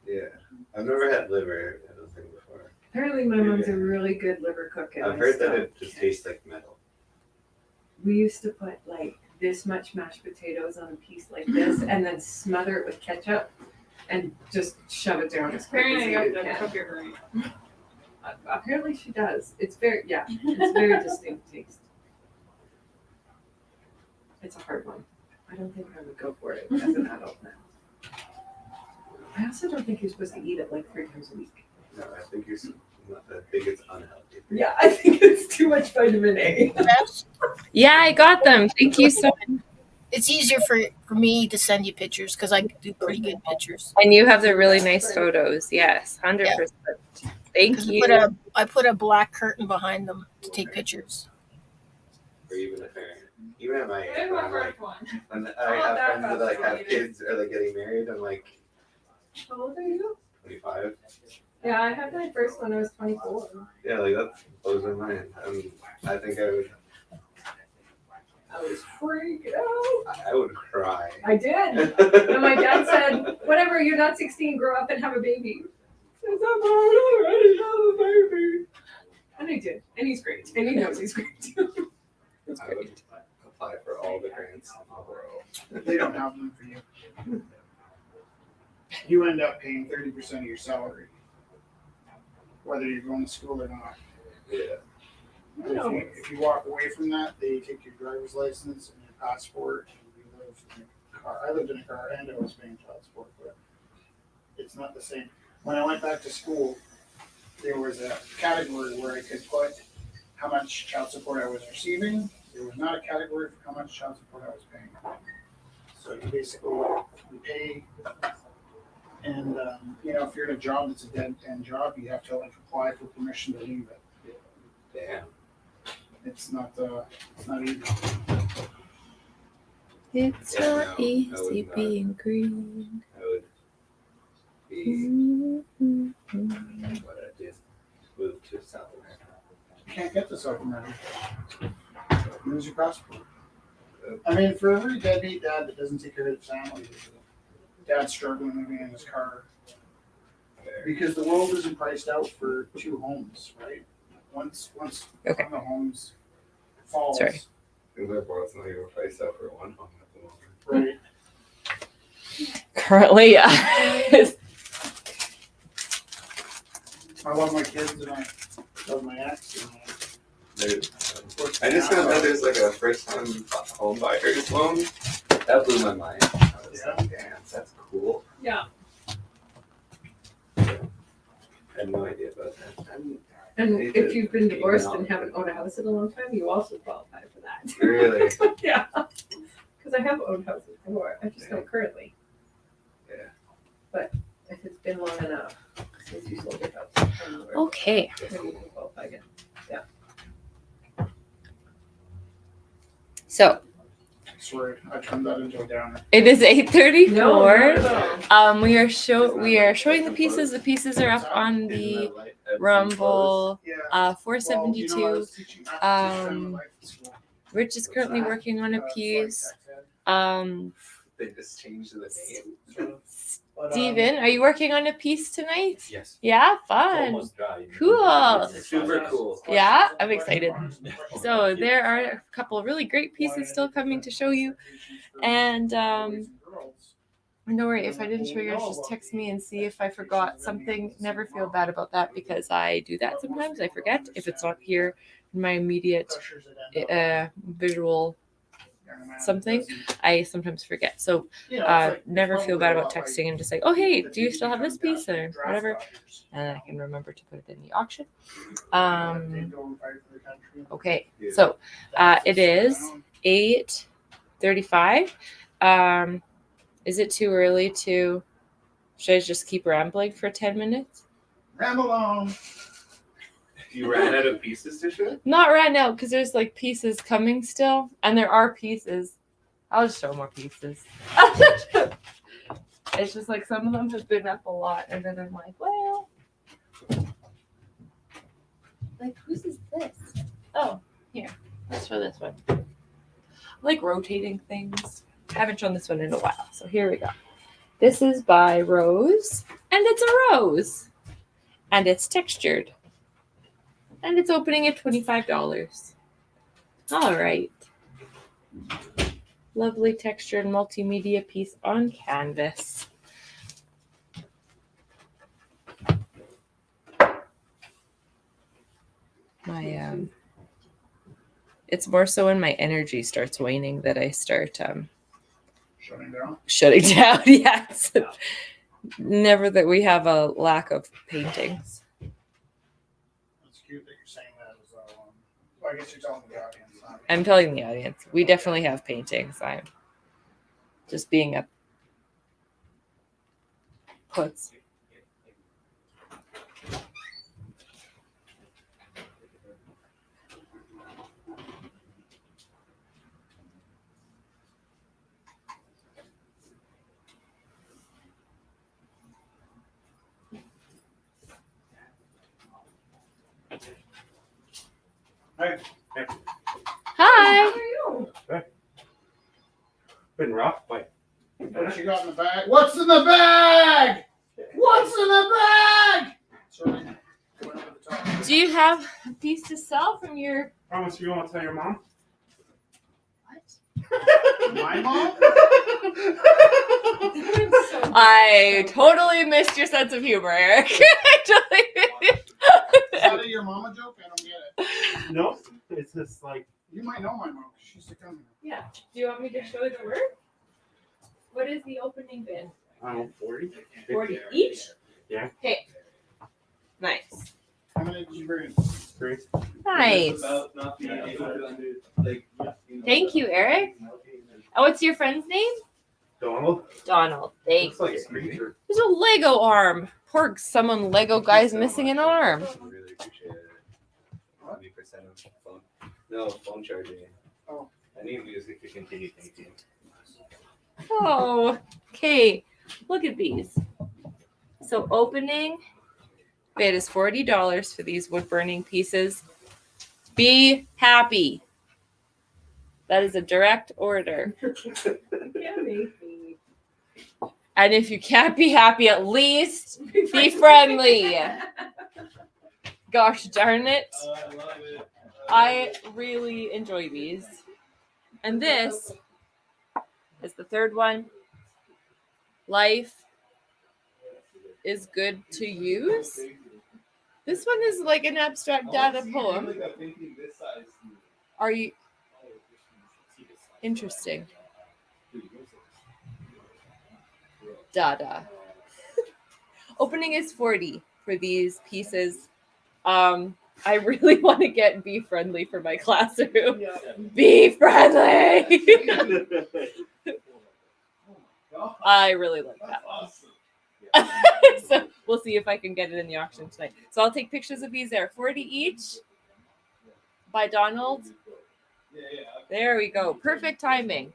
Speaker 12: Yeah, I've never had liver. I don't think before.
Speaker 4: Apparently, my mom's a really good liver cook. And
Speaker 12: I've
Speaker 4: I
Speaker 12: heard that
Speaker 4: still
Speaker 12: it just tastes like metal.
Speaker 4: We used to put like this much mashed potatoes on a piece like this, and then smother it with ketchup, and just shove it down as quick as
Speaker 10: apparently
Speaker 4: you
Speaker 10: I got to
Speaker 4: can.
Speaker 10: cook it right.
Speaker 4: apparently she does. It's very very distinct taste. It's a hard one. I don't think I would go for it as an adult now. I also don't think you're supposed to eat it like 3 times a week.
Speaker 12: No, I think it's unhealthy.
Speaker 4: Yeah, I think it's too much vitamin A.
Speaker 8: Yeah, I got them. Thank you so much.
Speaker 5: It's easier for me to send you pictures because I do pretty good pictures.
Speaker 8: And you have the really nice photos. Yes, 100%. Thank you.
Speaker 5: I put a black curtain behind them to take pictures.
Speaker 12: Or even at my age, when I have friends that like have kids or like getting married, I'm like,
Speaker 4: How old are you?
Speaker 12: 25.
Speaker 4: Yeah, I had my first when I was 24.
Speaker 12: Yeah, like that blows my mind. I think I
Speaker 4: was freaking out.
Speaker 12: I would cry.
Speaker 4: I did. And my dad said, whatever, you're not 16, grow up and have a baby. I said, I'm already have a baby. And I did. And he's great. And he knows he's great.
Speaker 12: I would apply for all the grants in the world.
Speaker 3: They don't have them for you. You end up paying 30% of your salary, whether you're going to school or not.
Speaker 12: Yeah.
Speaker 3: If you walk away from that, they take your driver's license and your passport. And you live in a car. I lived in a car and I was paying child support, but it's not the same. When I went back to school, there was a category where I could put how much child support I was receiving. There was not a category for how much child support I was paying. So you basically pay, and if you're in a job that's a dead end job, you have to like apply for permission to leave it.
Speaker 12: Damn.
Speaker 3: It's not easy.
Speaker 8: It's
Speaker 12: Yeah,
Speaker 8: not
Speaker 12: no, I
Speaker 8: easy
Speaker 12: would not.
Speaker 8: being green.
Speaker 12: I would be what I did. Move to South America.
Speaker 3: You can't get to South America. Lose your passport. I mean, for every deadbeat dad that doesn't take care of his family, dad's struggling living in his car. Because the world isn't priced out for 2 homes, right? Once
Speaker 8: Okay.
Speaker 3: one of the homes falls,
Speaker 8: Sorry.
Speaker 12: They're both not even priced out for one home at the moment.
Speaker 3: right?
Speaker 8: Currently, yeah.
Speaker 3: I love my kids and I love my ex.
Speaker 12: I just found out there's like a first-time home buyer's loan. That blew my mind. I was like, damn, that's cool.
Speaker 4: Yeah.
Speaker 12: I had no idea about that.
Speaker 4: And if you've been divorced and haven't owned a house in a long time, you also qualify for that.
Speaker 12: Really?
Speaker 4: Yeah. Because I have owned houses before. I just don't currently.
Speaker 12: Yeah.
Speaker 4: But if it's been long enough since you sold your house.
Speaker 8: Okay.
Speaker 4: Maybe you can qualify again. Yeah.
Speaker 8: So
Speaker 3: Sorry, I turned that into a downer.
Speaker 8: it is 8:34.
Speaker 4: No, not at all.
Speaker 8: We are showing the pieces. The pieces are up on the Rumble.
Speaker 3: Yeah.
Speaker 8: 472.
Speaker 3: Well, I was teaching family life at school.
Speaker 8: Rich is currently working on a piece.
Speaker 12: They just changed the name.
Speaker 8: Steven, are you working on a piece tonight?
Speaker 11: Yes.
Speaker 8: Yeah,
Speaker 11: It's
Speaker 8: fun.
Speaker 11: almost dry.
Speaker 8: Cool.
Speaker 12: Super cool.
Speaker 8: Yeah, I'm excited. So there are a couple of really great pieces still coming to show you. And don't worry, if I didn't show you guys, just text me and see if I forgot something. Never feel bad about that because I do that sometimes. I forget if it's not here in my immediate visual something. I sometimes forget. So never feel bad about texting and just like, oh hey, do you still have this piece or whatever? And I can remember to put it in the auction. Okay, so it is 8:35. Is it too early to? Should I just keep rambling for 10 minutes?
Speaker 3: Ramble on.
Speaker 12: You ran out of pieces to show?
Speaker 8: Not right now, because there's like pieces coming still, and there are pieces. I'll just show more pieces. It's just like some of them have been up a lot, and then I'm like, well, like whose is this? Oh, here. Let's show this one. I like rotating things. I haven't shown this one in a while, so here we go. This is by Rose, and it's a rose, and it's textured. And it's opening at $25. All right. Lovely textured multimedia piece on canvas. my it's more so when my energy starts waning that I start
Speaker 3: Shutting down.
Speaker 8: shutting down. Yes. Never that we have a lack of paintings.
Speaker 3: It's cute that you're saying that as well. Well, I guess you're telling the audience.
Speaker 8: I'm telling the audience, we definitely have paintings. I'm just being a putz.
Speaker 2: Hi.
Speaker 8: Hi.
Speaker 2: Been rough, but
Speaker 3: What you got in the bag? What's in the bag? What's in the bag? Sorry.
Speaker 8: Do you have a piece to sell from your
Speaker 2: promise you won't tell your mom.
Speaker 3: My mom?
Speaker 8: I totally missed your sense of humor, Eric.
Speaker 3: Is that a your mama joke? I don't get it.
Speaker 2: No, it's just like
Speaker 3: You might know my mom. She used to come here.
Speaker 8: Yeah. Do you want me to show the work? What is the opening bid?
Speaker 2: 40.
Speaker 8: 40 each?
Speaker 2: Yeah.
Speaker 8: Okay. Nice.
Speaker 3: How many did you bring?
Speaker 2: 3.
Speaker 8: Nice.
Speaker 12: It's about not being able to like.
Speaker 8: Thank you, Eric. Oh, what's your friend's name?
Speaker 2: Donald.
Speaker 8: Donald. Thanks.
Speaker 2: Looks like a creature.
Speaker 8: There's a Lego arm. Poor someone Lego guy's missing an arm.
Speaker 12: Really appreciate it. 20% of phone. No, phone charging.
Speaker 3: Oh.
Speaker 12: I need music to continue thinking.
Speaker 8: Oh, okay. Look at these. So opening bid is $40 for these wood burning pieces. Be happy. That is a direct order. And if you can't be happy, at least be friendly. Gosh darn it.
Speaker 12: I love it.
Speaker 8: I really enjoy these. And this is the third one. Life is good to use. This one is like an abstract data poem. Are you interesting? Dada. Opening is 40 for these pieces. I really want to get Be Friendly for my classroom.
Speaker 2: Yeah.
Speaker 8: Be friendly. I really like that one. So we'll see if I can get it in the auction tonight. So I'll take pictures of these there. 40 each by Donald. There we go. Perfect timing.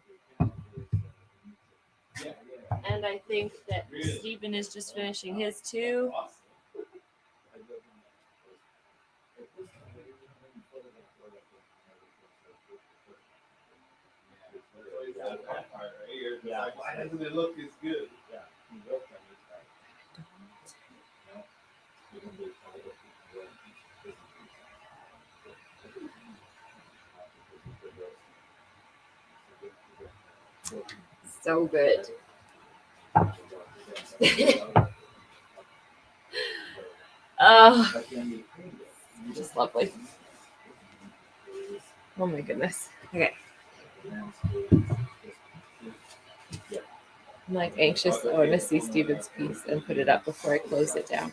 Speaker 8: And I think that Stephen is just finishing his too.
Speaker 12: Yeah. Why doesn't it look as good?
Speaker 8: So good. Oh, just lovely. Oh my goodness. Okay. I'm like anxious. I want to see Steven's piece and put it up before I close it down.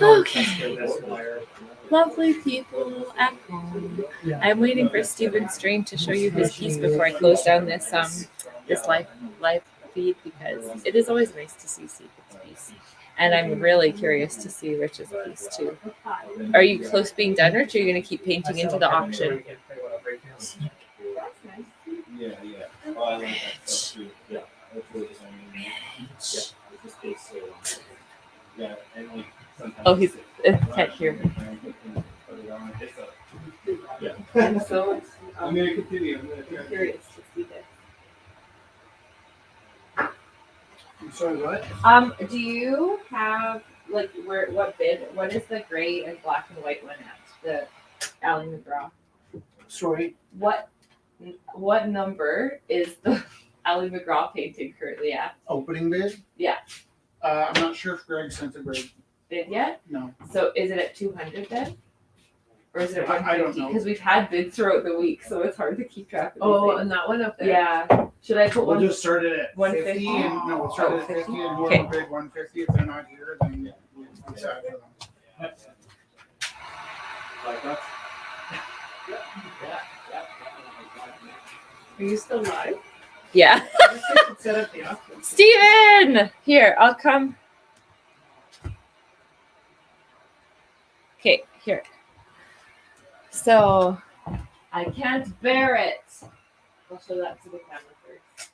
Speaker 8: Okay. Lovely people at home. I'm waiting for Steven Strain to show you his piece before I close down this this live feed, because it is always nice to see Steven's piece. And I'm really curious to see Rich's piece too. Are you close being done, Rich, or are you going to keep painting into the auction?
Speaker 12: Yeah. Oh, I like that stuff too. Yeah. That's really yeah, and like sometimes.
Speaker 8: Oh, he's can't hear me.
Speaker 12: Yeah.
Speaker 8: And so
Speaker 12: I'm gonna continue.
Speaker 8: I'm curious to see this.
Speaker 3: I'm sorry, what?
Speaker 8: Do you have like what bid? What is the gray and black and white one at the Ally McGraw?
Speaker 3: Sorry.
Speaker 8: What number is the Ally McGraw painting currently at?
Speaker 3: Opening bid?
Speaker 8: Yeah.
Speaker 3: I'm not sure if Greg sent a bid.
Speaker 8: Bid yet?
Speaker 3: No.
Speaker 8: So is it at 200 then? Or is it at
Speaker 3: I don't
Speaker 8: 150?
Speaker 3: know.
Speaker 8: Because we've had bids throughout the week, so it's hard to keep track of.
Speaker 4: Oh,
Speaker 8: everything.
Speaker 4: and that one up there.
Speaker 8: Yeah. Should I put
Speaker 3: We'll
Speaker 8: one?
Speaker 3: just start it at
Speaker 8: 150?
Speaker 3: 50 and no, we'll start
Speaker 8: Oh,
Speaker 3: at 50 and
Speaker 8: 50?
Speaker 3: whoever bid 150 if they're not here, then we'll decide for them.
Speaker 11: Like that?
Speaker 4: Are you still live?
Speaker 8: Yeah.
Speaker 4: I guess I should set up the office.
Speaker 8: Steven! Here, I'll come. Okay, here. So, I can't bear it. I'll show that to the camera first.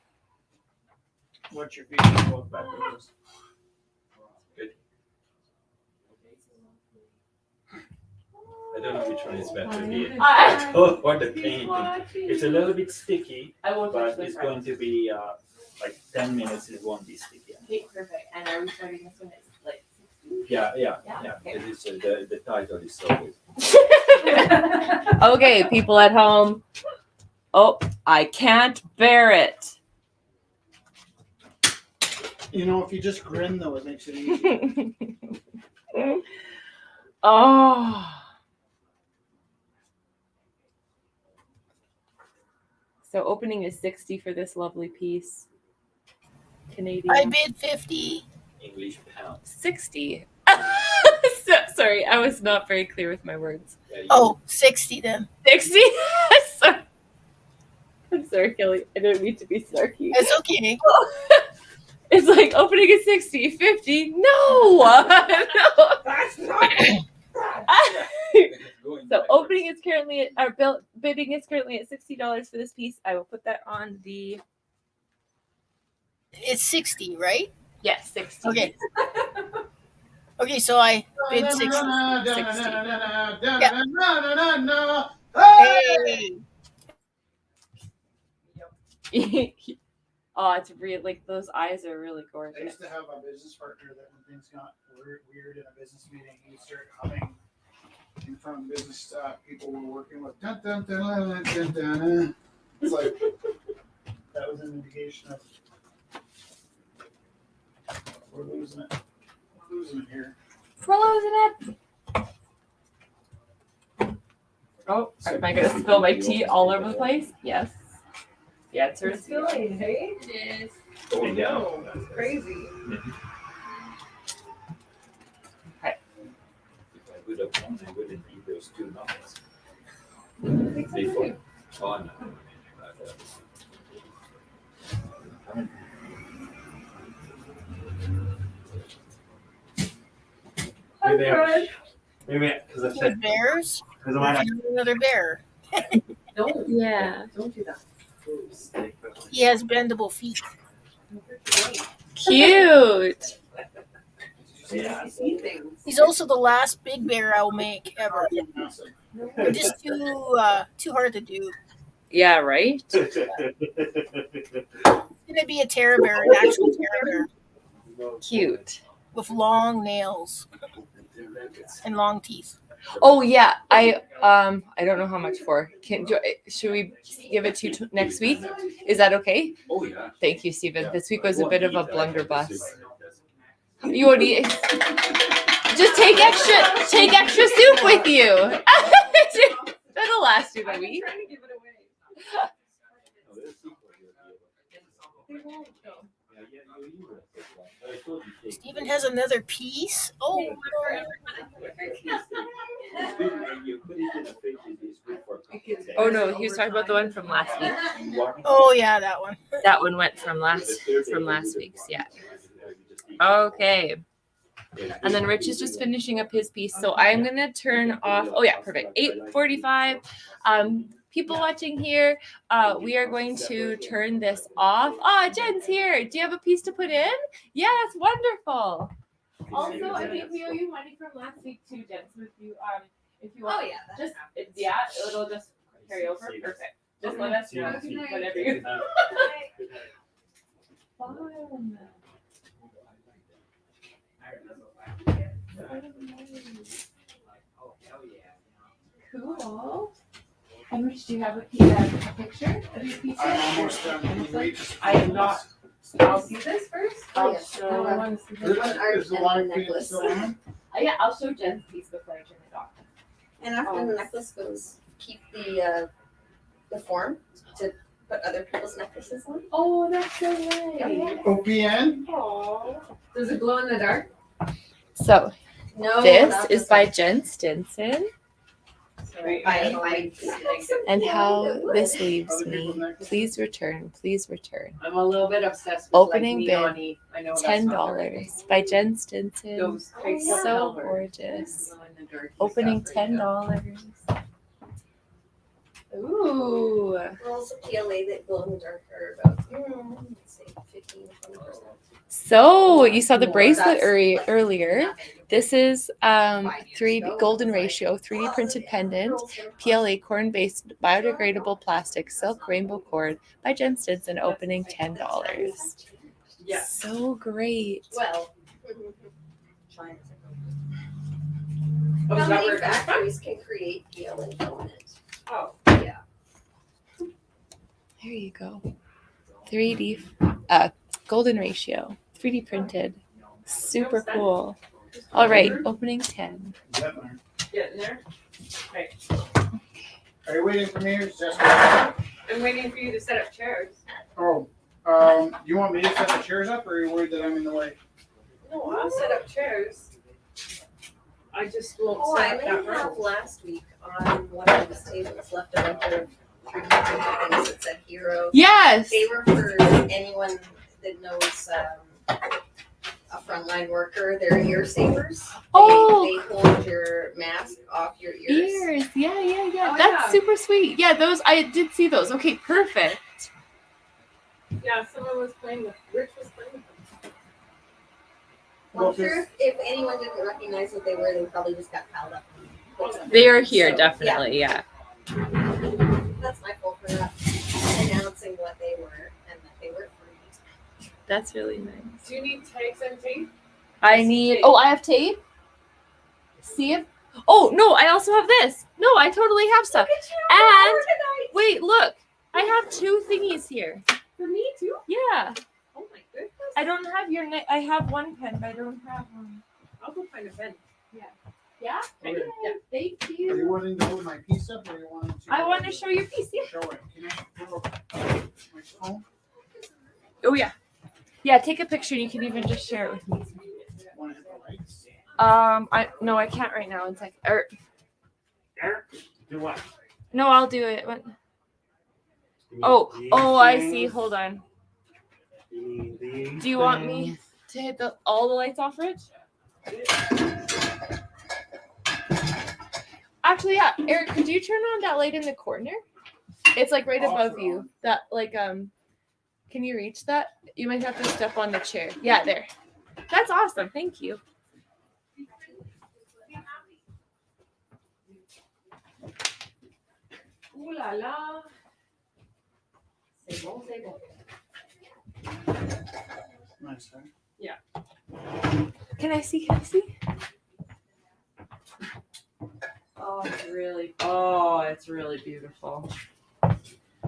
Speaker 3: What's your feedback about back to this?
Speaker 11: I don't know which one is better here.
Speaker 8: I-
Speaker 11: Or the painting. It's a little bit sticky,
Speaker 8: I won't touch
Speaker 11: but
Speaker 8: the
Speaker 11: it's
Speaker 8: front.
Speaker 11: going to be like 10 minutes. It won't be sticky.
Speaker 8: Okay, perfect. And are we starting this one at like 60?
Speaker 11: Yeah.
Speaker 8: Okay.
Speaker 11: It is, the title is so good.
Speaker 8: Okay, people at home. Oh, I can't bear it.
Speaker 3: You know, if you just grin though, it makes it easy.
Speaker 8: Oh. So opening is 60 for this lovely piece. Canadian.
Speaker 5: I bid 50.
Speaker 11: English pound.
Speaker 8: 60. Sorry, I was not very clear with my words.
Speaker 11: Yeah, you-
Speaker 5: Oh, 60 then.
Speaker 8: 60? Sorry. I'm sorry, Kelly. I didn't mean to be snarky.
Speaker 5: It's okay.
Speaker 8: It's like opening is 60, 50. No! No.
Speaker 4: That's not.
Speaker 8: So opening is currently at, our bidding is currently at $60 for this piece. I will put that on the
Speaker 5: It's 60, right?
Speaker 8: yes, 60.
Speaker 5: Okay. Okay, so I bid 60.
Speaker 3: Hey.
Speaker 8: Oh, it's real. Like those eyes are really
Speaker 3: I
Speaker 8: gorgeous.
Speaker 3: used to have a business partner that when things got weird in a business meeting, he would start humming in front of business people were working with. Dun, dun, dun, dun, dun, dun. It's like that was an indication of we're losing it. We're losing it here.
Speaker 8: We're losing it. Oh, am I gonna spill my tea all over the place? Yes. The answer is
Speaker 4: Filling, hey?
Speaker 8: it is.
Speaker 4: Oh no, that's crazy.
Speaker 11: If I would have known, I wouldn't eat those two nuggets. Before. Oh, no.
Speaker 2: Maybe because I
Speaker 5: With
Speaker 2: said
Speaker 5: bears?
Speaker 2: because I might
Speaker 5: Another bear.
Speaker 4: Don't.
Speaker 8: Yeah.
Speaker 4: Don't do that.
Speaker 5: He has bendable feet.
Speaker 8: Cute.
Speaker 4: Yeah. See things.
Speaker 5: He's also the last big bear I'll make ever. They're just too hard to do.
Speaker 8: Yeah, right?
Speaker 5: It's gonna be a terror bear, an actual terror bear
Speaker 8: Cute.
Speaker 5: with long nails and long teeth.
Speaker 8: Oh yeah, I don't know how much for. Should we give it to you next week? Is that okay?
Speaker 11: Oh, yeah.
Speaker 8: Thank you, Stephen.
Speaker 11: Yeah.
Speaker 8: This week was a
Speaker 11: Won't
Speaker 8: bit of
Speaker 11: eat
Speaker 8: a
Speaker 11: that.
Speaker 8: blunderbuss. You won't eat. Just take extra soup with you. That'll last you the week.
Speaker 4: Trying to give it away.
Speaker 11: No, there's sequel here.
Speaker 4: They won't though.
Speaker 11: Yeah, you will take one. I told you take
Speaker 5: Stephen has another piece. Oh,
Speaker 11: You put it in a fridge, it's good for a couple of days.
Speaker 8: Oh no, he was talking about the one from last week.
Speaker 5: oh yeah, that one.
Speaker 8: That one went from last week's. Yeah. Okay. And then Rich is just finishing up his piece. So I'm gonna turn off. Oh yeah, perfect. 8:45. People watching here, we are going to turn this off. Ah, Jen's here. Do you have a piece to put in? Yeah, that's wonderful. Also, I think we owe you money from last week too, Jen. So if you want, just it'll just carry over. Perfect. Just let us know whenever you. Fun. Cool. How much do you have a picture of your pizza?
Speaker 3: I'm almost done. Wait.
Speaker 8: I am not. I'll see this first.
Speaker 3: Oh,
Speaker 8: I'll show. I want to see
Speaker 3: This
Speaker 8: this.
Speaker 3: is the live feed still on?
Speaker 8: Yeah, I'll show Jen's piece before I turn it off.
Speaker 13: And after the necklace goes, keep the form to put other people's necklaces on.
Speaker 8: Oh, that's so nice.
Speaker 3: OPN?
Speaker 8: Aww.
Speaker 4: Does it glow in the dark?
Speaker 8: So
Speaker 13: No,
Speaker 8: this
Speaker 13: not
Speaker 8: is
Speaker 13: this
Speaker 8: by
Speaker 13: one.
Speaker 8: Jen Stinson,
Speaker 13: I
Speaker 8: and how this leaves me. Please return. Please return.
Speaker 4: I'm a little bit obsessed with
Speaker 8: Opening
Speaker 4: like
Speaker 8: bid,
Speaker 4: neon-y. I know that's not the right thing.
Speaker 8: $10 by Jen Stinson.
Speaker 4: Those crazy
Speaker 8: So
Speaker 4: colors.
Speaker 8: gorgeous.
Speaker 4: Glow in the dark
Speaker 8: Opening
Speaker 4: stuff right now.
Speaker 8: $10. Ooh.
Speaker 13: Girls of PLA that glow in the dark are about, let's say 15-20%.
Speaker 8: So you saw the
Speaker 13: More.
Speaker 8: bracelet
Speaker 13: That's
Speaker 8: earlier. This is 3D golden ratio 3D printed pendant, PLA corn-based biodegradable plastic silk rainbow cord by Jen Stinson, opening $10.
Speaker 4: Yeah.
Speaker 8: So great.
Speaker 13: Well,
Speaker 4: Oh,
Speaker 13: how
Speaker 4: is that
Speaker 13: many
Speaker 4: where it comes from?
Speaker 13: factories can create PLA filament?
Speaker 4: Oh.
Speaker 13: Yeah.
Speaker 8: There you go. 3D golden ratio 3D printed. Super cool. All right, opening 10.
Speaker 4: Getting there. Okay.
Speaker 3: Are you waiting for me or Jessica?
Speaker 4: I'm waiting for you to set up chairs.
Speaker 3: Oh, you want me to set the chairs up or are you worried that I'm in the way?
Speaker 4: No, I'll set up chairs. I just won't
Speaker 13: Oh, I
Speaker 4: set
Speaker 13: may
Speaker 4: up that
Speaker 13: have
Speaker 4: room.
Speaker 13: last week on one of these tables left a bunch of 3D printed things that said hero.
Speaker 8: Yes.
Speaker 13: They were for anyone that knows a frontline worker. They're ear savers.
Speaker 8: Oh.
Speaker 13: They hold your mask off your ears.
Speaker 8: Ears. Yeah, yeah, yeah.
Speaker 4: Oh,
Speaker 8: That's
Speaker 4: yeah.
Speaker 8: super sweet. Yeah, those I did see those. Okay, perfect.
Speaker 4: Yeah, someone was playing with. Rich was playing with them.
Speaker 13: Well, I'm sure if anyone didn't recognize what they were, they probably just got piled up.
Speaker 8: They are here,
Speaker 13: So,
Speaker 8: definitely. Yeah.
Speaker 13: That's my fault for not announcing what they were and that they were free.
Speaker 8: That's really nice.
Speaker 4: Do you need tags and tape?
Speaker 8: I need. Oh, I have tape. See if. Oh no, I also have this. No, I totally have stuff. And wait, look, I have 2 thingies here.
Speaker 4: For me too?
Speaker 8: Yeah.
Speaker 4: Oh my goodness.
Speaker 8: I don't have your. I have one pen, but I don't have one.
Speaker 4: I'll go find a pen.
Speaker 8: Yeah.
Speaker 3: Okay.
Speaker 8: Yeah. Thank
Speaker 3: Are you
Speaker 8: you.
Speaker 3: wanting to hold my piece up or you wanting to?
Speaker 8: I want to show your piece. Yeah.
Speaker 3: Show it. Can I pull up my phone?
Speaker 8: Oh yeah. Yeah. Take a picture. And you can even just share it with me.
Speaker 3: Want to hit the lights?
Speaker 8: I can't right now. One second.
Speaker 2: Do what?
Speaker 8: No, I'll do it. What? Oh, I see. Hold on. Do you want me to hit all the lights off, Rich? Actually, yeah. Eric, could you turn on that light in the corner? It's like right above you. That can you reach that? You might have to step on the chair. Yeah, there. That's awesome. Thank you.
Speaker 4: Ooh la la. C'est bon, c'est bon.
Speaker 3: Nice, huh?
Speaker 8: Can I see? Can I see?
Speaker 4: Oh, it's really beautiful.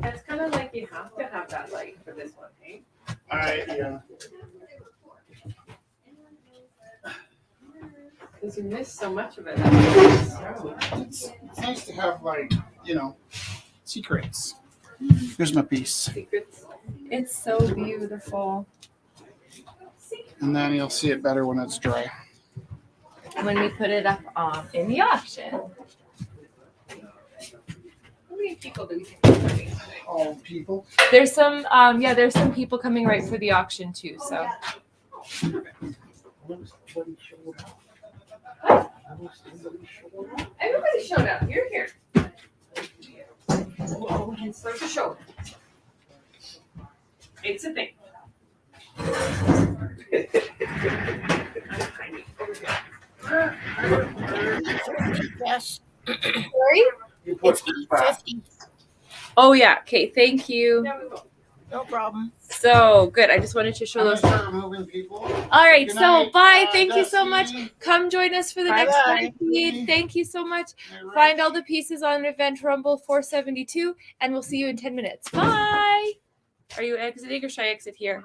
Speaker 4: It's kind of like you have to have that light for this one, hey?
Speaker 3: Yeah.
Speaker 4: Because you miss so much of it.
Speaker 3: It's nice to have secrets. Here's my piece.
Speaker 4: Secrets.
Speaker 8: It's so beautiful.
Speaker 3: And then you'll see it better when it's dry.
Speaker 8: When we put it up in the auction.
Speaker 4: How many people do we think are coming tonight?
Speaker 3: All people.
Speaker 8: There's some there's some people coming right for the auction too. So
Speaker 4: Everybody showed up. You're here. It's such a show. It's a thing.
Speaker 5: Yes.
Speaker 8: sorry.
Speaker 5: It's 8:50.
Speaker 8: Oh yeah. Okay. Thank you.
Speaker 4: There we go.
Speaker 5: No problem.
Speaker 8: So good. I just wanted to show
Speaker 3: I'm
Speaker 8: those.
Speaker 3: gonna start removing people.
Speaker 8: All right.
Speaker 3: Good
Speaker 8: So
Speaker 3: night,
Speaker 8: bye. Thank you so much.
Speaker 3: Dusty.
Speaker 8: Come join us for the
Speaker 5: Bye-bye.
Speaker 8: next one feed. Thank you so much. Find all the pieces on Event Rumble 472, and we'll see you in 10 minutes. Bye. Are you exiting or should I exit here?